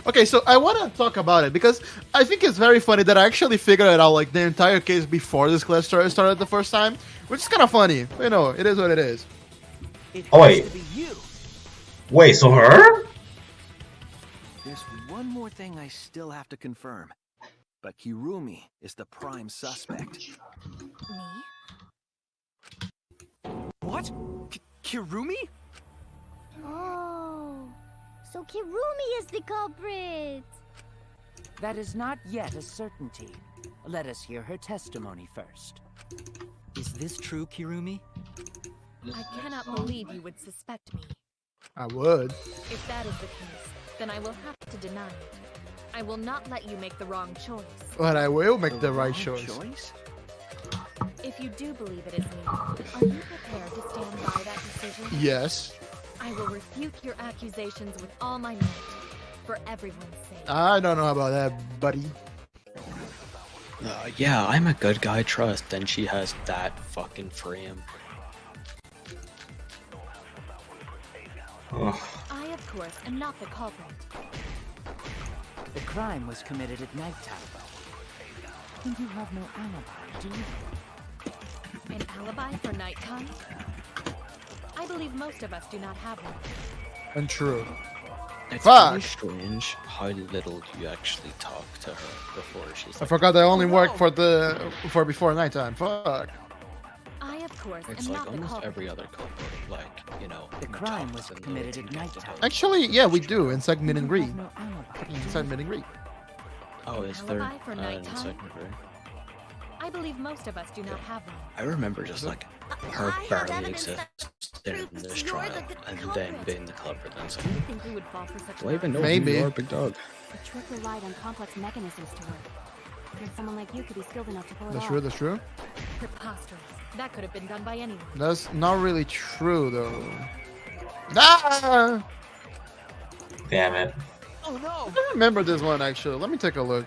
Okay, so I want to talk about it because I think it's very funny that I actually figured it out like the entire case before this class started the first time, which is kind of funny. You know, it is what it is. Oh, wait. To be you. Wait, so her? There's one more thing I still have to confirm. But Kirumi is the prime suspect. Me? What? Kirumi? Oh, so Kirumi is the culprit. That is not yet a certainty. Let us hear her testimony first. Is this true, Kirumi? I cannot believe you would suspect me. I would. If that is the case, then I will have to deny it. I will not let you make the wrong choice. But I will make the right choice. If you do believe it is me, are you prepared to stand by that decision? Yes. I will refute your accusations with all my might, for everyone's sake. I don't know about that, buddy. Yeah, I'm a good guy, trust. Then she has that fucking frame. I, of course, am not the culprit. The crime was committed at nighttime. And you have no alibi, do you? An alibi for nighttime? I believe most of us do not have one. Untrue. It's Fuck! really strange how little you actually talk to her before she's I like, forgot I only work for before nighttime. Fuck. I, of course, it's am like not the almost culprit. every other culprit, like, you know, The crime was committed at nighttime. Actually, yeah, we do inside Meet and Greet. Inside Meet and Greet. Oh, is there alibi for in nighttime? second grade? I believe most of us do not have one. I remember just like her barely existing in this you're trial the and then being the culprit and so. Do you think we would fall for such Do I even know Maybe. who you are, big dog? The trick relied on complex mechanisms to work. And someone like you could be skilled enough to pull it That's off. true, that's true. Preposterous. That could have been done by anyone. That's not really true, though. Ah! Damn it. Oh no! I don't remember this one, actually. Let me take a look.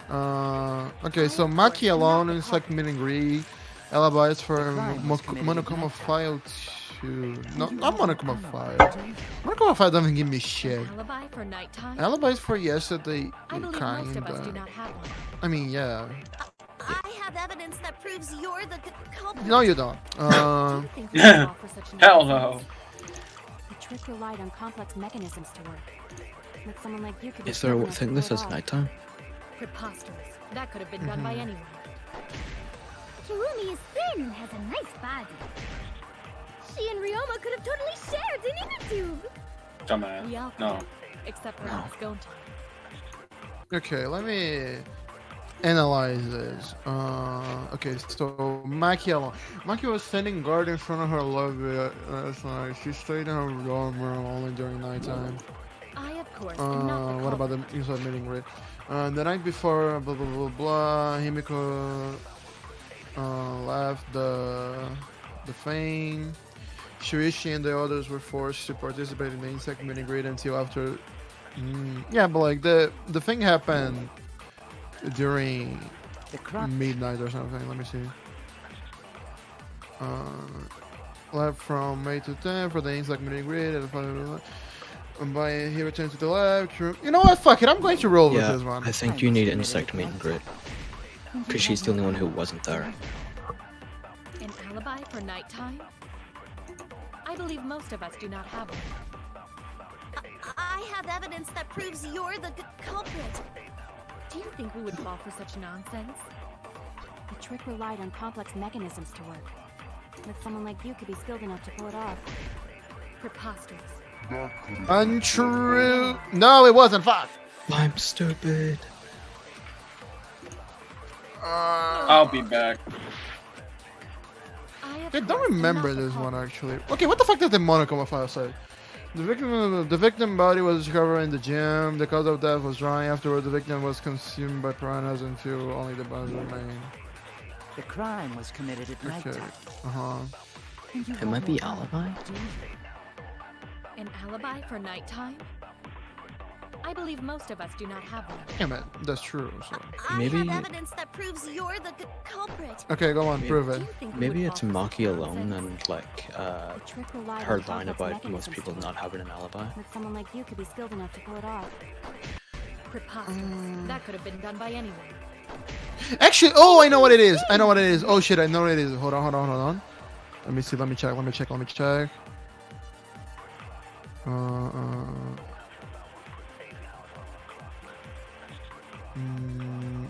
Okay, so Maki alone is like Meet and Greet. Alibis for Monokuma file 2. No, I'm Monokuma 5. Monokuma 5 doesn't give me shit. Alibi for nighttime? Alibis for yesterday, I believe most of us do kinda. not have one. I mean, yeah. I have evidence that proves you're the culprit. No, you don't. Do you think we would fall for such Hell nonsense? no. The trick relied on complex mechanisms to work. But someone like you could be Is there a smart enough to thing pull this it is off. nighttime? Preposterous. That could have been done by anyone. Kirumi is thin and has a nice body. She and Ryoma could have totally shared an inner tube. Dumbass. We all No. could, except perhaps Gonta. Okay, let me analyze this. Okay, so Maki alone. Maki was standing guard in front of her lobby last night. She stayed in her dorm room only during nighttime. I, of course, am not the What about culprit. the inside meeting rate? The night before, blah blah blah blah. Himiko left the thing. Shuichi and the others were forced to participate in the insect meeting grade until after. Yeah, but like the thing happened during midnight or something. Let me see. Left from 8 to 10 for the insect meeting grade. And by he returned to the lab. You know what? Fuck it. I'm going to roll with Yeah, this one. I think you need insect meet and greet. Because she's the only one who wasn't there. An alibi for nighttime? I believe most of us do not have one. I have evidence that proves you're the culprit. Do you think we would fall for such nonsense? The trick relied on complex mechanisms to work. But someone like you could be skilled enough to pull it off. Preposterous. Untrue. No, it wasn't. Fuck. I'm stupid. I'll be back. I don't remember this one actually. Okay, what the fuck did the Monokuma file say? The victim body was discovered in the gym. The cause of death was drying. Afterward, the victim was consumed by piranhas and fuel. Only the bones remain. The crime was committed at Okay. nighttime. It might be alibi. An alibi for nighttime? I believe most of us do not have one. Yeah, man, that's true. So. I have evidence that proves you're the culprit. Okay, go on, prove it. Maybe it's Maki alone and like trick relied her on line complex about most mechanisms people to not work. having an alibi. But someone like you could be skilled enough to pull it off. Preposterous. That could have been done by anyone. Actually, oh, I know what it is. I know what it is. Oh shit, I know what it is. Hold on. Let me see. Let me check.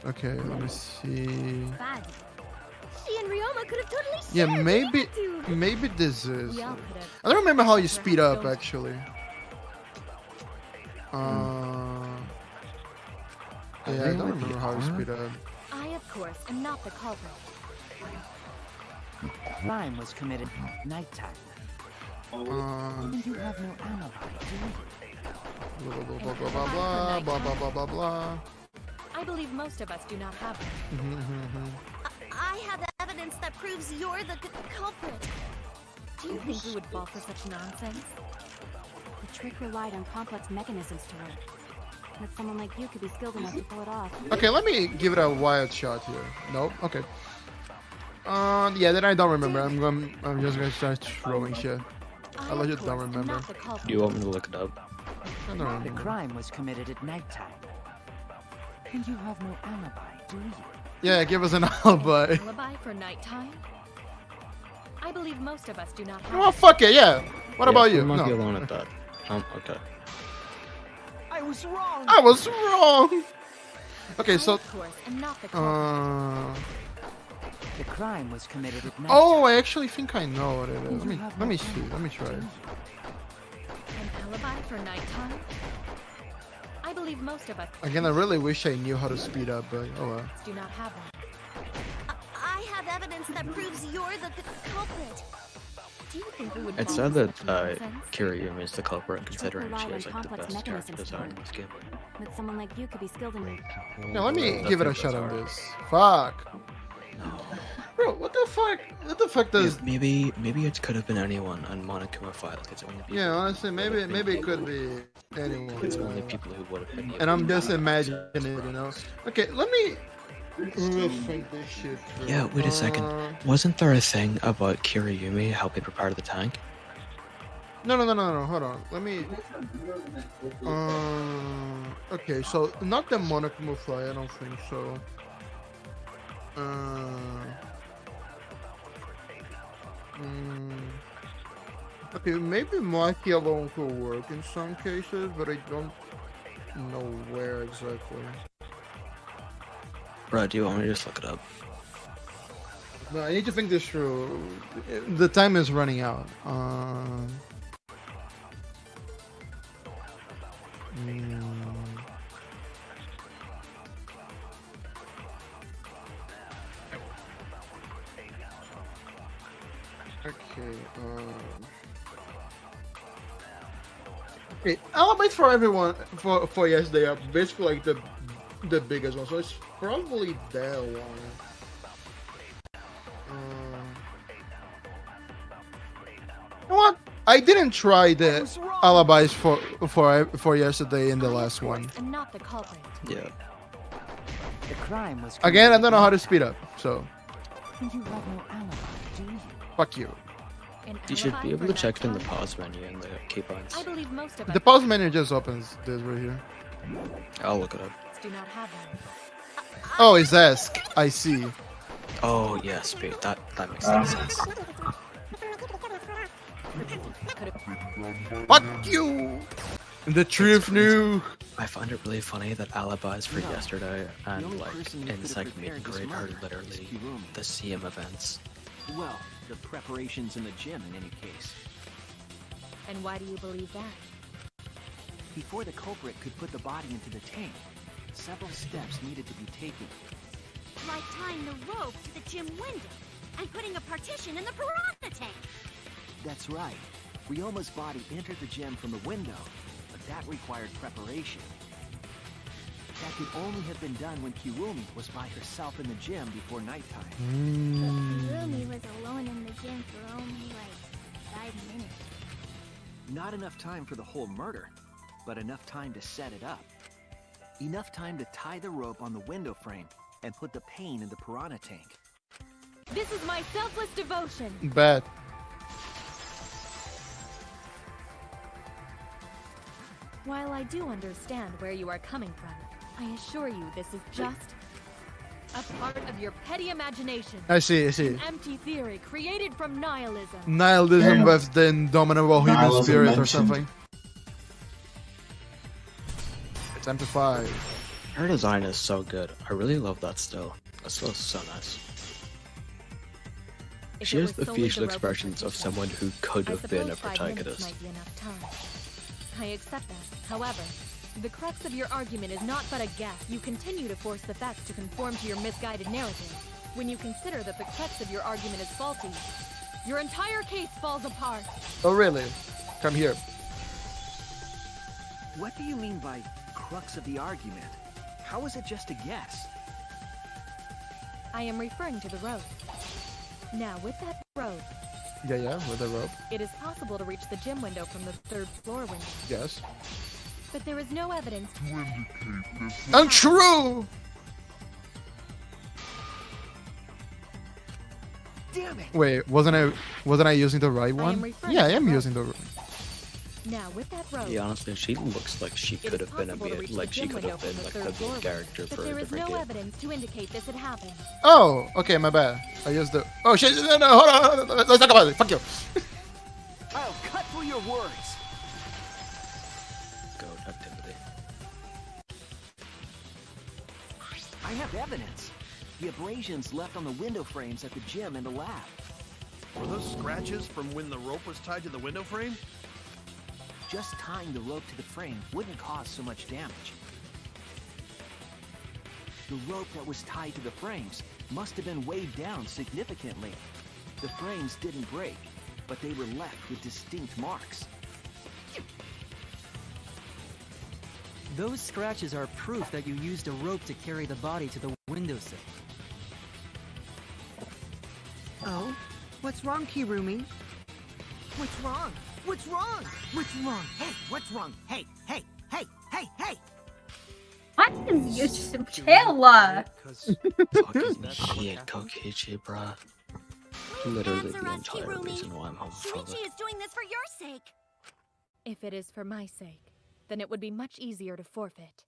Okay, let me see. She and Ryoma could have totally Yeah, shared maybe an inner tube. maybe this is. We all could have. I don't remember how you speed up actually. Yeah, I don't remember how you speed up. I, of course, am not the culprit. Crime was committed at nighttime. And you have no alibi, do you? Blah blah. I believe most of us do not have one. I have evidence that proves you're the culprit. Do you think we would fall for such nonsense? The trick relied on complex mechanisms to work. But someone like you could be skilled enough to pull it off. Okay, let me give it a wild shot here. Nope. Okay. Yeah, then I don't remember. I'm just gonna start throwing shit. I legit don't remember. Do you want me to look it up? I don't The remember. crime was committed at nighttime. And you have no alibi, do you? Yeah, give us an alibi. Alibi for nighttime? I believe most of us do not have Well, one. fuck it. Yeah. What Yeah, about you? Maki No. alone at that. Okay. I was wrong. I was wrong. Okay, so. The crime was committed at night. Oh, I actually think I know what it is. Let me see. Let me try. An alibi for nighttime? I believe most of us Again, I really wish I knew how to speed up, but oh well. do not have one. I have evidence that proves you're the culprit. Do you think we would It fall said for that such nonsense? Kiryume is the culprit, considering she relied has on like the complex best character mechanisms to design in work. this game. But someone like you could be skilled enough. Now let me I give it a think shot that's on hard. this. Fuck. Bro, what the fuck? What the fuck does? Maybe it could have been anyone on Monokuma File. It's only people. Yeah, honestly, maybe it could be anyone. It's only people who would have been. And I'm just imagining it, you know. Okay, let me think this shit through. Yeah, wait a second. Wasn't there a thing about Kiryume helping prepare the tank? No. Hold on. Let me. Okay, so not the monochrome fly. I don't think so. Okay, maybe Maki alone could work in some cases, but I don't know where exactly. Bro, do you want me to just look it up? No, I need to think this through. The time is running out. Okay. Okay. Alibis for everyone for yesterday are basically like the biggest one, so it's probably that one. You know what? I didn't try the alibis for yesterday in the last one. And not the culprit. Yeah. The crime was Again, I don't know how to speed up, so You have no alibi, do you? fuck you. You should be able to check it in the pause menu in the keybinds. I believe most of us The pause menu just opens this right here. I'll look it up. do not have them. Oh, it's ask. I see. Oh yes, that makes sense. Fuck you! The truth knew. I find it really funny that alibis for yesterday and like insect meet and greet are literally the CM events. Well, the preparations in the gym in any case. And why do you believe that? Before the culprit could put the body into the tank, several steps needed to be taken. Like tying the rope to the gym window and putting a partition in the piranha tank. That's right. Ryoma's body entered the gym from the window, but that required preparation. That could only have been done when Kirumi was by herself in the gym before nighttime. Kirumi was alone in the gym for only like 5 minutes. Not enough time for the whole murder, but enough time to set it up. Enough time to tie the rope on the window frame and put the pain in the piranha tank. This is my selfless devotion. Bad. While I do understand where you are coming from, I assure you this is just a part of your petty imagination. I see. An empty theory created from nihilism. Nihilism with the indomitable human Nihilism spirit or mentioned. something. It's amplified. Her design is so good. I really love that still. That still is so nice. If She it has was the solely facial rope expressions of someone who could I have been a suppose 5 minutes protagonist. might be enough time. I accept that. However, the crux of your argument is not but a guess. You continue to force the facts to conform to your misguided narrative. When you consider that the crux of your argument is faulty, your entire case falls apart. Oh really? Come here. What do you mean by crux of the argument? How is it just a guess? I am referring to the rope. Now, with that rope, Yeah, with the rope. it is possible to reach the gym window from the 3rd floor window. Yes. But there is no evidence to indicate this. Untrue! Damn it! Wait, wasn't I using the right one? referring Yeah, I to am the using the. Now, with that rope, Yeah, honestly, she looks like she could have been a possible to reach like the she gym could window have been from like the a 3rd floor main character but for a there is different no game. evidence to indicate this had happened. Oh, okay, my bad. I used the. Oh shit! No, hold on. Let's talk about it. Fuck you. I'll cut through your words! Goat activity. I have evidence. The abrasions left on the window frames at the gym and the lab. Were those scratches from when the rope was tied to the window frame? Just tying the rope to the frame wouldn't cause so much damage. The rope that was tied to the frames must have been weighed down significantly. The frames didn't break, but they were left with distinct marks. Those scratches are proof that you used a rope to carry the body to the windowsill. Oh? What's wrong, Kirumi? What's wrong? What's wrong? What's wrong? Hey, what's wrong? Hey! What is you chill? Fucking shit, Kokichi, bruh. Literally the entire reason why I'm homophobic. Shuichi is doing this for your sake. If it is for my sake, then it would be much easier to forfeit.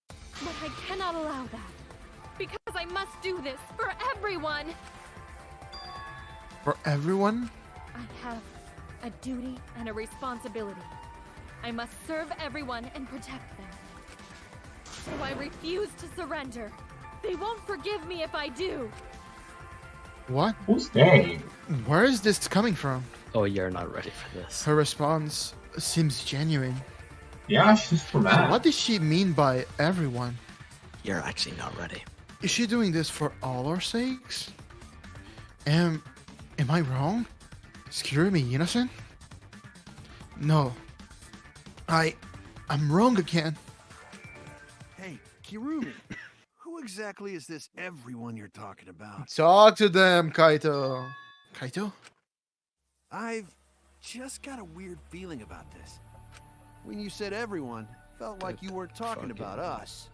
But I cannot allow that. Because I must do this for everyone! For everyone? I have a duty and a responsibility. I must serve everyone and protect them. So I refuse to surrender. They won't forgive me if I do. What? Who's they? Where is this coming from? Oh, you're not ready for this. Her response seems genuine. Yeah, she's for So mad. what does she mean by everyone? You're actually not ready. Is she doing this for all our sakes? Am I wrong? Is Kirumi innocent? No. I'm wrong again. Hey, Kirumi, who exactly is this everyone you're talking about? Talk to them, Kaito. Kaito? I've just got a weird feeling about this. When you said everyone, felt like you weren't talking about us.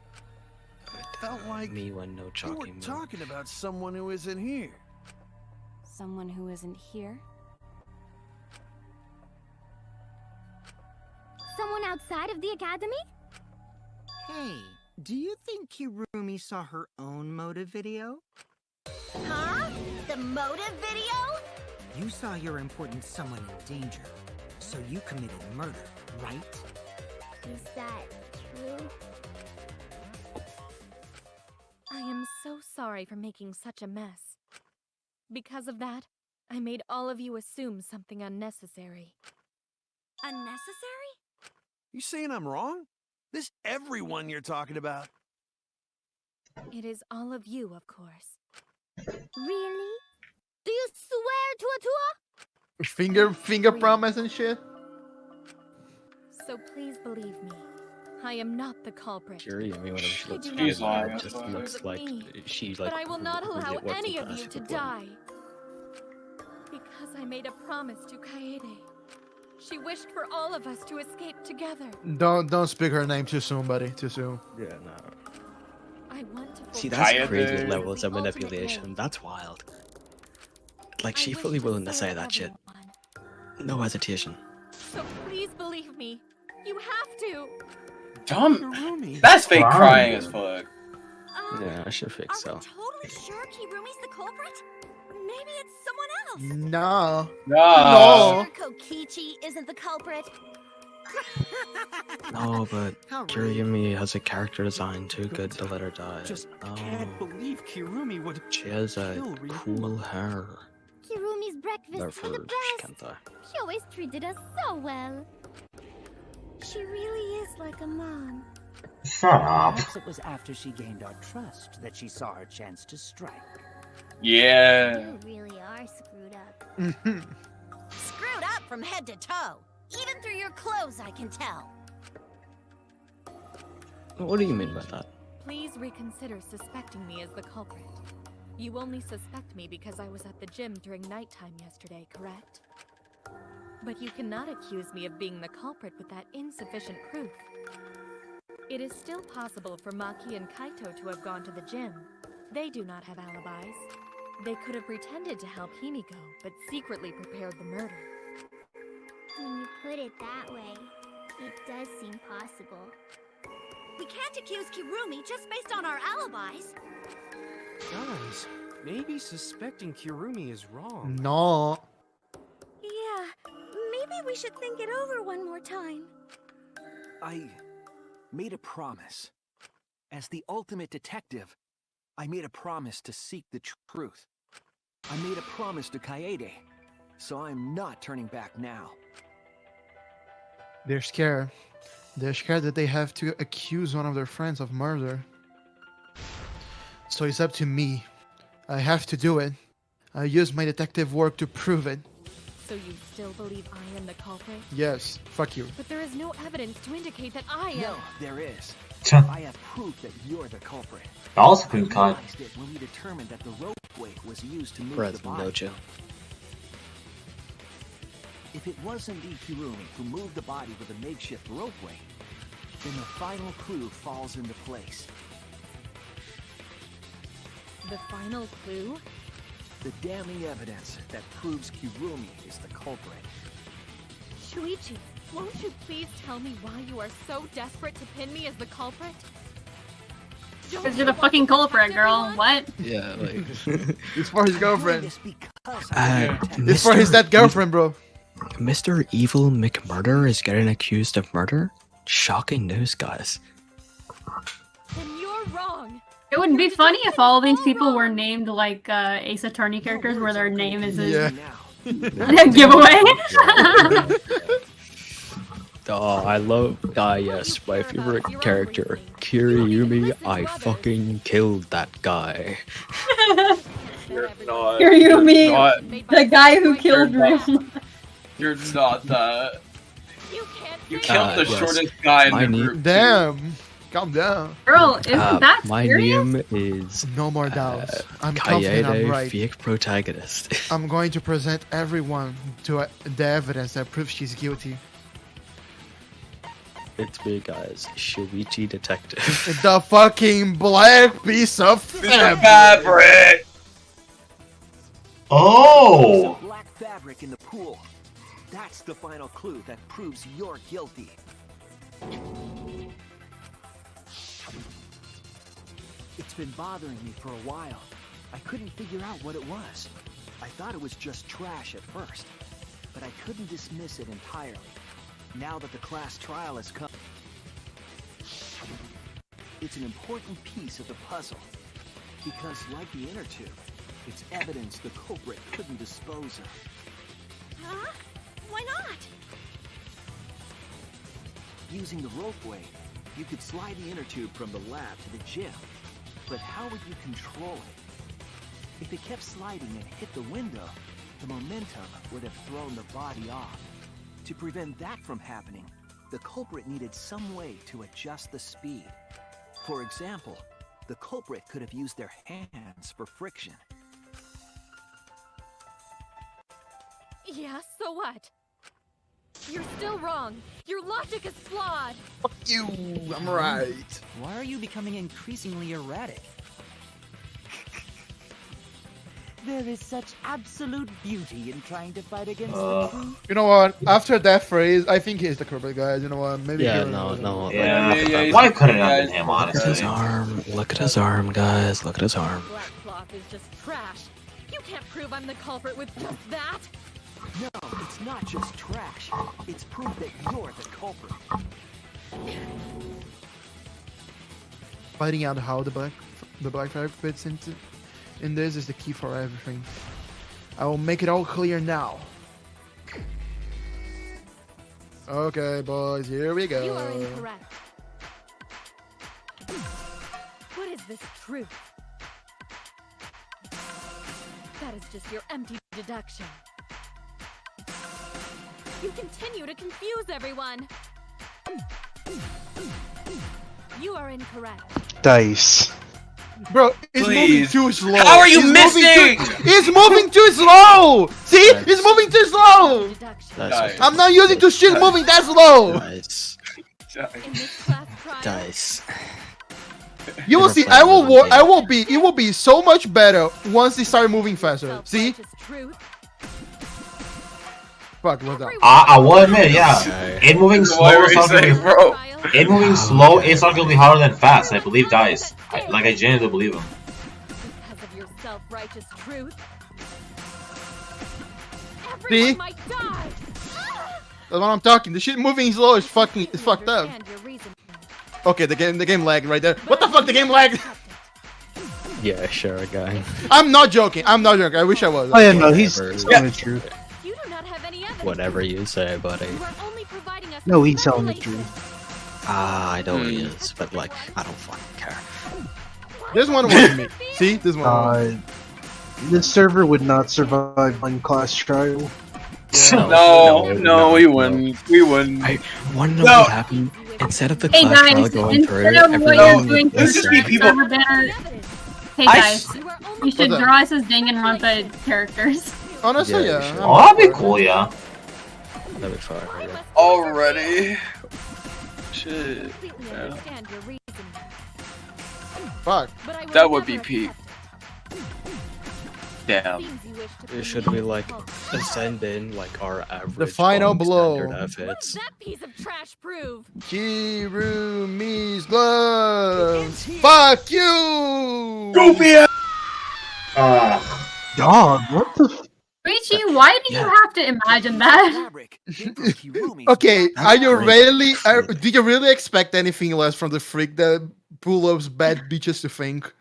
It felt like me when no you were talking. talking about someone who isn't here. Someone who isn't here? Someone outside of the academy? Hey, do you think Kirumi saw her own motive video? Huh? The motive video? You saw your important someone in danger, so you committed murder, right? Is that true? I am so sorry for making such a mess. Because of that, I made all of you assume something unnecessary. Unnecessary? You saying I'm wrong? This everyone you're talking about? It is all of you, of course. Really? Do you swear to a tour? Finger promise and shit? So please believe me. I am not the culprit. Kirumi, whenever she looks I do at not you, want it just to looks with like me, she's But I will not allow really wants any to of you pass to the blood. die. Because I made a promise to Kaede. She wished for all of us to escape together. Don't speak her name too soon, buddy. Too soon. Yeah, no. I want to See, fulfill that's crazy Kaede's levels of the ultimate manipulation. goal. That's wild. Like, I she wish fully to willing to say save that shit. everyone. No hesitation. So please believe me. You have to. Dumb. That's fake crying as fuck. Yeah, I should fix so. Totally sure Kirumi's the culprit? Maybe it's someone else. No. No. Sure Kokichi isn't the culprit. No, but How Kirumi has a character design too good to let her die. Just Oh, can't believe Kirumi would she has a kill Ryuma. cool hair. Kirumi's breakfast for Therefore, the she best. can't die. She always treated us so well. She really is like a mom. Shut up. Perhaps it was after she gained our trust that she saw her chance to strike. Yeah. You really are screwed up. Screwed up from head to toe. Even through your clothes, I can tell. What do you mean by that? Please reconsider suspecting me as the culprit. You only suspect me because I was at the gym during nighttime yesterday, correct? But you cannot accuse me of being the culprit with that insufficient proof. It is still possible for Maki and Kaito to have gone to the gym. They do not have alibis. They could have pretended to help Himiko, but secretly prepared the murder. When you put it that way, it does seem possible. We can't accuse Kirumi just based on our alibis. Guys, maybe suspecting Kirumi is wrong. No. Yeah, maybe we should think it over one more time. I made a promise. As the ultimate detective, I made a promise to seek the truth. I made a promise to Kaede, so I'm not turning back now. They're scared. They're scared that they have to accuse one of their friends of murder. So it's up to me. I have to do it. I use my detective work to prove it. So you still believe I am the culprit? Yes, fuck you. But there is no evidence to indicate that I am. No, there is. I have proof that you're the culprit. That was a good I cut. realized it when we determined that the ropeway was used to move Breath the from body. Dojo. If it was indeed Kirumi who moved the body with a makeshift ropeway, then the final clue falls into place. The final clue? The damning evidence that proves Kirumi is the culprit. Shuichi, Won't you please tell me why you are so desperate to pin me as the culprit? Because you're the fucking culprit, girl. What? Yeah, like It's for his girlfriend. It's Mr. for his dead girlfriend, bro. Mr. Evil McMurder is getting accused of murder? Shocking news, guys. Then you're wrong. It would be funny if all these people were named like Ace Attorney characters, where their name is a giveaway. Oh, I love. Yes, my favorite character, Kiriyumi. I fucking killed that guy. You're not. Kiriyumi, the guy who killed Rim. You're not that. You killed the shortest guy in the group. Damn. Calm down. Girl, isn't that my serious? name is No more doubts. I'm confident I'm Kaede right. Fiek protagonist. I'm going to present everyone to the evidence that proves she's guilty. It's me, guys. Shuichi Detective. The fucking black piece of fabric. Oh! Black fabric in the pool. That's the final clue that proves you're guilty. It's been bothering me for a while. I couldn't figure out what it was. I thought it was just trash at first, but I couldn't dismiss it entirely. Now that the class trial has come, it's an important piece of the puzzle. Because like the inner tube, it's evidence the culprit couldn't dispose of. Huh? Why not? Using the ropeway, you could slide the inner tube from the lab to the gym. But how would you control it? If it kept sliding and hit the window, the momentum would have thrown the body off. To prevent that from happening, the culprit needed some way to adjust the speed. For example, the culprit could have used their hands for friction. Yeah, so what? You're still wrong. Your logic is flawed. Fuck you, I'm right. Why are you becoming increasingly erratic? There is such absolute beauty in trying to fight against the truth. You know what? After that phrase, I think he's the culprit, guys. You know what? Maybe. Yeah, you're- no. Why couldn't it have been him, Look at his honestly? arm. Look at his arm, guys. Look at his arm. Black cloth is just trash. You can't prove I'm the culprit with just that. No, it's not just trash. It's proof that you're the culprit. Finding out how the black fabric fits in this is the key for everything. I will make it all clear now. Okay, boys, here we go. You are incorrect. What is this truth? That is just your empty deduction. You continue to confuse everyone. You are incorrect. Dice. Bro, it's moving Please. too slow. How are you It's moving missing? It's moving too slow! See? It's moving too slow! Dice. I'm not using to shit moving that slow! Dice. Dice. Dice. You will see, it will be so much better once they start moving faster. See? Fuck, what's that? I will admit, yeah. It moving slow is not gonna be, it moving slow is not gonna be harder than fast. I believe guys. I genuinely believe him. Because of your self-righteous truth. See? Everyone might die. That's what I'm talking. The shit moving slow is fucked up. Okay, the game lagged right there. What the fuck? The game lagged. Yeah, sure, guy. I'm not joking. I wish I was. Oh yeah, no, he's telling the truth. You do not have any evidence. Whatever you say, buddy. You are only providing us No, with he's telling the truth. I know he is, but like, I don't fucking care. This one was me. See? This one. This server would not survive one class trial. No, we wouldn't. We wouldn't. I want to know what happened. Instead of the Hey class trial guys, going through, instead of what everyone you're doing Let's just be people. Hey guys, you should draw us as Danganronpa characters. Honestly, Yeah, yeah. sure. Oh, that'd be cool, yeah. That'd be fine. Yeah. Already. Shit. Yeah. Fuck. That would be peak. Damn. should we like send in like our average The final bog blow. standard outfits? That piece of trash prove. Kirumi's gloves. Fuck you. Goofy. Dog, what the? Richie, why did you have to imagine that? Okay, are you great. really? Did you really expect anything less from the freak that pull-ups bad bitches to think?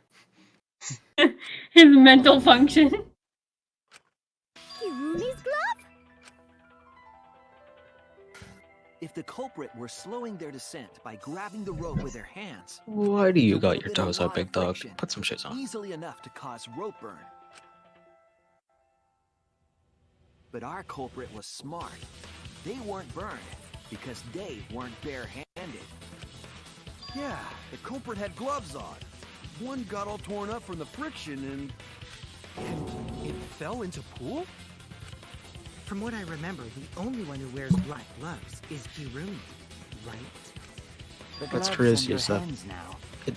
His mental function. Kirumi's glove? If the culprit were slowing their descent by grabbing the rope with their hands, Why do you there got would your have been a toes up, lot big of dog? friction, Put some shits on. easily enough to cause rope burn. But our culprit was smart. They weren't burned because they weren't bare-handed. Yeah, the culprit had gloves on. One got all torn up from the friction and It fell into pool? From what I remember, the only one who wears black gloves is Kirumi, right? That's crazy, is that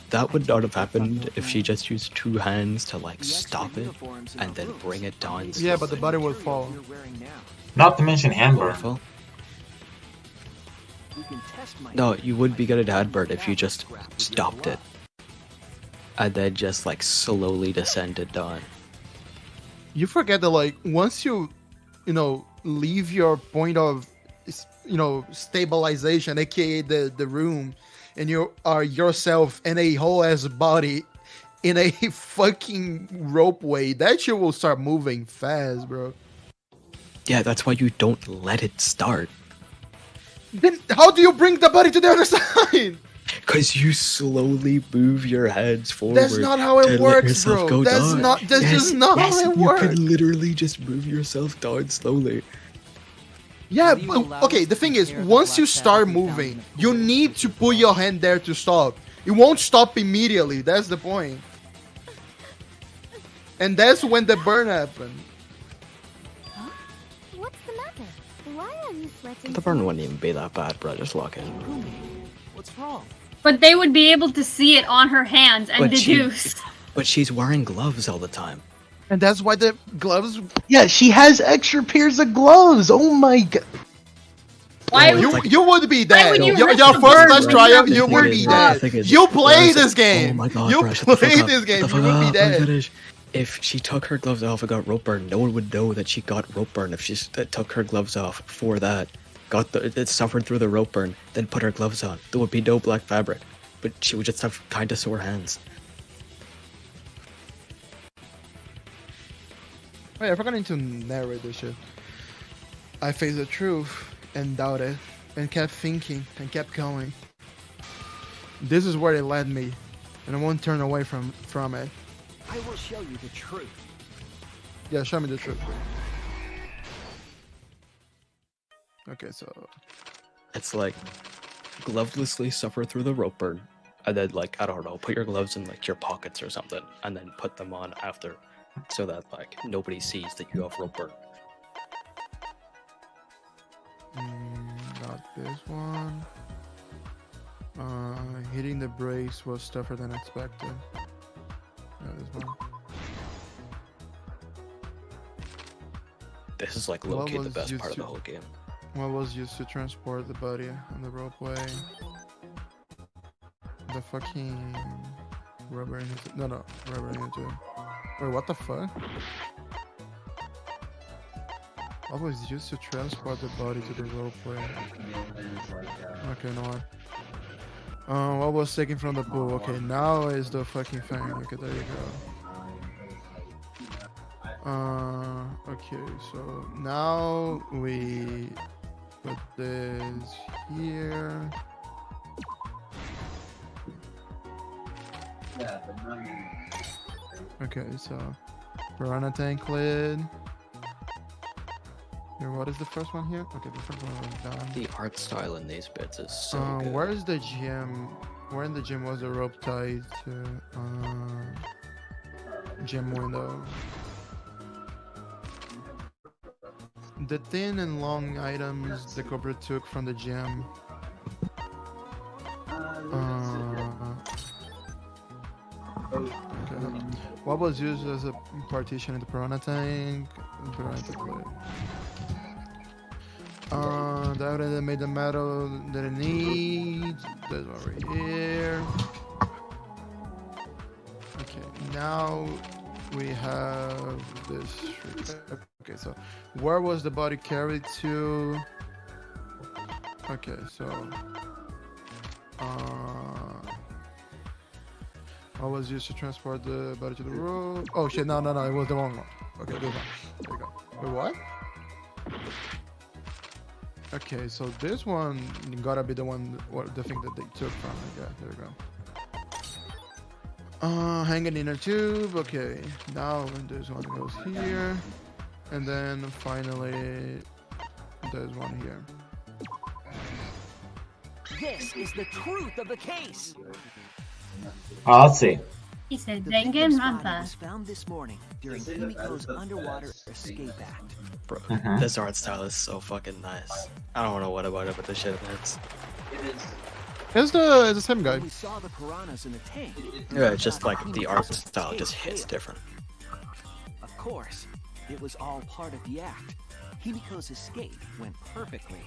that would not have happened if she just used two hands to like stop it and then bring it down. Yeah, but the body will fall. Not to mention handburn. No, you would be good at handburn if you just stopped it and then just like slowly descended down. You forget that like once you leave your point of stabilization, aka the room, and you are yourself in a whole ass body in a fucking ropeway, that shit will start moving fast, bro. Yeah, that's why you don't let it start. Then how do you bring the body to the other side? Because you slowly move your heads forward. That's not how it to works, let yourself bro. Go That's down. not. That's just not yes, how it you works. can literally just move yourself down slowly. Yeah, but, okay, the thing is, once you start moving, you need to put your hand there to stop. It won't stop immediately, that's the point. And that's when the burn happened. Huh? What's the matter? Why are you sweating? The burn wouldn't even be that bad, bro. Just lock it. What's wrong? But they would be able to see it on her hands and deduce. But she's wearing gloves all the time. And that's why the gloves... Yeah, she has extra pairs of gloves. Oh my god. Why you would be dead. would you Your risk first the burn class when trial, you you have would to be work? dead. You play this game. Oh my god, you bro, shut the fuck play up. this game. Shut the You fuck would be up, dead. finish. If she took her gloves off and got rope burn, no one would know that she got rope burn. If she took her gloves off for that, it suffered through the rope burn, then put her gloves on, there would be no black fabric. But she would just have kind of sore hands. Wait, I forgot to narrate this shit. I faced the truth and doubted and kept thinking and kept going. This is where it led me, and I won't turn away from it. I will show you the truth. Yeah, show me the truth. Okay, so... It's like, glovelessly suffer through the rope burn, and then like, I don't know, put your gloves in like your pockets or something, and then put them on after, so that like, nobody sees that you have rope burn. Not this one. Hitting the brakes was tougher than expected. Not this one. This is like low-key the best part of the whole game. What was used to transport the body on the ropeway? The fucking rubber into... No, rubber into... Wait, what the fuck? What was used to transport the body to the ropeway? Okay, no one. What was taken from the pool? Okay, now is the fucking thing. Okay, there you go. Okay, so now we put this here. Okay, so piranha tank lid. Here, what is the first one here? Okay, the first one was done. The art style in these bits is so good. Where is the gym? Where in the gym was the rope tied to? Gym window. The thin and long items the culprit took from the gym. Okay. What was used as a partition in the piranha tank? That made the metal that it needs. This one right here. Okay, now we have this. Okay, so where was the body carried to? Okay, so what was used to transport the body to the room? Oh shit! No, it was the wrong one. Okay, this one. There you go. Wait, what? Okay, so this one gotta be the one, the thing that they took from it. Yeah, there we go. Hanging in a tube. Okay, now this one goes here, and then finally there's one here. This is the truth of the case. Let's see. He said The victim's body Danganronpa. was found this morning during Himiko's underwater escape act. Bro, this art style is so fucking nice. I don't know what about it, but this shit hits. It's the same guy. We saw the piranhas in the tank. Yeah, it's just like the art style just hits different. Of course, it was all part of the act. Himiko's escape went perfectly.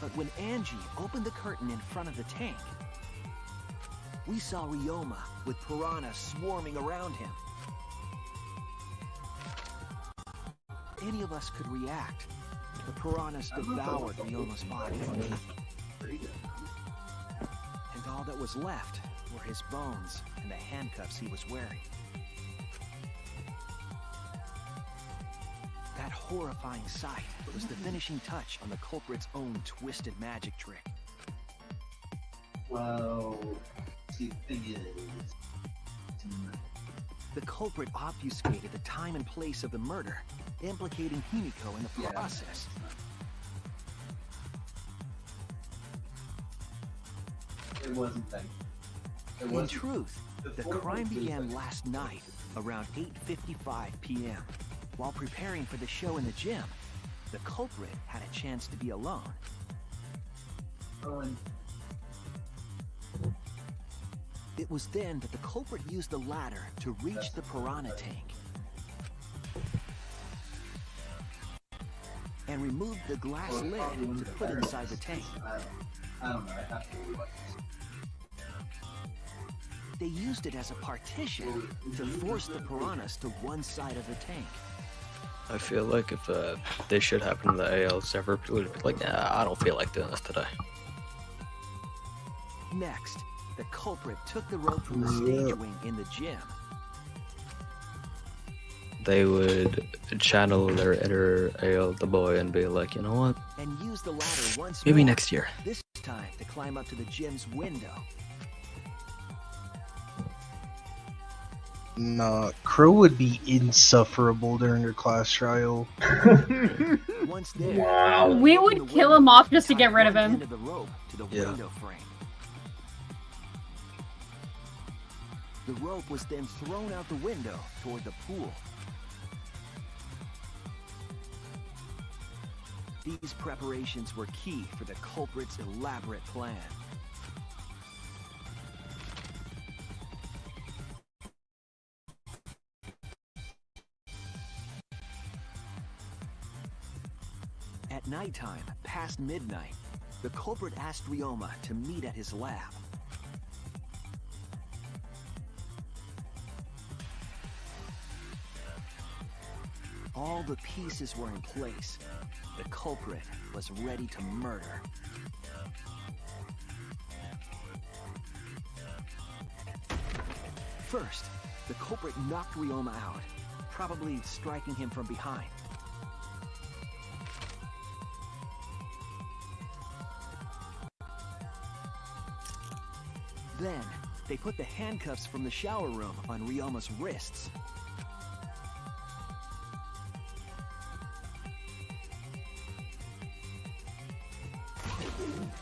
But when Angie opened the curtain in front of the tank, we saw Ryoma with piranhas swarming around him. Any of us could react. The piranhas devoured Ryoma's body. And all that was left were his bones and the handcuffs he was wearing. That horrifying sight was the finishing touch on the culprit's own twisted magic trick. Well, the thing is... The culprit obfuscated the time and place of the murder, implicating Himiko in the process. It wasn't that. In truth, the crime began last night around 8:55 p.m. While preparing for the show in the gym, the culprit had a chance to be alone. It was then that the culprit used the ladder to reach the piranha tank and removed the glass lid to put inside the tank. They used it as a partition to force the piranhas to one side of the tank. I feel like if this shit happened in the AL server, it would be like, nah, I don't feel like doing this today. Next, the culprit took the rope from the stage wing in the gym. They would channel their inner AL the boy and be like, you know what? And use the ladder once Maybe more, next year. This time to climb up to the gym's window. Nah, Crow would be insufferable during your class trial. Once there, We would kill him off just to get rid of him. the rope to the Yeah. window frame. The rope was then thrown out the window toward the pool. These preparations were key for the culprit's elaborate plan. At nighttime, past midnight, the culprit asked Ryoma to meet at his lab. All the pieces were in place. The culprit was ready to murder. First, the culprit knocked Ryoma out, probably striking him from behind. Then, they put the handcuffs from the shower room on Ryoma's wrists.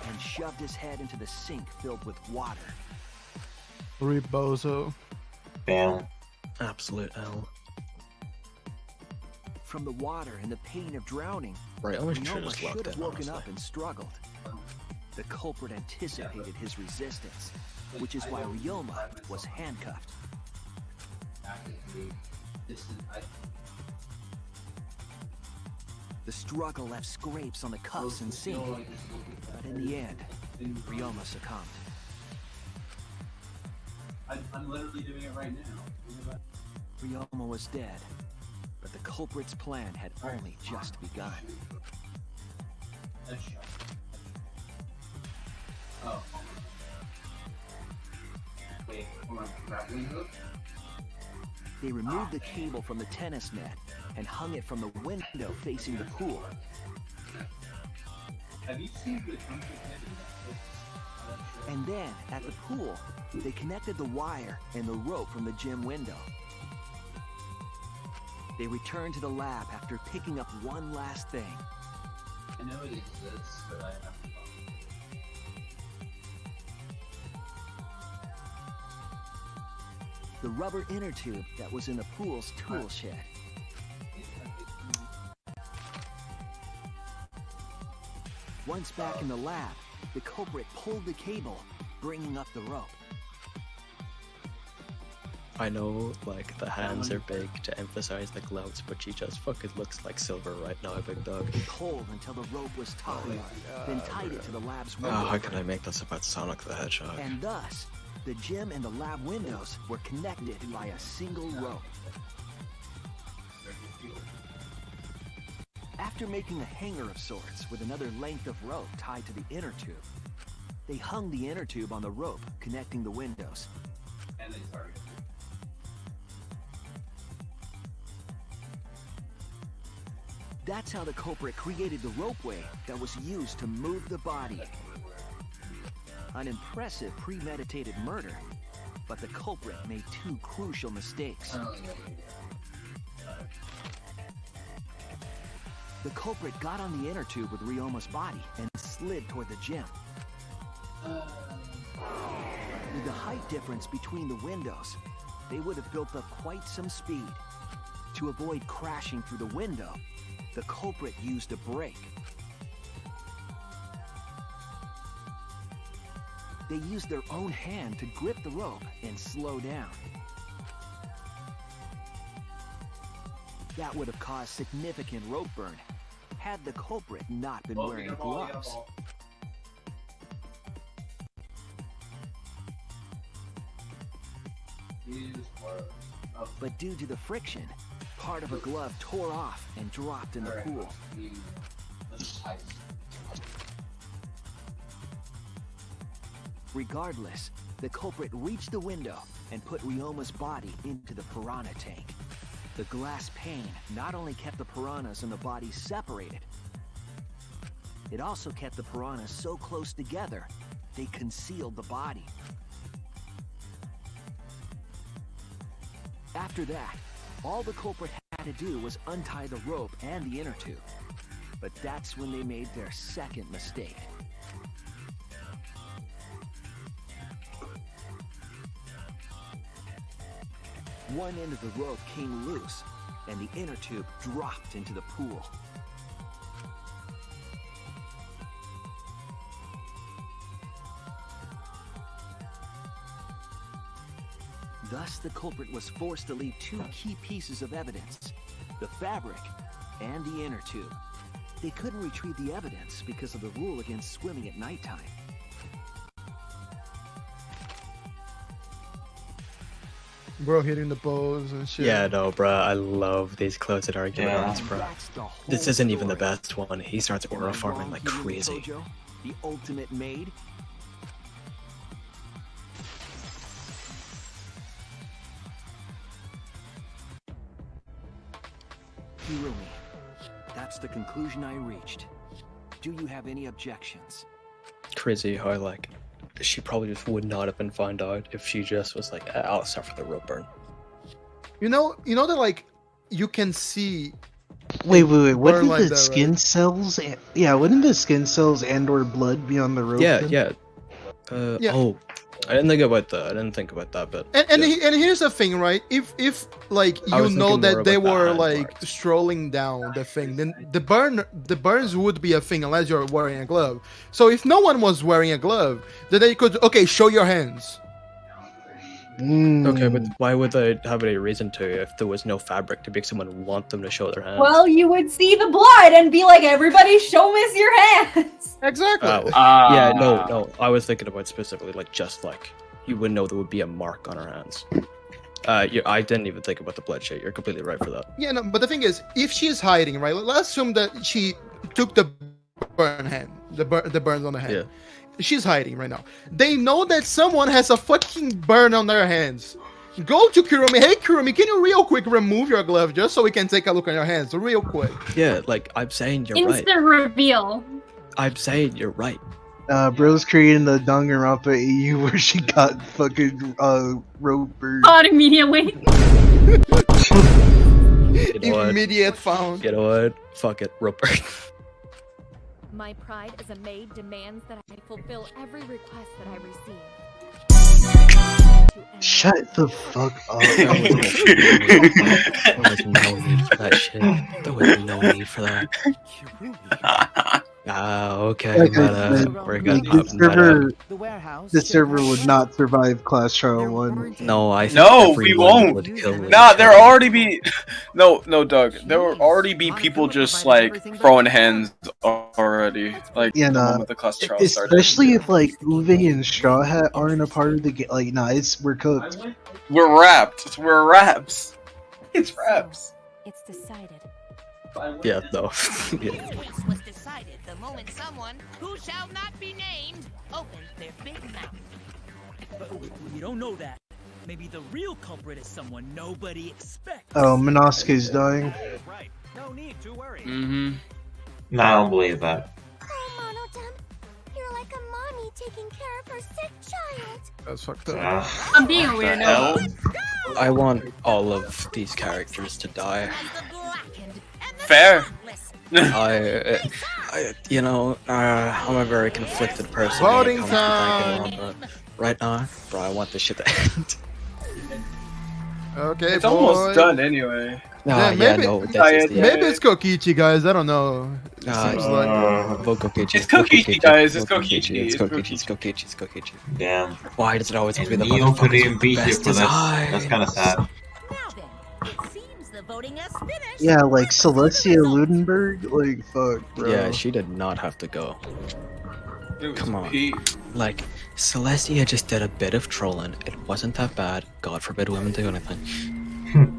And shoved his head into the sink filled with water. Rebozo. Bam. Absolute L. From the water and the pain of drowning, Right, I wish you Ryoma should've just left should have it, woken honestly. up and struggled. The culprit anticipated his resistance, which is why Ryoma was handcuffed. The struggle left scrapes on the cuffs and sink, but in the end, Ryoma succumbed. I'm literally doing it right now. Ryoma was dead, but the culprit's plan had only just begun. Oh. Wait, hold on. Grappling hook? They removed the cable from the tennis net and hung it from the window facing the pool. Have you seen the And then, at the pool, they connected the wire and the rope from the gym window. They returned to the lab after picking up one last thing. I know it exists, but I have to find The rubber inner tube that was in the pool's tool shed. Once back in the lab, the culprit pulled the cable, bringing up the rope. I know, like, the hands are big to emphasize the gloves, but she just fucking looks like silver right now, big dog. He pulled until the rope was taut, then tied it to the lab's window. Oh, how can I make this about Sonic the Hedgehog? And thus, the gym and the lab windows were connected by a single rope. After making a hanger of sorts with another length of rope tied to the inner tube, they hung the inner tube on the rope connecting the windows. And they targeted. That's how the culprit created the ropeway that was used to move the body. An impressive premeditated murder, but the culprit made two crucial mistakes. The culprit got on the inner tube with Ryoma's body and slid toward the gym. With the height difference between the windows, they would have built up quite some speed. To avoid crashing through the window, the culprit used a brake. They used their own hand to grip the rope and slow down. That would have caused significant rope burn had the culprit not been wearing gloves. But due to the friction, part of a glove tore off and dropped in the pool. Regardless, the culprit reached the window and put Ryoma's body into the piranha tank. The glass pane not only kept the piranhas and the body separated, it also kept the piranhas so close together, they concealed the body. After that, all the culprit had to do was untie the rope and the inner tube. But that's when they made their second mistake. One end of the rope came loose, and the inner tube dropped into the pool. Thus, the culprit was forced to leave two key pieces of evidence, the fabric and the inner tube. They couldn't retrieve the evidence because of the rule against swimming at nighttime. Bro hitting the bows and shit. Yeah, no, bruh, I love these closet arguments, bruh. This isn't even the best one. He starts aura farming like crazy. The ultimate maid. Hirumi, that's the conclusion I reached. Do you have any objections? Crazy how, like, she probably just would not have been found out if she just was like, I'll suffer the rope burn. You know that, like, you can see. Wait. Wouldn't like the that, skin right? cells? Wouldn't the skin cells and/or blood be on the rope? Yeah, then? yeah. Yeah. Oh, I didn't think about that, but And here's the thing, right? If like I you was know thinking more that they about the were hand like strolling down the thing, then the burns would be a thing unless you're wearing a glove. So if no one was wearing a glove, then they could show your hands. Okay, but why would they have any reason to if there was no fabric to make someone want them to show their hands? Well, you would see the blood and be like, everybody show us your hands. Exactly. Yeah, no. I was thinking about specifically like just like you would know there would be a mark on her hands. I didn't even think about the bloodshed. You're completely right for that. Yeah, no, but the thing is, if she's hiding, right? Let's assume that she took the burns on the hand. Yeah. She's hiding right now. They know that someone has a fucking burn on their hands. Go to Kurumi. Hey, Kurumi, can you real quick remove your glove just so we can take a look on your hands real quick? Yeah, like I'm saying you're right. Instant reveal. I'm saying you're right. Bro's creating the Danganronpa EU where she got fucking rope burn. Caught immediately. Immediate found. You know what? Fuck it, rope burn. My pride as a maid demands that I fulfill every request that I receive. Shut the fuck up. There was no need for that shit. There was no need for that. Okay, Like I but said, we're like, gonna this server would not survive Class Trial 1. No, I think No, we everyone won't. would kill Nah, there already be no, Doug. There will already be people just like throwing hands already. Like Yeah, the nah. moment the class trial started. Especially if like Uwe and Straw Hat aren't a part of the game. Like, nah, we're cooked. We're wrapped. We're wraps. It's wraps. It's decided. Yeah, no. Yeah. Was decided the moment someone who shall not be named opened their big mouth. But you don't know that. Maybe the real culprit is someone nobody expects. Oh, Minosuke's dying. Right. No need to worry. Mm-hmm. No, I don't believe that. You're like a mommy taking care of her sick child. That's fucked up. I'm being a weirdo. I want all of these characters to die. Fair. I'm a very conflicted person. when it Voting comes to time. Danganronpa. Right now, bro, I want this shit to end. Okay, It's almost boy. done anyway. Maybe it's Kokichi, guys. I don't know. It seems Vote Kokichi. It's Kokichi, guys. It's Kokichi. It's Kokichi. It's Kokichi. Damn. Why does it always have to be the Neo couldn't even motherfucker's be here best for this. design? That's kind of sad. The voting has finished. Yeah, like Celestia Ludenberg. Like, fuck, bro. Yeah, she did not have to go. Come on. Like, Celestia just did a bit of trolling. It wasn't that bad. God forbid women do anything.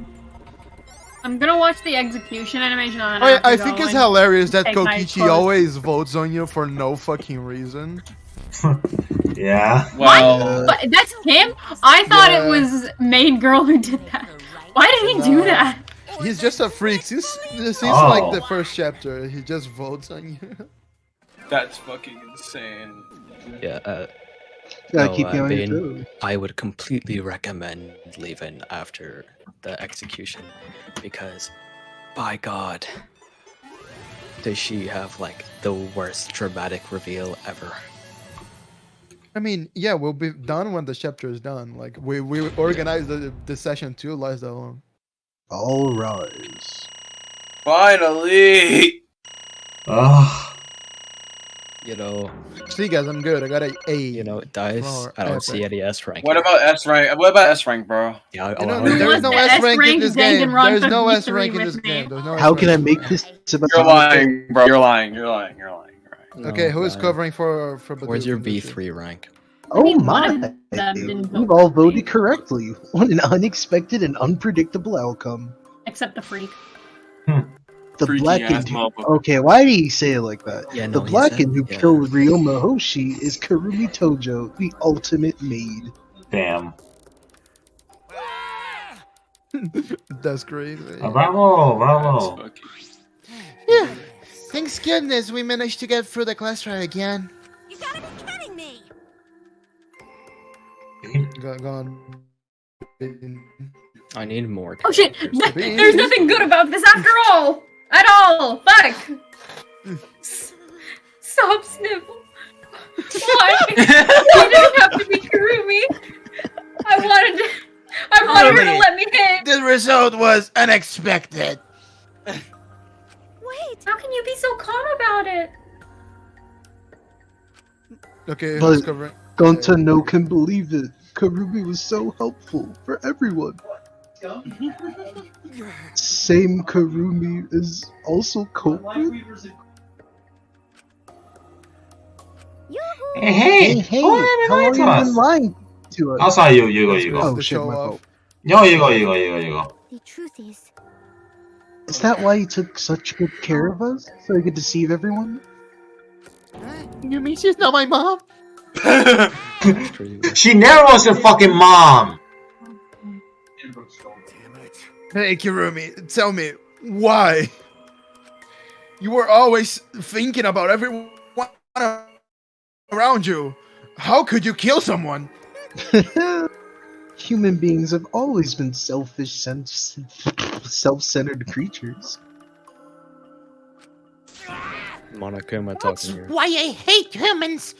I'm gonna watch the execution animation on Oh, yeah, I think it's hilarious that take my Kokichi clothes. always votes on you for no fucking reason. Yeah. Well, But that's him? I thought Yeah. it was main girl who did that. Why did he do that? He's just a freak. Since Oh. like the first chapter, he just votes on you. that's fucking insane. Yeah, Gotta no, keep you on your Bane, toes. I would completely recommend leaving after the execution because, by God, does she have like the worst dramatic reveal ever? I mean, yeah, we'll be done when the chapter is done. Like we organized the session too last that long. All rise. Finally. Ugh. You know, See, guys, I'm good. I got an A. you know, dice. For I don't epic. see any S rank. What about S rank? What about S rank, bro? Yeah, You know, I there is What's no the S rank in S-rank this game. Danganronpa There's no S V3 rank in with this me? game. There's no. How S can I rank. make this about? You're lying, bro. You're lying. You're lying. You're lying. You're lying. Okay, who is covering for? Where's your Bethesda? V3 rank? Oh One my! of them didn't We've vote all for me. voted correctly on an unexpected and unpredictable outcome. Except the freak. The Freaky blackened. ass motherfucker. Okay, why did he say it like that? Yeah, The no, he blackened who said- yeah. killed Ryoma Hoshi is Kurumi Tojo, the ultimate maid. Damn. That's crazy. Bravo, bravo. Yeah. Thanks goodness we managed to get through the class trial again. You gotta be kidding me! Go on. I need more. Oh shit! Beans. There's nothing good about this after all! At all! Fuck! Stop, Snivel. Why? Why did it have to be Kurumi? was unexpected. Wait, how can you be so calm about it? Okay, But who's covering? Gonta no can believe it. Karumi was so helpful for everyone. Same Karumi is also culprit. Hey, Hey, who am I how lying long to you us? been lying to us? Oh, sorry, you go. Oh shit, my fault. No, you go. The truth Is that why you took such good care of us? So you could deceive everyone? You mean she's not my mom? She never was your fucking mom. Hey, Kirumi, tell me, why? You were always thinking about everyone around you. How could you kill someone? Human beings have always been selfish, self-centered creatures. Monokuma That's talking here. why I hate humans.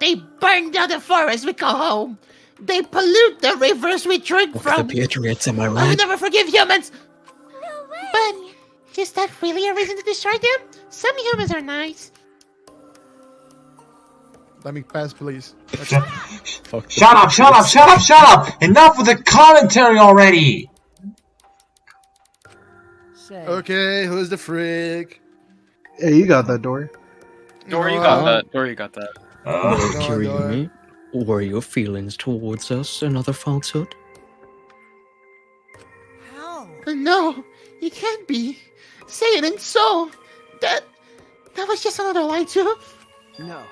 They burn down the forest we call home. They pollute the rivers we drink Fuck from. the Patriots, am I I will right? never forgive humans. But is that really a reason to destroy them? Some humans are nice. Let me pass, please. Shut up! Enough with the commentary already. Okay, who's the freak? Hey, you got that door. Dory, you got that. Dory, you got that. Well, Kirumi, were your feelings towards us another falsehood? No, it can't be. Say it ain't so. That was just another lie too. No.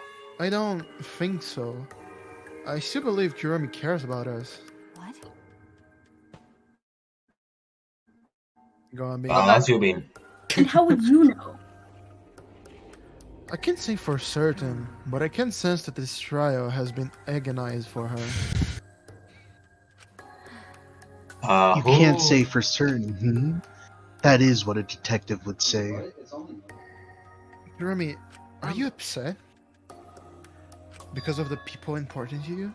I don't think so. I still believe Kirumi cares about us. What? Go on, Bean. That's you, Bean. And how would you know? I can't say for certain, but I can sense that this trial has been agonized for her. You can't say for certain, hmm? That is what a detective would say. Kirumi, are you upset? Because of the people important to you?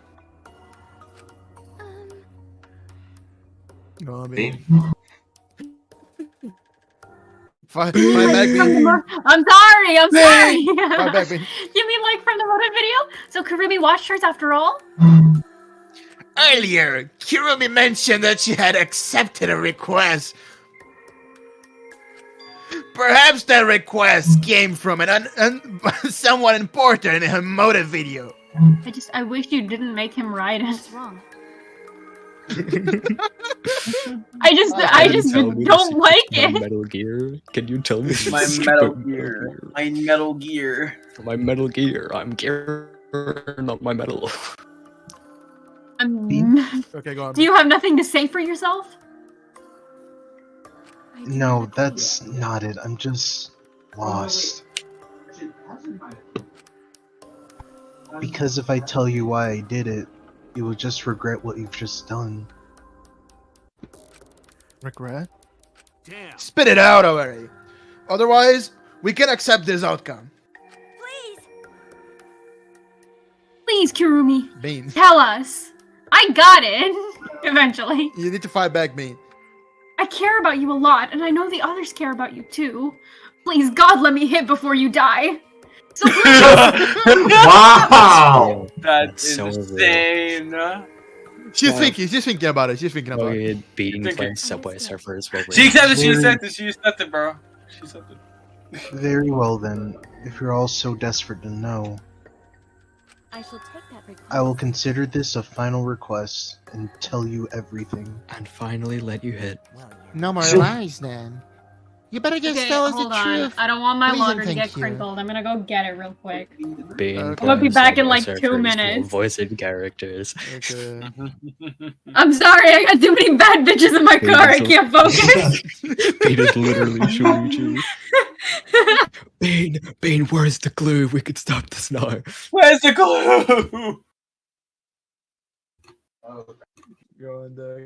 Go on, Bean. Five back, Bean. I'm sorry. Five back, Bean. You mean like from the motive video? So Karumi watched hers after all? Earlier, Kirumi mentioned that she had accepted a request. Perhaps that request came from someone important in her motive video. I wish you didn't make him write it. What's wrong? I just don't like My it. Metal Gear? Can you tell me? My Metal Gear. My Metal Gear. My Metal Gear. I'm Gear, not my metal. Okay, go on. Do you have nothing to say for yourself? No, that's not it. I'm just lost. Because if I tell you why I did it, you will just regret what you've just done. Regret? Damn. Spit it out already. Otherwise, we can accept this outcome. Please, Kirumi. Bean. Tell us. I got it. Eventually. You need to fight back, Bean. I care about you a lot, and I know the others care about you too. Please, God, let me hit before you die. So please. Wow! That's so insane. She's thinking about it. She's thinking about it. Beating playing Subway Surfers. She accepted, she accepted, bro. She accepted. Very well then, if you're all so desperate to know. I shall take that request. I will consider this a final request and tell you everything. And finally let you hit. No more lies then. You better just tell us the Hold on. truth. I don't want my Please and laundry to thank get you. crinkled. I'm gonna go get it real quick. Being I'm gonna be back in like 2 minutes. Voicing characters. Okay. I'm sorry, I got too many bad bitches in my car. I can't focus. Bean is literally shooting you. Bean, where's the glue? We could stop this now. Where's the glue? Go on, Doug.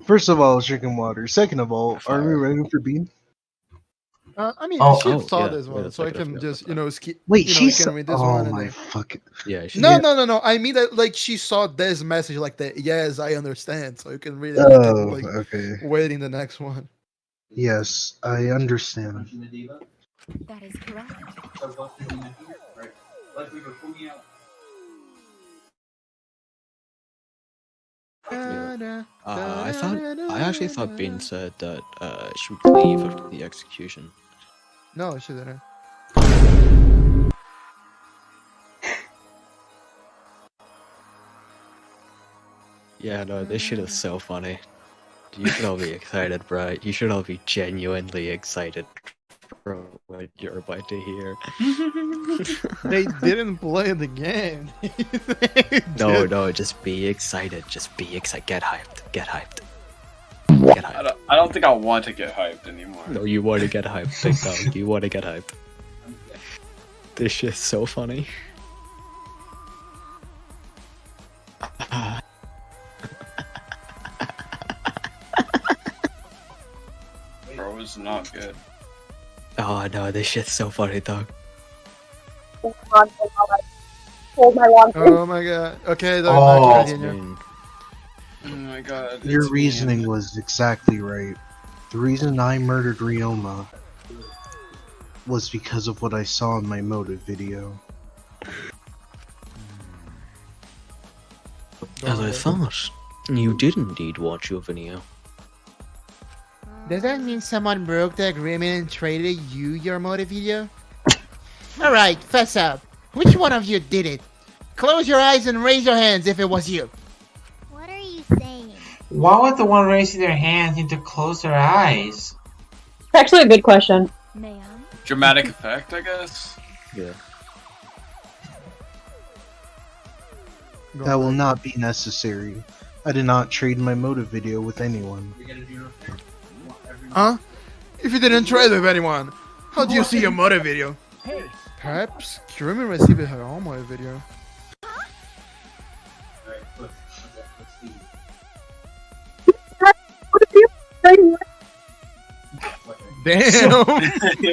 First of all, drinking water. Second of all, are we ready for Bean? I mean, Oh. she saw yeah. this Wait one, a so I second, I can forgot just, skip. Wait, I she's. can read this Oh one and my then. fucking. Yeah. No. I mean that like she saw this message like that. Yes, I understand. So you can read it. You can, Oh, like okay. waiting the next one. Yes, I understand. That is correct. I actually thought Bean said that she would leave after the execution. No, she didn't. Yeah, no, this shit is so funny. You should all be excited, bro. You should all be genuinely excited for what you're about to hear. They didn't play the game. No, just be excited. Just be excited. Get hyped. Get hyped. Get hyped. I don't think I want to get hyped anymore. No, you want to get hyped, big dog. You want to get hyped. This shit's so funny. Bro, it's not good. Oh no, this shit's so funny, dog. Hold my laundry. Oh my god. Okay, then Oh. continue. Oh my god. Your it's reasoning mean. was exactly right. The reason I murdered Ryoma was because of what I saw in my motive video. As I thought, you did indeed watch your video. Does that mean someone broke the agreement and traded you your motive video? Alright, fess up. Which one of you did it? Close your eyes and raise your hands if it was you. What are you saying? Why would the one raising their hand need to close their eyes? It's actually a good question. Dramatic effect, I guess. Yeah. That will not be necessary. I did not trade my motive video with anyone. Huh? If you didn't trade with anyone, how do you see your motive video? Perhaps Kirumi received her own motive video. Damn!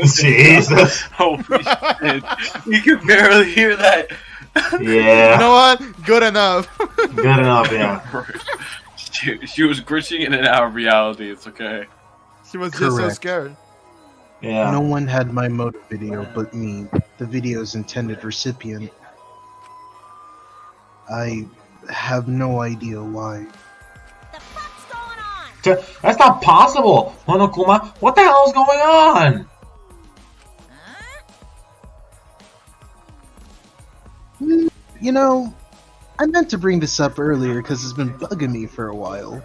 Jesus! Holy shit! You can barely hear that. Yeah. You know what? Good enough. Good enough, yeah. She was glitching in and out of reality. It's okay. She was just so Correct. scared. Yeah. No one had my motive video but me, the video's intended recipient. I have no idea why. That's not possible! Monokuma, what the hell is going on? You know, I meant to bring this up earlier because it's been bugging me for a while.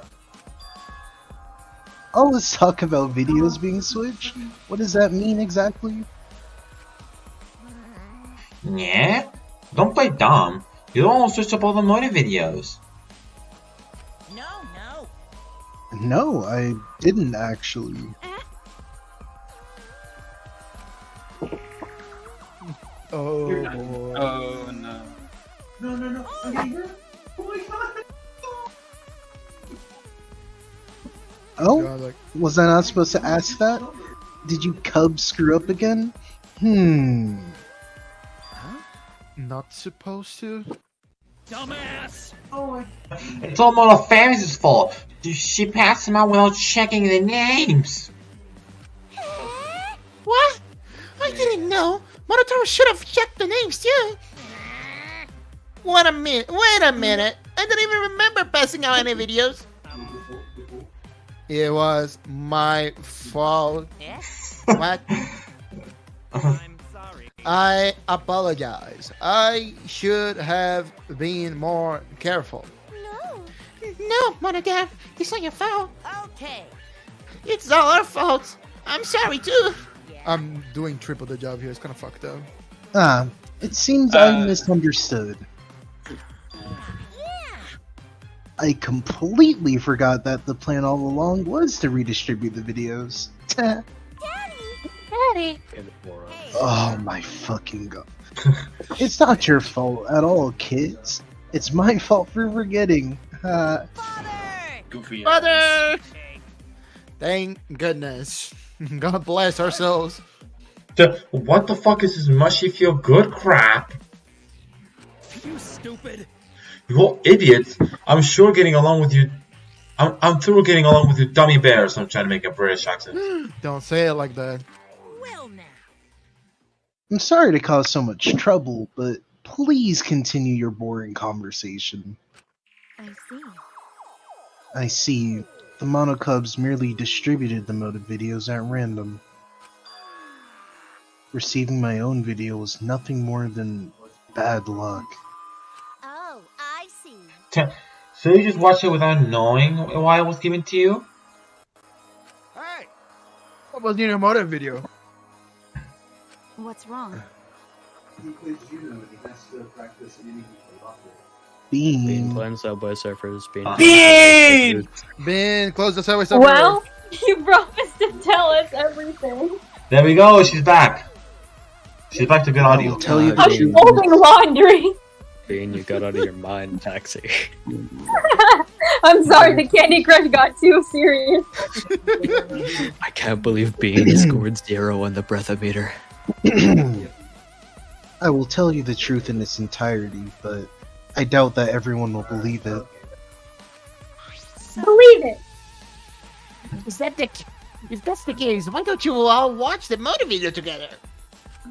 All this talk about videos being switched, what does that mean exactly? Yeah? Don't play dumb. You don't want to switch up all the motive videos. No, I didn't actually. Oh boy. Oh no. No. Oh? God, like- Was I not supposed to ask that? Did you cub screw up again? Not supposed to? Dumbass! It's all Mono Family's fault. She passed them out without checking the names. What? I didn't know. Monotaro should have checked the names too. Wait a minute. I don't even remember passing out any videos. It was my fault. What? I'm sorry. I apologize. I should have been more careful. No, Monotaro. It's not your fault. Okay. It's all our fault. I'm sorry too. I'm doing triple the job here. It's kind of fucked up. Ah, it seems I misunderstood. I completely forgot that the plan all along was to redistribute the videos. Daddy. Oh my fucking god. It's not your fault at all, kids. It's my fault for forgetting. Goofy. Mother! Thank goodness. God bless ourselves. What the fuck is this mushy feel good crap? You stupid. You idiots! I'm sure getting along with you. I'm through getting along with you dummy bears. I'm trying to make a British accent. Don't say it like that. I'm sorry to cause so much trouble, but please continue your boring conversation. I see. I see. The Monocubs merely distributed the motive videos at random. Receiving my own video was nothing more than bad luck. Oh, I see. So you just watched it without knowing why it was given to you? Hey! What was in your motive video? What's wrong? Being cleansed out by surfers. Bean, close the subway surfer. Well, you promised to tell us everything. There we go. She's back. She's back to good audio. Tell you I'm folding laundry. Bean, you got out of your mind, Taxi. I'm sorry, the Candy Crush got too serious. I can't believe Bean scored 0 on the breathometer. I will tell you the truth in its entirety, but I doubt that everyone will believe it. Believe it. If that's the case, why don't you all watch the motive video together?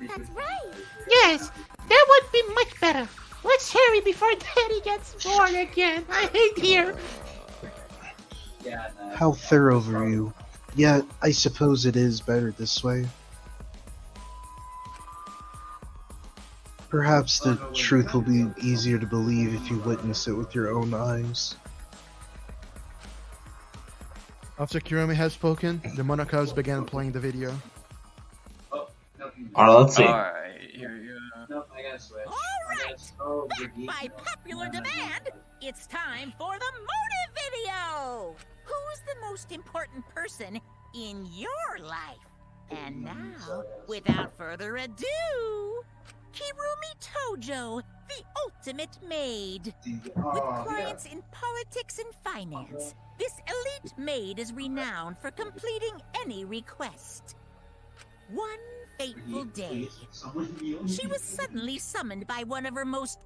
That's right. Yes, that would be much better. Let's hurry before Daddy gets bored again. I hate here. How thorough of you. Yet, I suppose it is better this way. Perhaps the truth will be easier to believe if you witness it with your own eyes. After Kirumi had spoken, the Monocubs began playing the video. Alright, let's see. Alright, by popular demand, it's time for the motive video! Who's the most important person in your life? And now, without further ado, Kirumi Tojo, the ultimate maid. With clients in politics and finance, this elite maid is renowned for completing any request. One fateful day, she was suddenly summoned by one of her most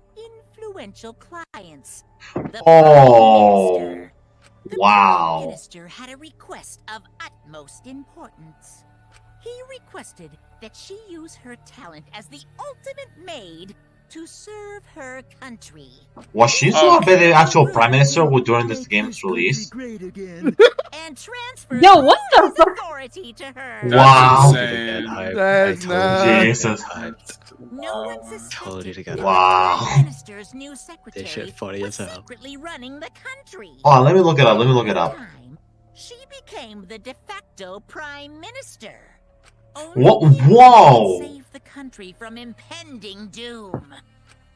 influential clients, the Prime Minister. The Prime Minister had a request of utmost importance. He requested that she use her talent as the ultimate maid to serve her country. Was Shinzo Abe the actual Prime Minister during this game's release? And transfer Yo, what the fuck? authority to her. Wow. That's not... Jesus. No one suspected that Wow. the Prime Minister's new secretary This shit funny was as hell. secretly running the country. Oh, let me look it up. Let me look it up. She became the de facto Prime Minister. What? Only Whoa! can save the country from impending doom.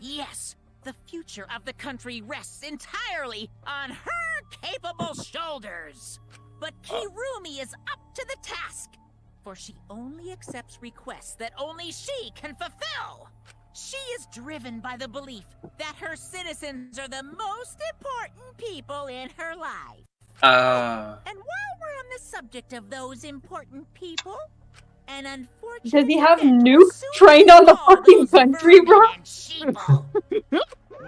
Yes, the future of the country rests entirely on her capable shoulders. But Kirumi is up to the task, for she only accepts requests that only she can fulfill. She is driven by the belief that her citizens are the most important people in her life. And while we're on the subject of those important people, an unfortunate Does he have event nukes trained on the fucking country, bro?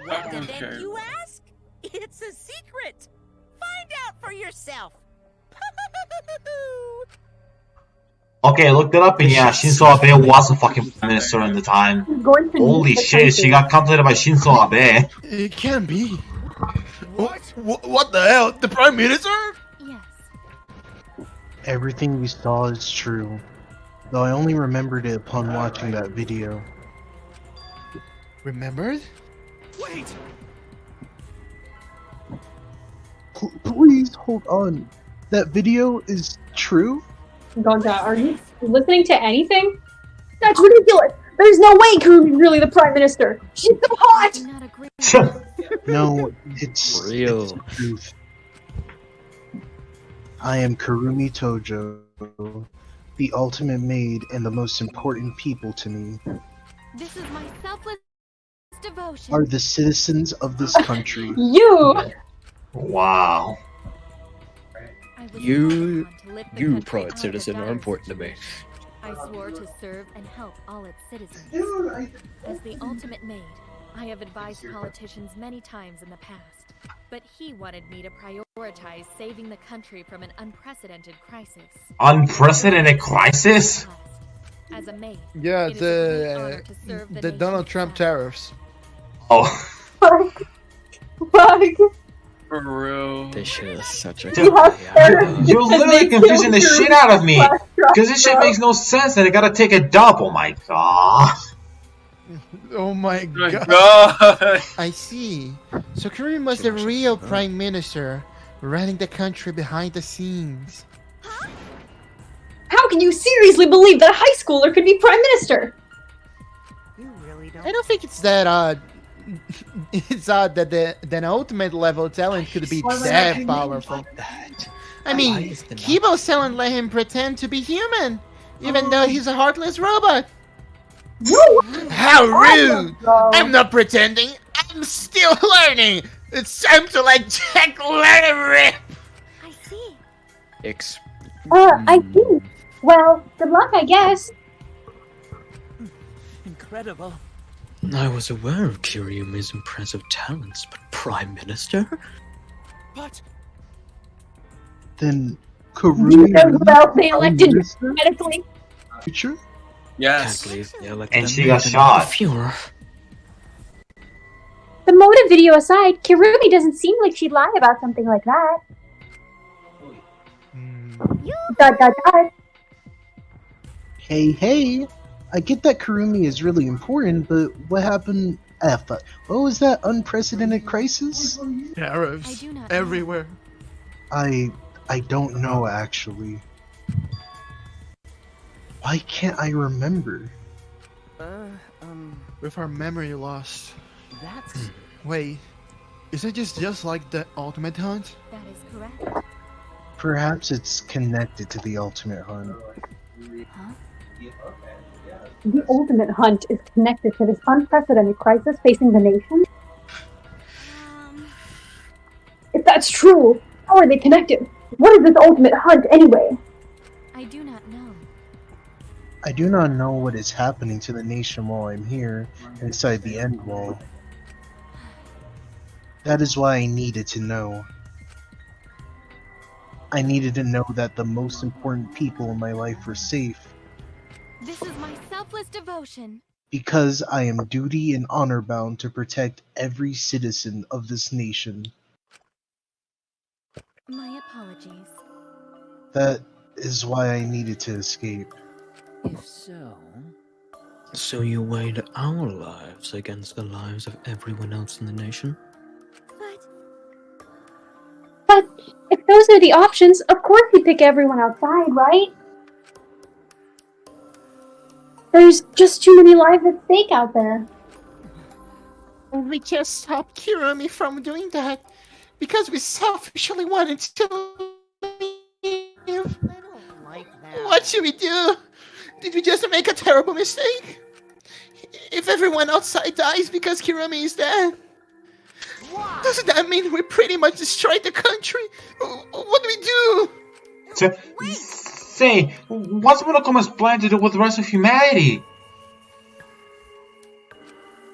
What event, you ask? It's a secret. Find out for yourself. Okay, I looked it up and yeah, Shinzo Abe was a fucking Prime Minister at the time. Holy shit, she got completed by Shinzo Abe. It can't be. What the hell? The Prime Minister? Yes. Everything we saw is true, though I only remembered it upon watching that video. Remembered? Wait! Please hold on. That video is true? Gonta, are you listening to anything? That's ridiculous! There's no way Kurumi's really the Prime Minister! She's so hot! No, it's real. It's the truth. I am Kirumi Tojo, the ultimate maid and the most important people to me This is my selfless devotion. are the citizens of this country. You! Wow. You, private citizen, are important to me. I swore to serve and help all its citizens. As the ultimate maid, I have advised politicians many times in the past, but he wanted me to prioritize saving the country from an unprecedented crisis. Unprecedented crisis? As a maid, Yeah, it is a great honor to serve the nation Donald Trump tariffs. Oh. For real. This shit is such a. You're literally confusing the shit out of me. Because this shit makes no sense and I gotta take a dump. Oh my god. Oh my god. I see. So Kirumi was the real prime minister, running the country behind the scenes. How can you seriously believe that a high schooler could be prime minister? I don't think it's that odd. It's odd that an ultimate level talent could be that powerful. I mean, Kibo's talent let him pretend to be human, even though he's a heartless robot. How rude! I'm not pretending. I'm still learning. It's time to let Jack let it rip. I see. I see. Well, good luck, I guess. Incredible. I was aware of Kiryumi's impressive talents, but Prime Minister? But Then You Kirumi know well they elected medically. future? Yes. Can't believe they elected And a she man got to shot. the Fuhrer. The motive video aside, Kirumi doesn't seem like she'd lie about something like that. Dot dot dot. Hey, I get that Kirumi is really important, but what happened? Fuck. What was that unprecedented crisis? Tariffs everywhere. I don't know actually. Why can't I remember? With our memory lost. That's... Wait, is it just like the Ultimate Hunt? That is correct. Perhaps it's connected to the Ultimate Hunt. The ultimate hunt is connected to this unprecedented crisis facing the nation? If that's true, how are they connected? What is this ultimate hunt anyway? I do not know. I do not know what is happening to the nation while I'm here, inside the end wall. That is why I needed to know. I needed to know that the most important people in my life were safe. This is my selfless devotion. Because I am duty and honor bound to protect every citizen of this nation. My apologies. That is why I needed to escape. If so... So you weighed our lives against the lives of everyone else in the nation? But if those are the options, of course you pick everyone outside, right? There's just too many lives at stake out there. We just stopped Kirumi from doing that because we selfishly wanted to leave. What should we do? Did we just make a terrible mistake? If everyone outside dies because Kirumi is dead, doesn't that mean we pretty much destroyed the country? What do we do? Say, what's Monokoma's plan to do with the rest of humanity?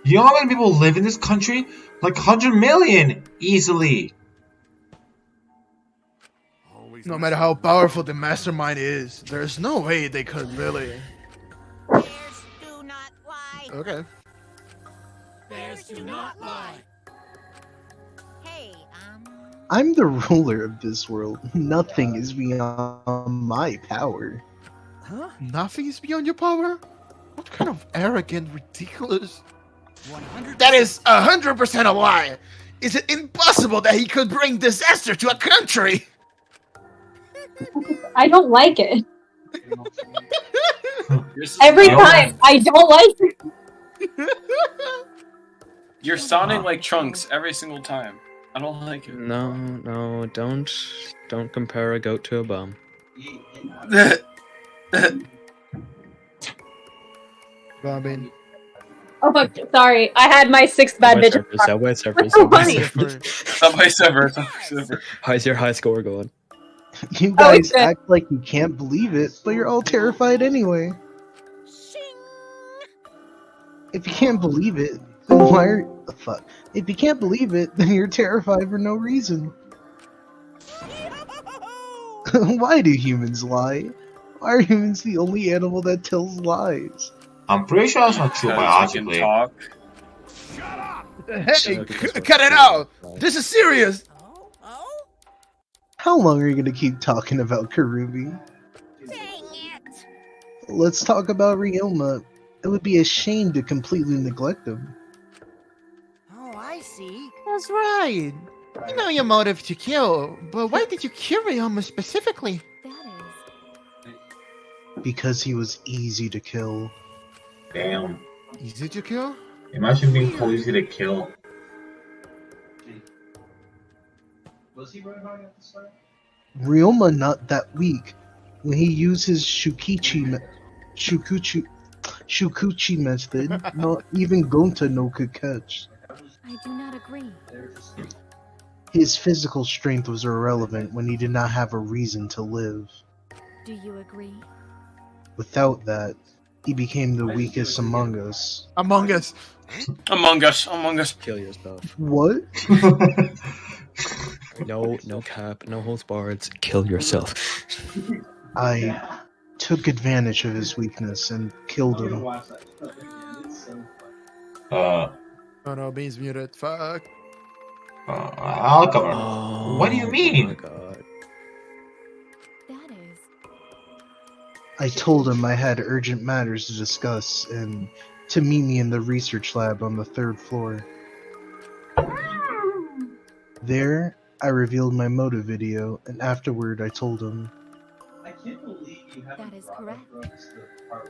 You know how many people live in this country? Like 100 million, easily. No matter how powerful the mastermind is, there's no way they could really. Bears do not lie. Okay. Bears do not lie. Hey, I'm the ruler of this world. Nothing is beyond my power. Huh? Nothing is beyond your power? What kind of arrogant, ridiculous... 100%. That is 100% a lie! Is it impossible that he could bring disaster to a country? I don't like it. Every time, I don't like it. You're sounding like Trunks every single time. I don't like it. No, don't compare a goat to a bum. Robin. Oh, fuck, sorry. I had my sixth bad bitch. Subway surfer. Subway surfer. How's your high score going? You guys act like you can't believe it, but you're all terrified anyway. If you can't believe it, then why are the fuck? If you can't believe it, then you're terrified for no reason. Why do humans lie? Why are humans the only animal that tells lies? I'm pretty sure that's not true Because we can biologically. talk. Hey, cut it out! This is serious! How long are you gonna keep talking about Karumi? Let's talk about Ryoma. It would be a shame to completely neglect him. Oh, I see. That's right. You know your motive to kill, but why did you kill Ryoma specifically? Because he was easy to kill. Damn. Easy to kill? Imagine being so easy to kill. Ryoma not that weak. When he used his Shukuchi method, not even Gonta no could catch. I do not agree. His physical strength was irrelevant when he did not have a reason to live. Do you agree? Without that, he became the weakest among us. Among Us. Among Us. Among Us. Kill yourself. What? No cap, no holds barred. Kill yourself. I took advantage of his weakness and killed him. Uh, Oh no, Bean's muted. Fuck. I'll cover. What do you mean? Oh my god. I told him I had urgent matters to discuss and to meet me in the research lab on the 3rd floor. There, I revealed my motive video, and afterward I told him, That is correct.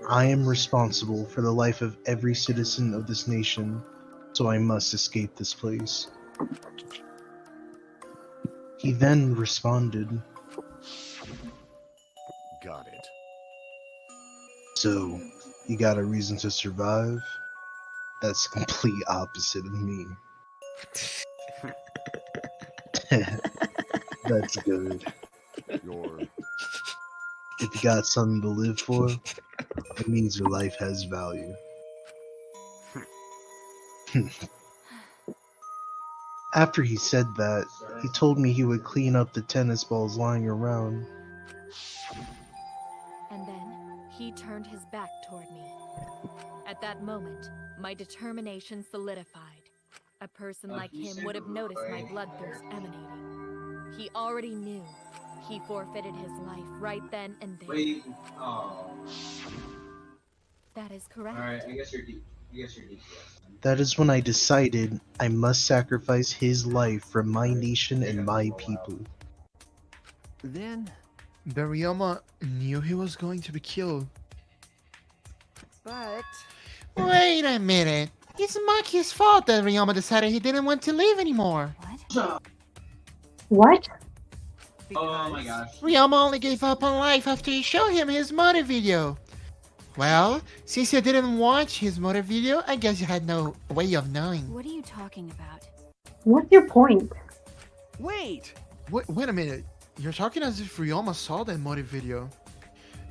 I am responsible for the life of every citizen of this nation, so I must escape this place. He then responded, Got it. So, you got a reason to survive? That's the complete opposite of me. That's good. If you got something to live for, it means your life has value. After he said that, he told me he would clean up the tennis balls lying around. And then he turned his back toward me. At that moment, my determination solidified. A person like him would have noticed my bloodthirst emanating. He already knew. He forfeited his life right then and there. That is correct. Alright, I guess you're deep. That is when I decided I must sacrifice his life for my nation and my people. Then, The Ryoma knew he was going to be killed. but Wait a minute. It's Maki's fault that Ryoma decided he didn't want to live anymore. What? Oh my gosh. Ryoma only gave up on life after you showed him his motive video. Well, since you didn't watch his motive video, I guess you had no way of knowing. What are you talking about? What's your point? wait! Wait a minute. You're talking as if Ryoma saw that motive video.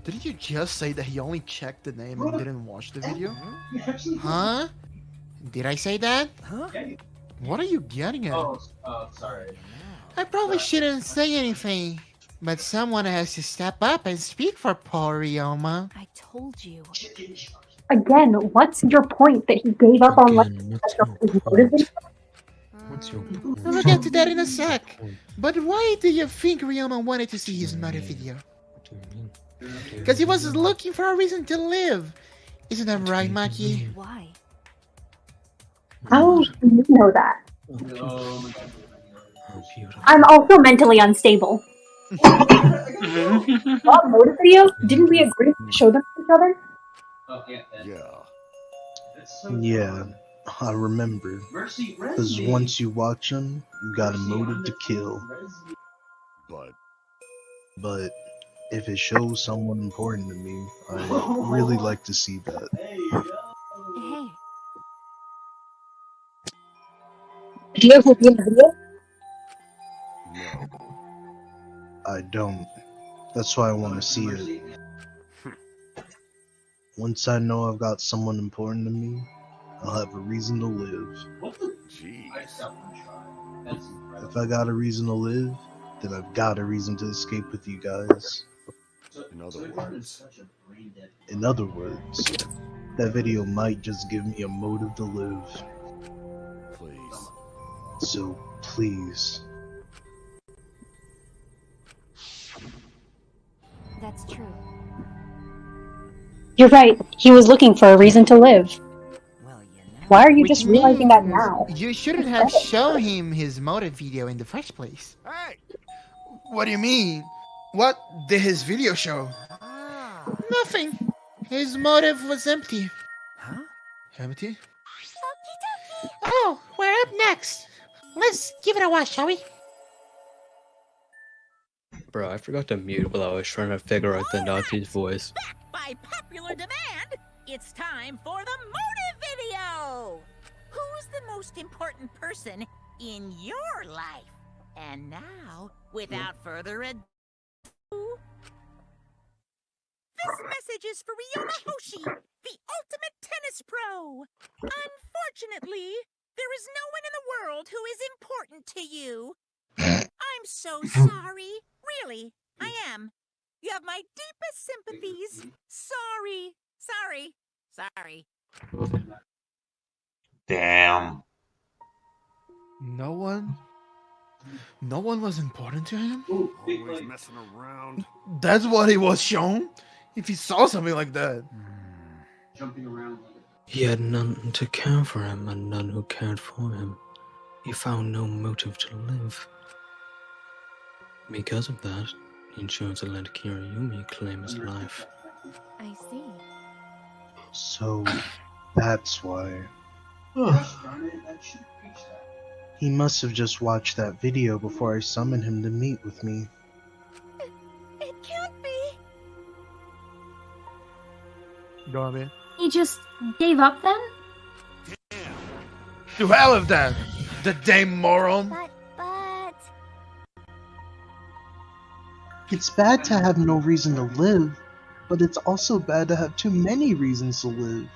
Didn't you just say that he only checked the name and didn't watch the video? Huh? Did I say that? Huh? What are you getting at? Oh, sorry. I probably shouldn't say anything, but someone has to step up and speak for poor Ryoma. I told you. Again, what's your point that he gave up on life? What's your We'll get to that in a sec. But why do you think Ryoma wanted to see his motive video? Because he was looking for a reason to live. Isn't that right, Maki? Why? How do you know that? Oh my god. I'm also mentally unstable. What motive video? Didn't we agree to show them to each other? Oh, yeah. Yeah, I remember. Because once you watch them, you got a motive to kill. But if it shows someone important to me, I'd really like to see that. Hey. Dia will be in the video? I don't. That's why I want to see it. Once I know I've got someone important to me, I'll have a reason to live. Jeez. If I got a reason to live, then I've got a reason to escape with you guys. In other words. In other words, that video might just give me a motive to live. Please. So, please. That's true. You're right. He was looking for a reason to live. Why are you just realizing that now? You shouldn't have shown him his motive video in the first place. Hey! What do you mean? What did his video show? Nothing. His motive was empty. Huh? Empty? Oh, we're up next. Let's give it a watch, shall we? Bro, I forgot to mute while I was trying to figure out the Nazi's voice. By popular demand, it's time for the motive video! Who's the most important person in your life? And now, without further ado, this message is for Ryoma Hoshi, the ultimate tennis pro! Unfortunately, there is no one in the world who is important to you. I'm so sorry. Really, I am. You have my deepest sympathies. Sorry. Damn. No one was important to him? Always messing around. That's what he was shown? If he saw something like that. Jumping around. He had none to care for him and none who cared for him. He found no motive to live. Because of that, he chose to let Kiriyumi claim his life. I see. So, that's why. He must have just watched that video before I summoned him to meet with me. It can't be. Go on, man. He just gave up then? To hell with that! The damn moron! But... It's bad to have no reason to live, but it's also bad to have too many reasons to live.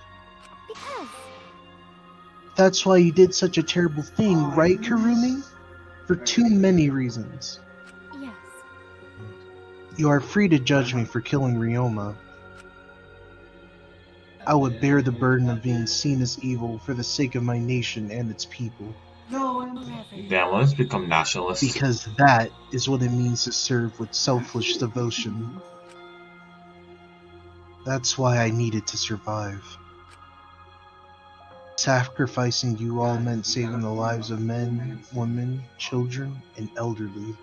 Because... That's why you did such a terrible thing, right, Kurumi? For too many reasons. Yes. You are free to judge me for killing Ryoma. I would bear the burden of being seen as evil for the sake of my nation and its people. Damn, let's become nationalists. Because that is what it means to serve with selfless devotion. That's why I needed to survive. Sacrificing you all meant saving the lives of men, women, children, and elderly.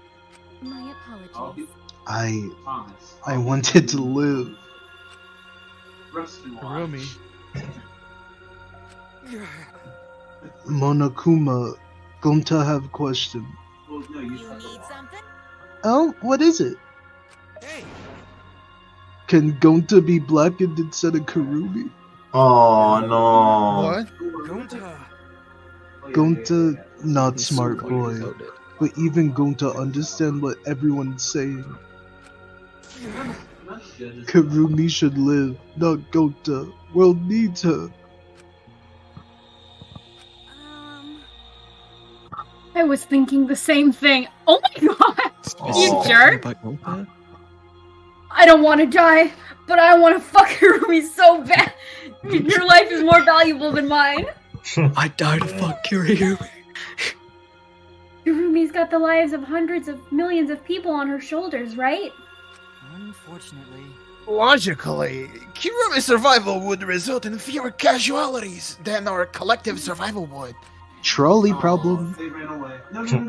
My apologies. I wanted to live. Kurumi. Monokuma, going to have a question. You need something? Oh, what is it? Hey. Can Gonta be blackened instead of Kurumi? Oh no. What? Gonta, not smart boy, but even Gonta understand what everyone's saying. Kurumi should live, not Gonta. World needs her. I was thinking the same thing. Oh my god! You jerk! I don't want to die, but I want to fuck Hirumi so bad. Your life is more valuable than mine. I died to fuck Kiriyumi. Hirumi's got the lives of hundreds of millions of people on her shoulders, right? Unfortunately. Logically, Kirumi's survival would result in fewer casualties than our collective survival would. Trolley problem. They ran away. No. Sorry.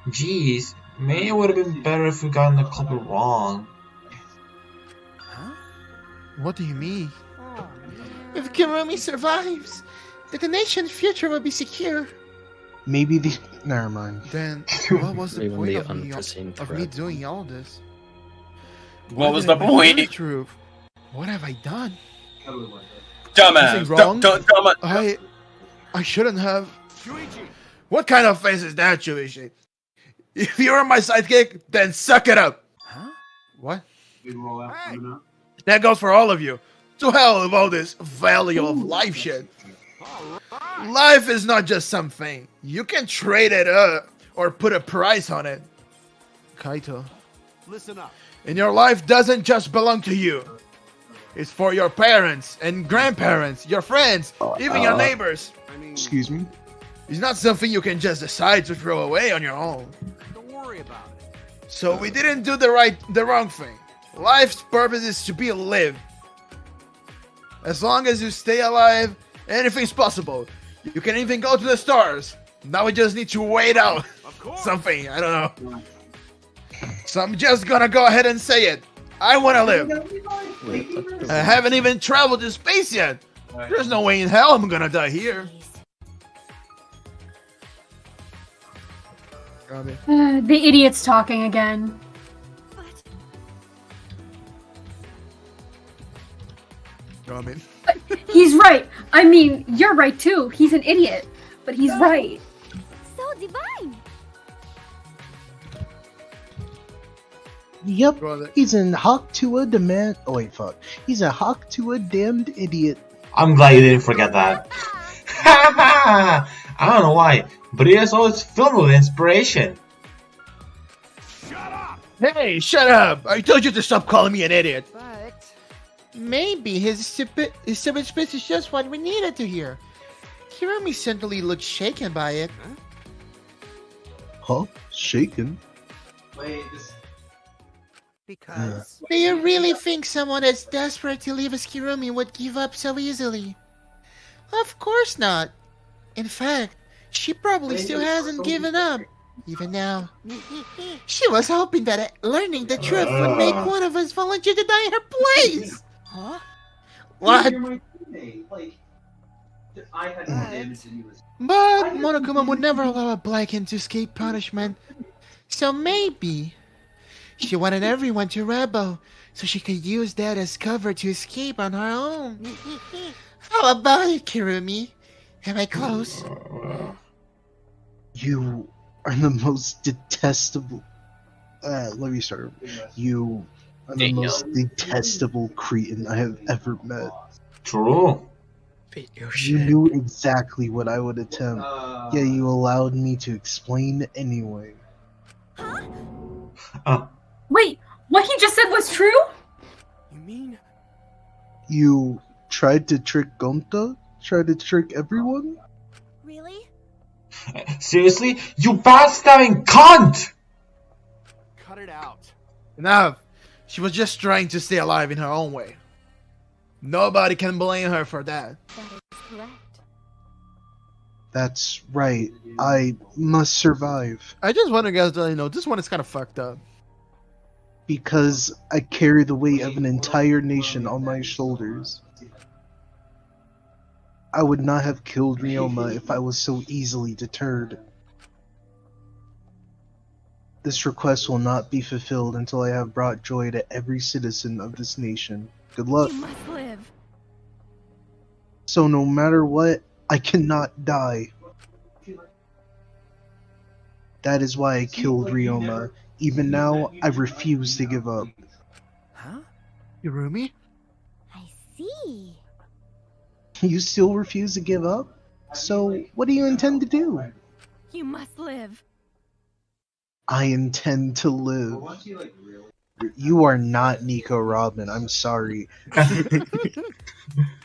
Jeez, maybe it would have been better if we gotten the culprit wrong. Huh? What do you mean? If Kirumi survives, then the nation's future will be secure. Maybe the... Never mind. Then, what was the Even point the of unforeseen me threat. doing all this? What was did the I do point? Truth? What have I done? Dumbass. Anything wrong? Dumbass. I shouldn't have... What kind of face is that, Shuichi? If you're my sidekick, then suck it up. Huh? What? Big rollout coming up. That goes for all of you. To hell with all this value of life shit. Life is not just something. You can trade it up or put a price on it. Kaito. Listen up. And your life doesn't just belong to you. It's for your parents and grandparents, your friends, even your neighbors. Excuse me? It's not something you can just decide to throw away on your own. Don't worry about it. So we didn't do the wrong thing. Life's purpose is to be lived. As long as you stay alive, anything's possible. You can even go to the stars. Now we just need to wait out something. I don't know. So I'm just gonna go ahead and say it. I wanna live. I haven't even traveled to space yet. There's no way in hell I'm gonna die here. The idiot's talking again. He's right. I mean, you're right too. He's an idiot, but he's right. So divine. Yep, he's an hawk to a demand. Oh wait, fuck. He's a hawk to a damned idiot. I'm glad you didn't forget that. I don't know why, but it is always filled with inspiration. Hey, shut up! I told you to stop calling me an idiot. But maybe his stupid speech is just what we needed to hear. Hirumi certainly looked shaken by it. Huh? Shaken? Wait, this. Do you really think someone as desperate to leave as Kirumi would give up so easily? Of course not. In fact, she probably still hasn't given up, even now. She was hoping that learning the truth would make one of us volunteer to die in her place. Huh? What? You're my teammate. Like, I had more damage than you was. But Monokuma would never allow a Blacken to escape punishment. So maybe she wanted everyone to rebel, so she could use that as cover to escape on her own. How about it, Kirumi? Am I close? You are the most detestable. Let me start. You are the most detestable cretin I have ever met. True. You knew exactly what I would attempt, yet you allowed me to explain anyway. Wait, what he just said was true? You mean? You tried to trick Gonta? Tried to trick everyone? Really? Seriously? You backstabbing cunt! Cut it out. Enough. She was just trying to stay alive in her own way. Nobody can blame her for that. That is correct. That's right. I must survive. I just want to guys to know this one is kind of fucked up. Because I carry the weight of an entire nation on my shoulders. I would not have killed Ryoma if I was so easily deterred. This request will not be fulfilled until I have brought joy to every citizen of this nation. Good luck. You must live. So no matter what, I cannot die. That is why I killed Ryoma. Even now, I refuse to give up. Huh? Hirumi? I see. You still refuse to give up? So, what do you intend to do? You must live. I intend to live. You are not Nico Robin, I'm sorry.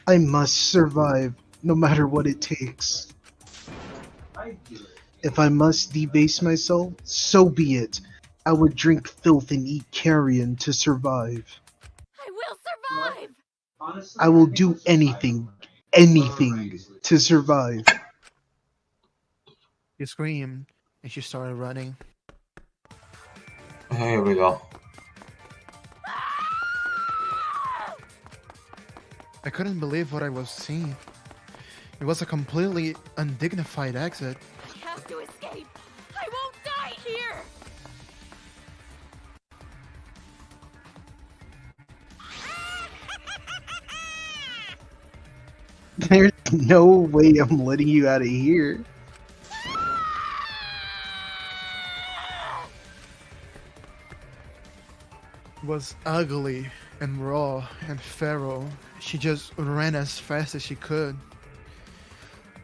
I must survive, no matter what it takes. If I must debase myself, so be it. I would drink filth and eat carrion to survive. I will survive! I will do anything to survive. She screamed, and she started running. Here we go. I couldn't believe what I was seeing. It was a completely undignified exit. I have to escape! I won't die here! There's no way I'm letting you out of here. was ugly and raw and feral. She just ran as fast as she could.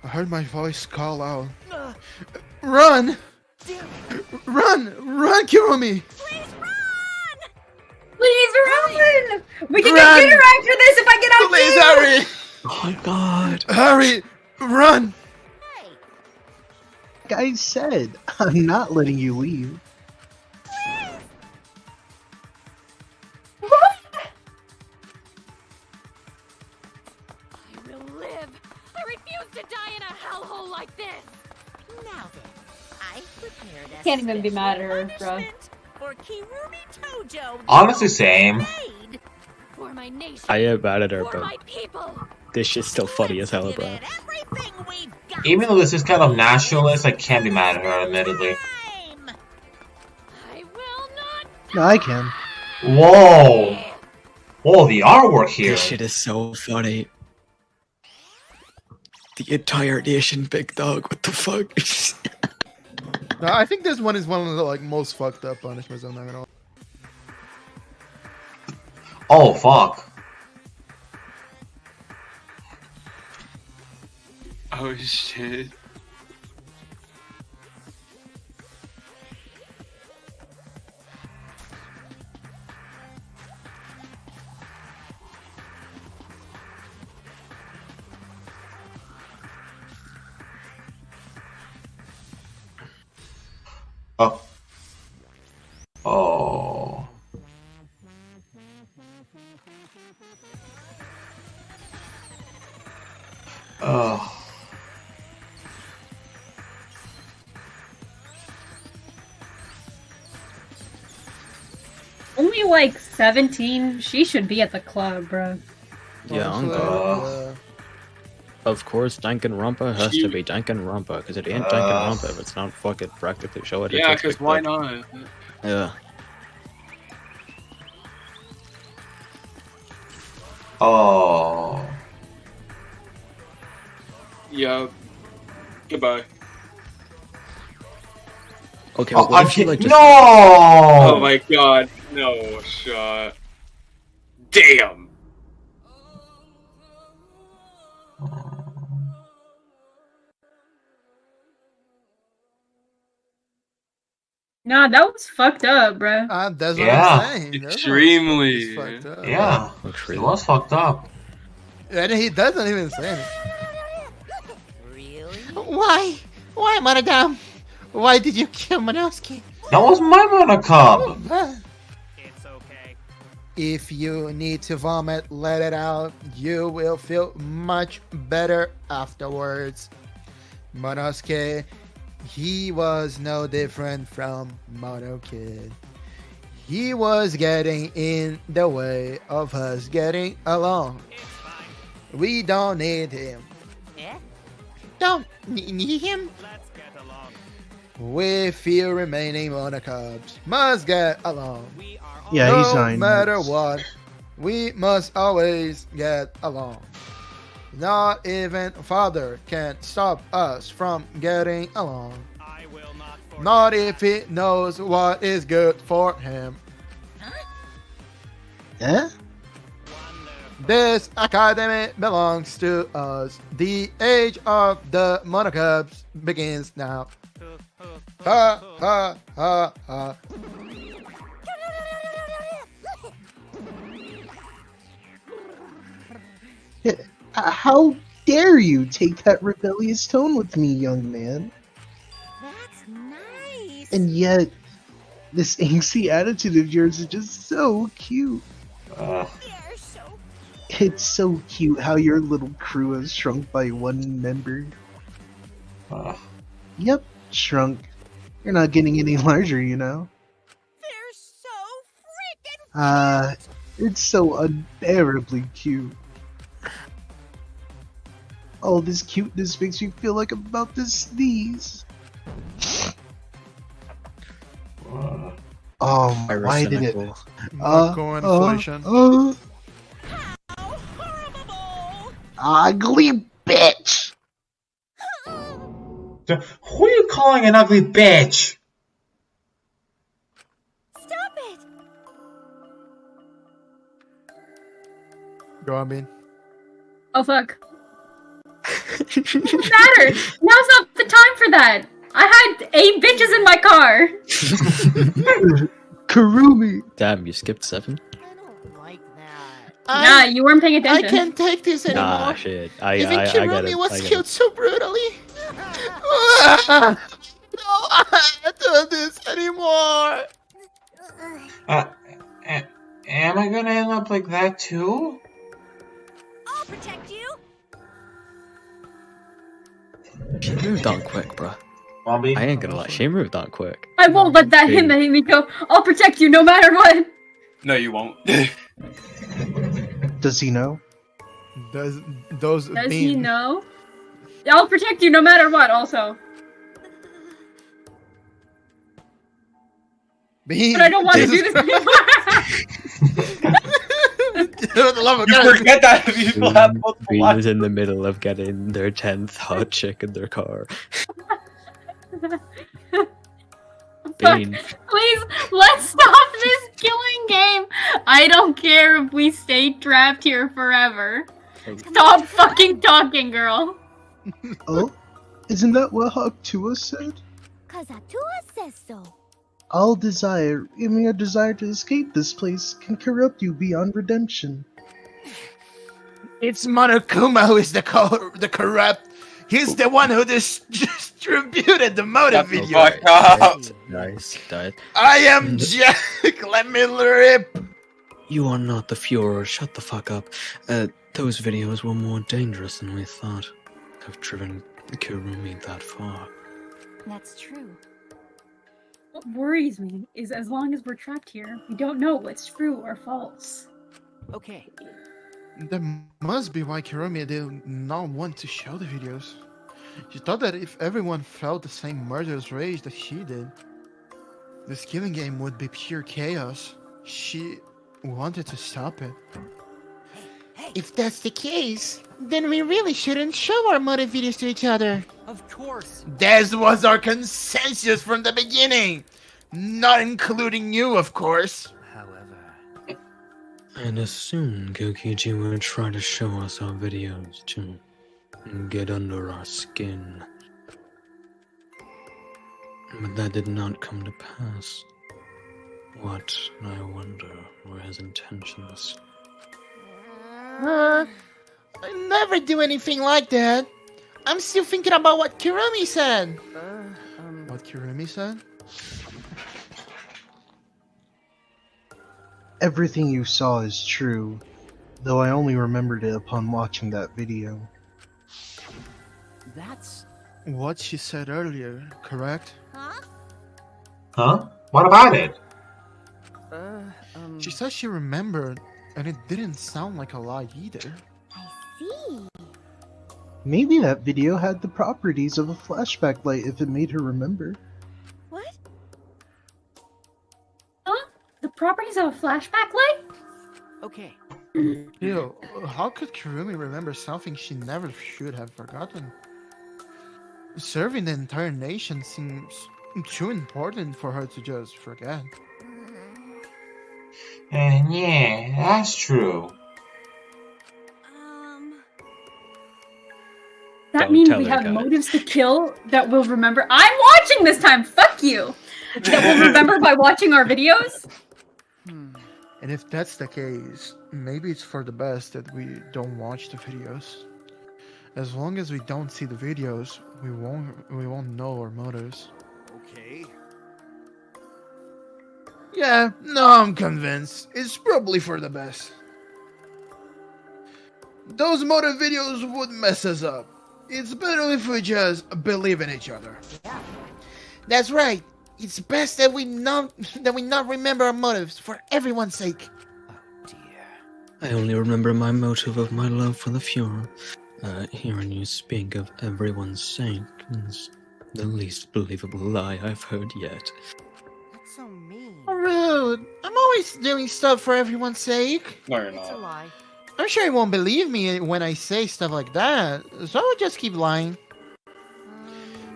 I heard my voice call out, "Run! Run! Run, Kirumi!" Please run! We can get dinner after this if I get out Please too! hurry! Oh my god. Hurry! Run! Like I said, I'm not letting you leave. I will live. I refuse to die in a hellhole like this. Now then, I prepared a Can't even be mad at her, bro. punishment for Kirumi Tojo. Honestly, same. For my nation. I am mad at her, For but my people. this shit's still funny as hell, bro. Even though this is kind of nationalist, I can't be mad at her, admittedly. No, I can. Whoa! Whoa, the artwork here. This shit is so funny. The entire nation, big dog. What the fuck? No, I think this one is one of the like most fucked up punishments. I'm not gonna. Oh, fuck. Oh shit. Oh. Oh. Oh. Only like 17. She should be at the club, bro. Yeah, uncle. Of course, Danganronpa has to be Danganronpa, because it ain't Danganronpa if it's not fucking practically show it. Yeah, because why not? Yeah. Oh. Yeah. Goodbye. Okay, Oh, what if she like just... No! Oh my god, no shot. Damn! Nah, that was fucked up, bro. That's what Yeah. I'm saying. That's Extremely. fucked up. Yeah. It was fucked up. And he doesn't even say it. Why? Why, Madame? Why did you kill Manoski? That was my monocub. If you need to vomit, let it out. You will feel much better afterwards. Monosuke, he was no different from Mono Kid. He was getting in the way of us getting along. We don't need him. Don't need him? We few remaining monocubs must get along. Yeah, he's no 9. matter what, we must always get along. Not even father can stop us from getting along. Not if he knows what is good for him. Eh? This academy belongs to us. The age of the monocubs begins now. Ha ha ha ha. How dare you take that rebellious tone with me, young man? That's nice. And yet, this angsty attitude of yours is just so cute. It's so cute how your little crew has shrunk by one member. Yep, shrunk. You're not getting any larger, you know. They're so freaking It's so unbearably cute. All this cuteness makes me feel like I'm about to sneeze. Why did it? Ugly bitch! Who are you calling an ugly bitch? Stop it! Go on, Bean. Oh fuck. What matter? Now's not the time for that. I had 8 bitches in my car. Kurumi! Damn, you skipped 7? Nah, you weren't paying attention. I can't take this anymore. Ah, shit. Even I got Kirumi it. was I got killed it. so brutally. No, I can't do this anymore. Am I gonna end up like that too? I'll protect you. She moved on quick, bruh. Bobby? I ain't gonna lie, she moved on quick. I won't let that him hit me go. I'll protect you no matter what. No, you won't. Does he know? Does he know? I'll protect you no matter what, also. Bean, But I don't want to do this anymore. You forget that people have multiple Bean lives. was in the middle of getting their 10th hot chick in their car. Bean. Please, let's stop this killing game. I don't care if we stay trapped here forever. Stop fucking talking, girl. Oh? Isn't that what Haktua said? Cause Atua says so. All desire, even your desire to escape this place, can corrupt you beyond redemption. It's Monokuma who is the corrupt. He's the one who distributed the motive video. Nice, died. I am Jack. Let me rip. You are not the Fuhrer. Shut the fuck up. Those videos were more dangerous than we thought. Have driven Kurumi that far. That's true. What worries me is as long as we're trapped here, we don't know what's true or false. Okay. That must be why Kurumi did not want to show the videos. She thought that if everyone felt the same murderous rage that she did, this killing game would be pure chaos. She wanted to stop it. If that's the case, then we really shouldn't show our motive videos to each other. Of course. That was our consensus from the beginning. Not including you, of course. And as soon Gokichi will try to show us our videos to get under our skin. But that did not come to pass. What, I wonder, were his intentions? I never do anything like that. I'm still thinking about what Kurumi said. What Kurumi said? Everything you saw is true, though I only remembered it upon watching that video. That's what she said earlier, correct? Huh? What about it? She said she remembered, and it didn't sound like a lie either. See? Maybe that video had the properties of a flashback light if it made her remember. What? Huh? The properties of a flashback light? okay. Yo, how could Kurumi remember something she never should have forgotten? Serving the entire nation seems too important for her to just forget. Yeah, that's true. That Don't means tell we her, have guys. motives to kill that we'll remember. I'm watching this time. Fuck you. That we'll remember by watching our videos. And if that's the case, maybe it's for the best that we don't watch the videos. As long as we don't see the videos, we won't know our motives. Okay. Yeah, no, I'm convinced. It's probably for the best. Those motive videos would mess us up. It's better if we just believe in each other. That's right. It's best that we not remember our motives for everyone's sake. I only remember my motive of my love for the Fuhrer. Hearing you speak of everyone's sake is the least believable lie I've heard yet. That's so mean. Rude. I'm always doing stuff for everyone's sake. No, you're It's a not. lie. I'm sure you won't believe me when I say stuff like that, so I'll just keep lying.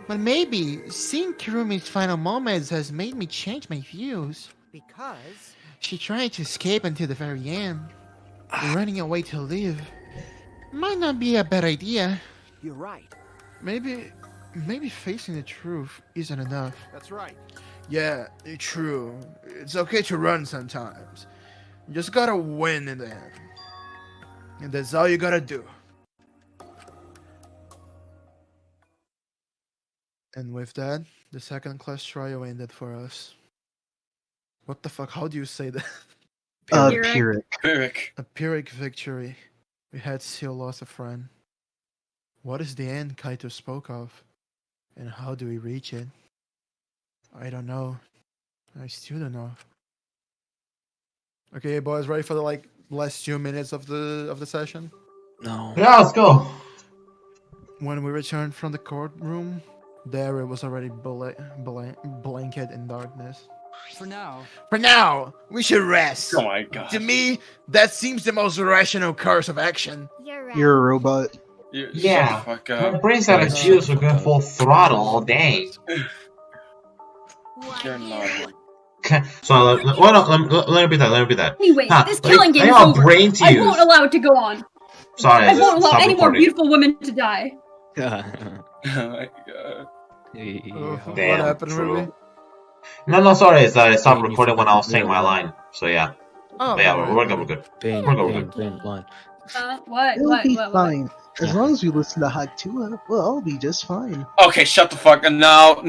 But maybe seeing Kurumi's final moments has made me change my views. Because She tried to escape until the very end. running away to live. Might not be a bad idea. You're right. Maybe facing the truth isn't enough. That's right. Yeah, true. It's okay to run sometimes. You just gotta win in the end. And that's all you gotta do. And with that, the second class trial ended for us. What the fuck? How do you say that? Pyrrhic. Pyrrhic. A Pyrrhic victory. We had still lost a friend. What is the end Kaito spoke of? And how do we reach it? I don't know. I still don't know. Okay, boys, ready for the last 2 minutes of the session? No. Yeah, let's go. When we returned from the courtroom, there it was already blanket in darkness. For now. For now, we should rest. Oh my god. To me, that seems the most rational course of action. You're right. You're a robot. Yeah. Fuck My up. brain's out of juice. We're going full throttle all day. You're not. So let me repeat that. Let me repeat that. Anyway, Huh, this killing game is I got over. brain to I use. won't allow it to go on. Sorry, I won't allow stop any more recording. beautiful women to die. Oh my god. What Damn, happened, true. Ruby? No, sorry. It's I stopped recording when I was saying my line. So yeah. Oh, But yeah, alright. we're good. We're good. Pain, We're good. We're pain, good. pain, blind. What? It'll What? be What? fine. As long as you listen to Hatua, well, I'll be just fine. Okay, shut the fuck up. No.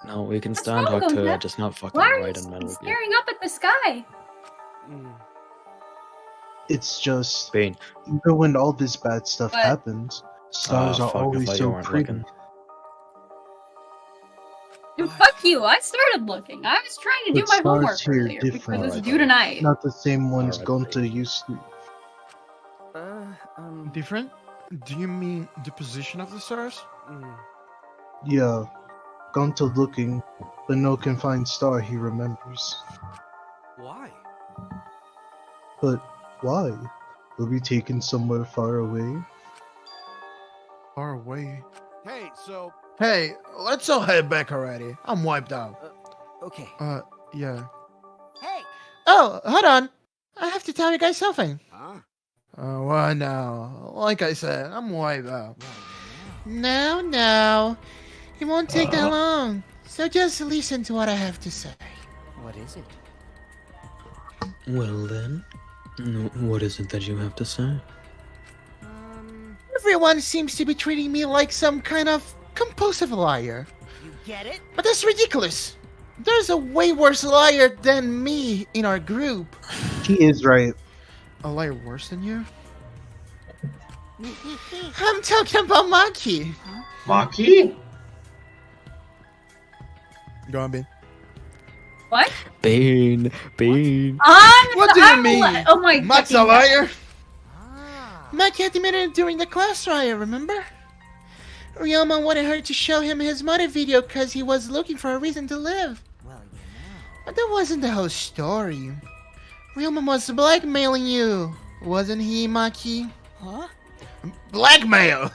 No, we can stand wrong, talk to Gonta? it, just not fucking Why are white you and metal. staring up at the sky? It's just, Pain. even when all this bad stuff What? happens, stars are Fuck, I always thought you so weren't pretty. looking. Dude, fuck you. I started looking. I was trying to do But my stars homework here earlier different. because it's due tonight. Not the same ones Alright. Gonta used to. Different? Do you mean the position of the stars? Yeah, Gonta looking, but no can find star he remembers. Why? But why? Will be taken somewhere far away? Far away. Hey, so Hey, let's all head back already. I'm wiped out. Okay. Yeah. Hey, Oh, hold on. I have to tell you guys something. huh? What now? Like I said, I'm wiped out. No. It won't take that long. So just listen to what I have to say. What is it? Well then, what is it that you have to say? Everyone seems to be treating me like some kind of compulsive liar. you get it? But that's ridiculous. There's a way worse liar than me in our group. He is right. A liar worse than you? I'm talking about Maki. Maki? Go on, Bean. What? Pain. What do you mean? Oh my Matt's a fucking liar? Maki admitted it during the class trial, remember? Ryoma wanted her to show him his motive video because he was looking for a reason to live. Well, you know. But that wasn't the whole story. Ryoma was blackmailing you, wasn't he, Maki? Huh? Blackmail!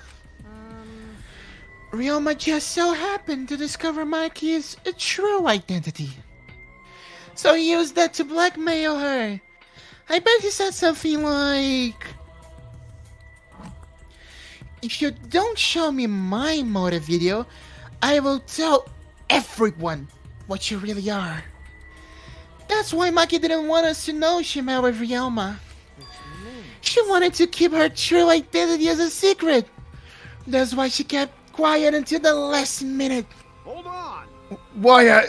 Ryoma just so happened to discover Maki's true identity. So he used that to blackmail her. I bet he said something like, if you don't show me my motive video, I will tell everyone what you really are. That's why Maki didn't want us to know she met with Ryoma. She wanted to keep her true identity as a secret. That's why she kept quiet until the last minute. Hold on. Why,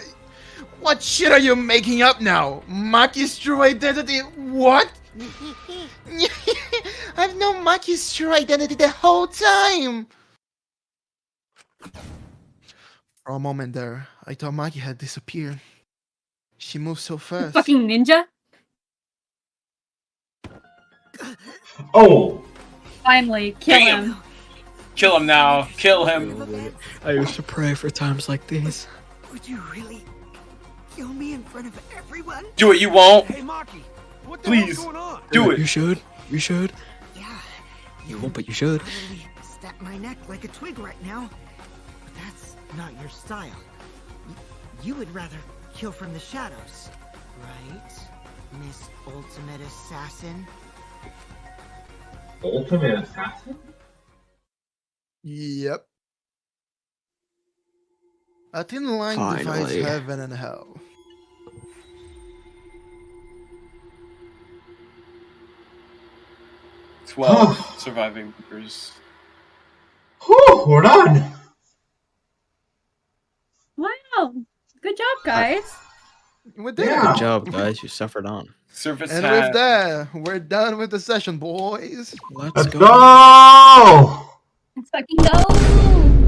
what shit are you making up now? Maki's true identity? What? I've known Maki's true identity the whole time. For a moment there, I thought Maki had disappeared. She moved so fast. fucking ninja. Oh! Finally, kill him. Kill him now. Kill him. I used to pray for times like these. Would you really kill me in front of everyone? Do it. You won't. Hey, Maki. What the hell's Please. going on? Do it. You should. Yeah. You won't, but you should. Really snap my neck like a twig right now. But that's not your style. You would rather kill from the shadows, right? Miss Ultimate Assassin? Ultimate Assassin? Yep. A thin line divides Finally. heaven and hell. Twelve surviving members. Whew, we're done. Wow. Good job, guys. We did Good it. job, guys. You suffered on. Service And with that, we're done with the session, boys. Let's go! Let's fucking go.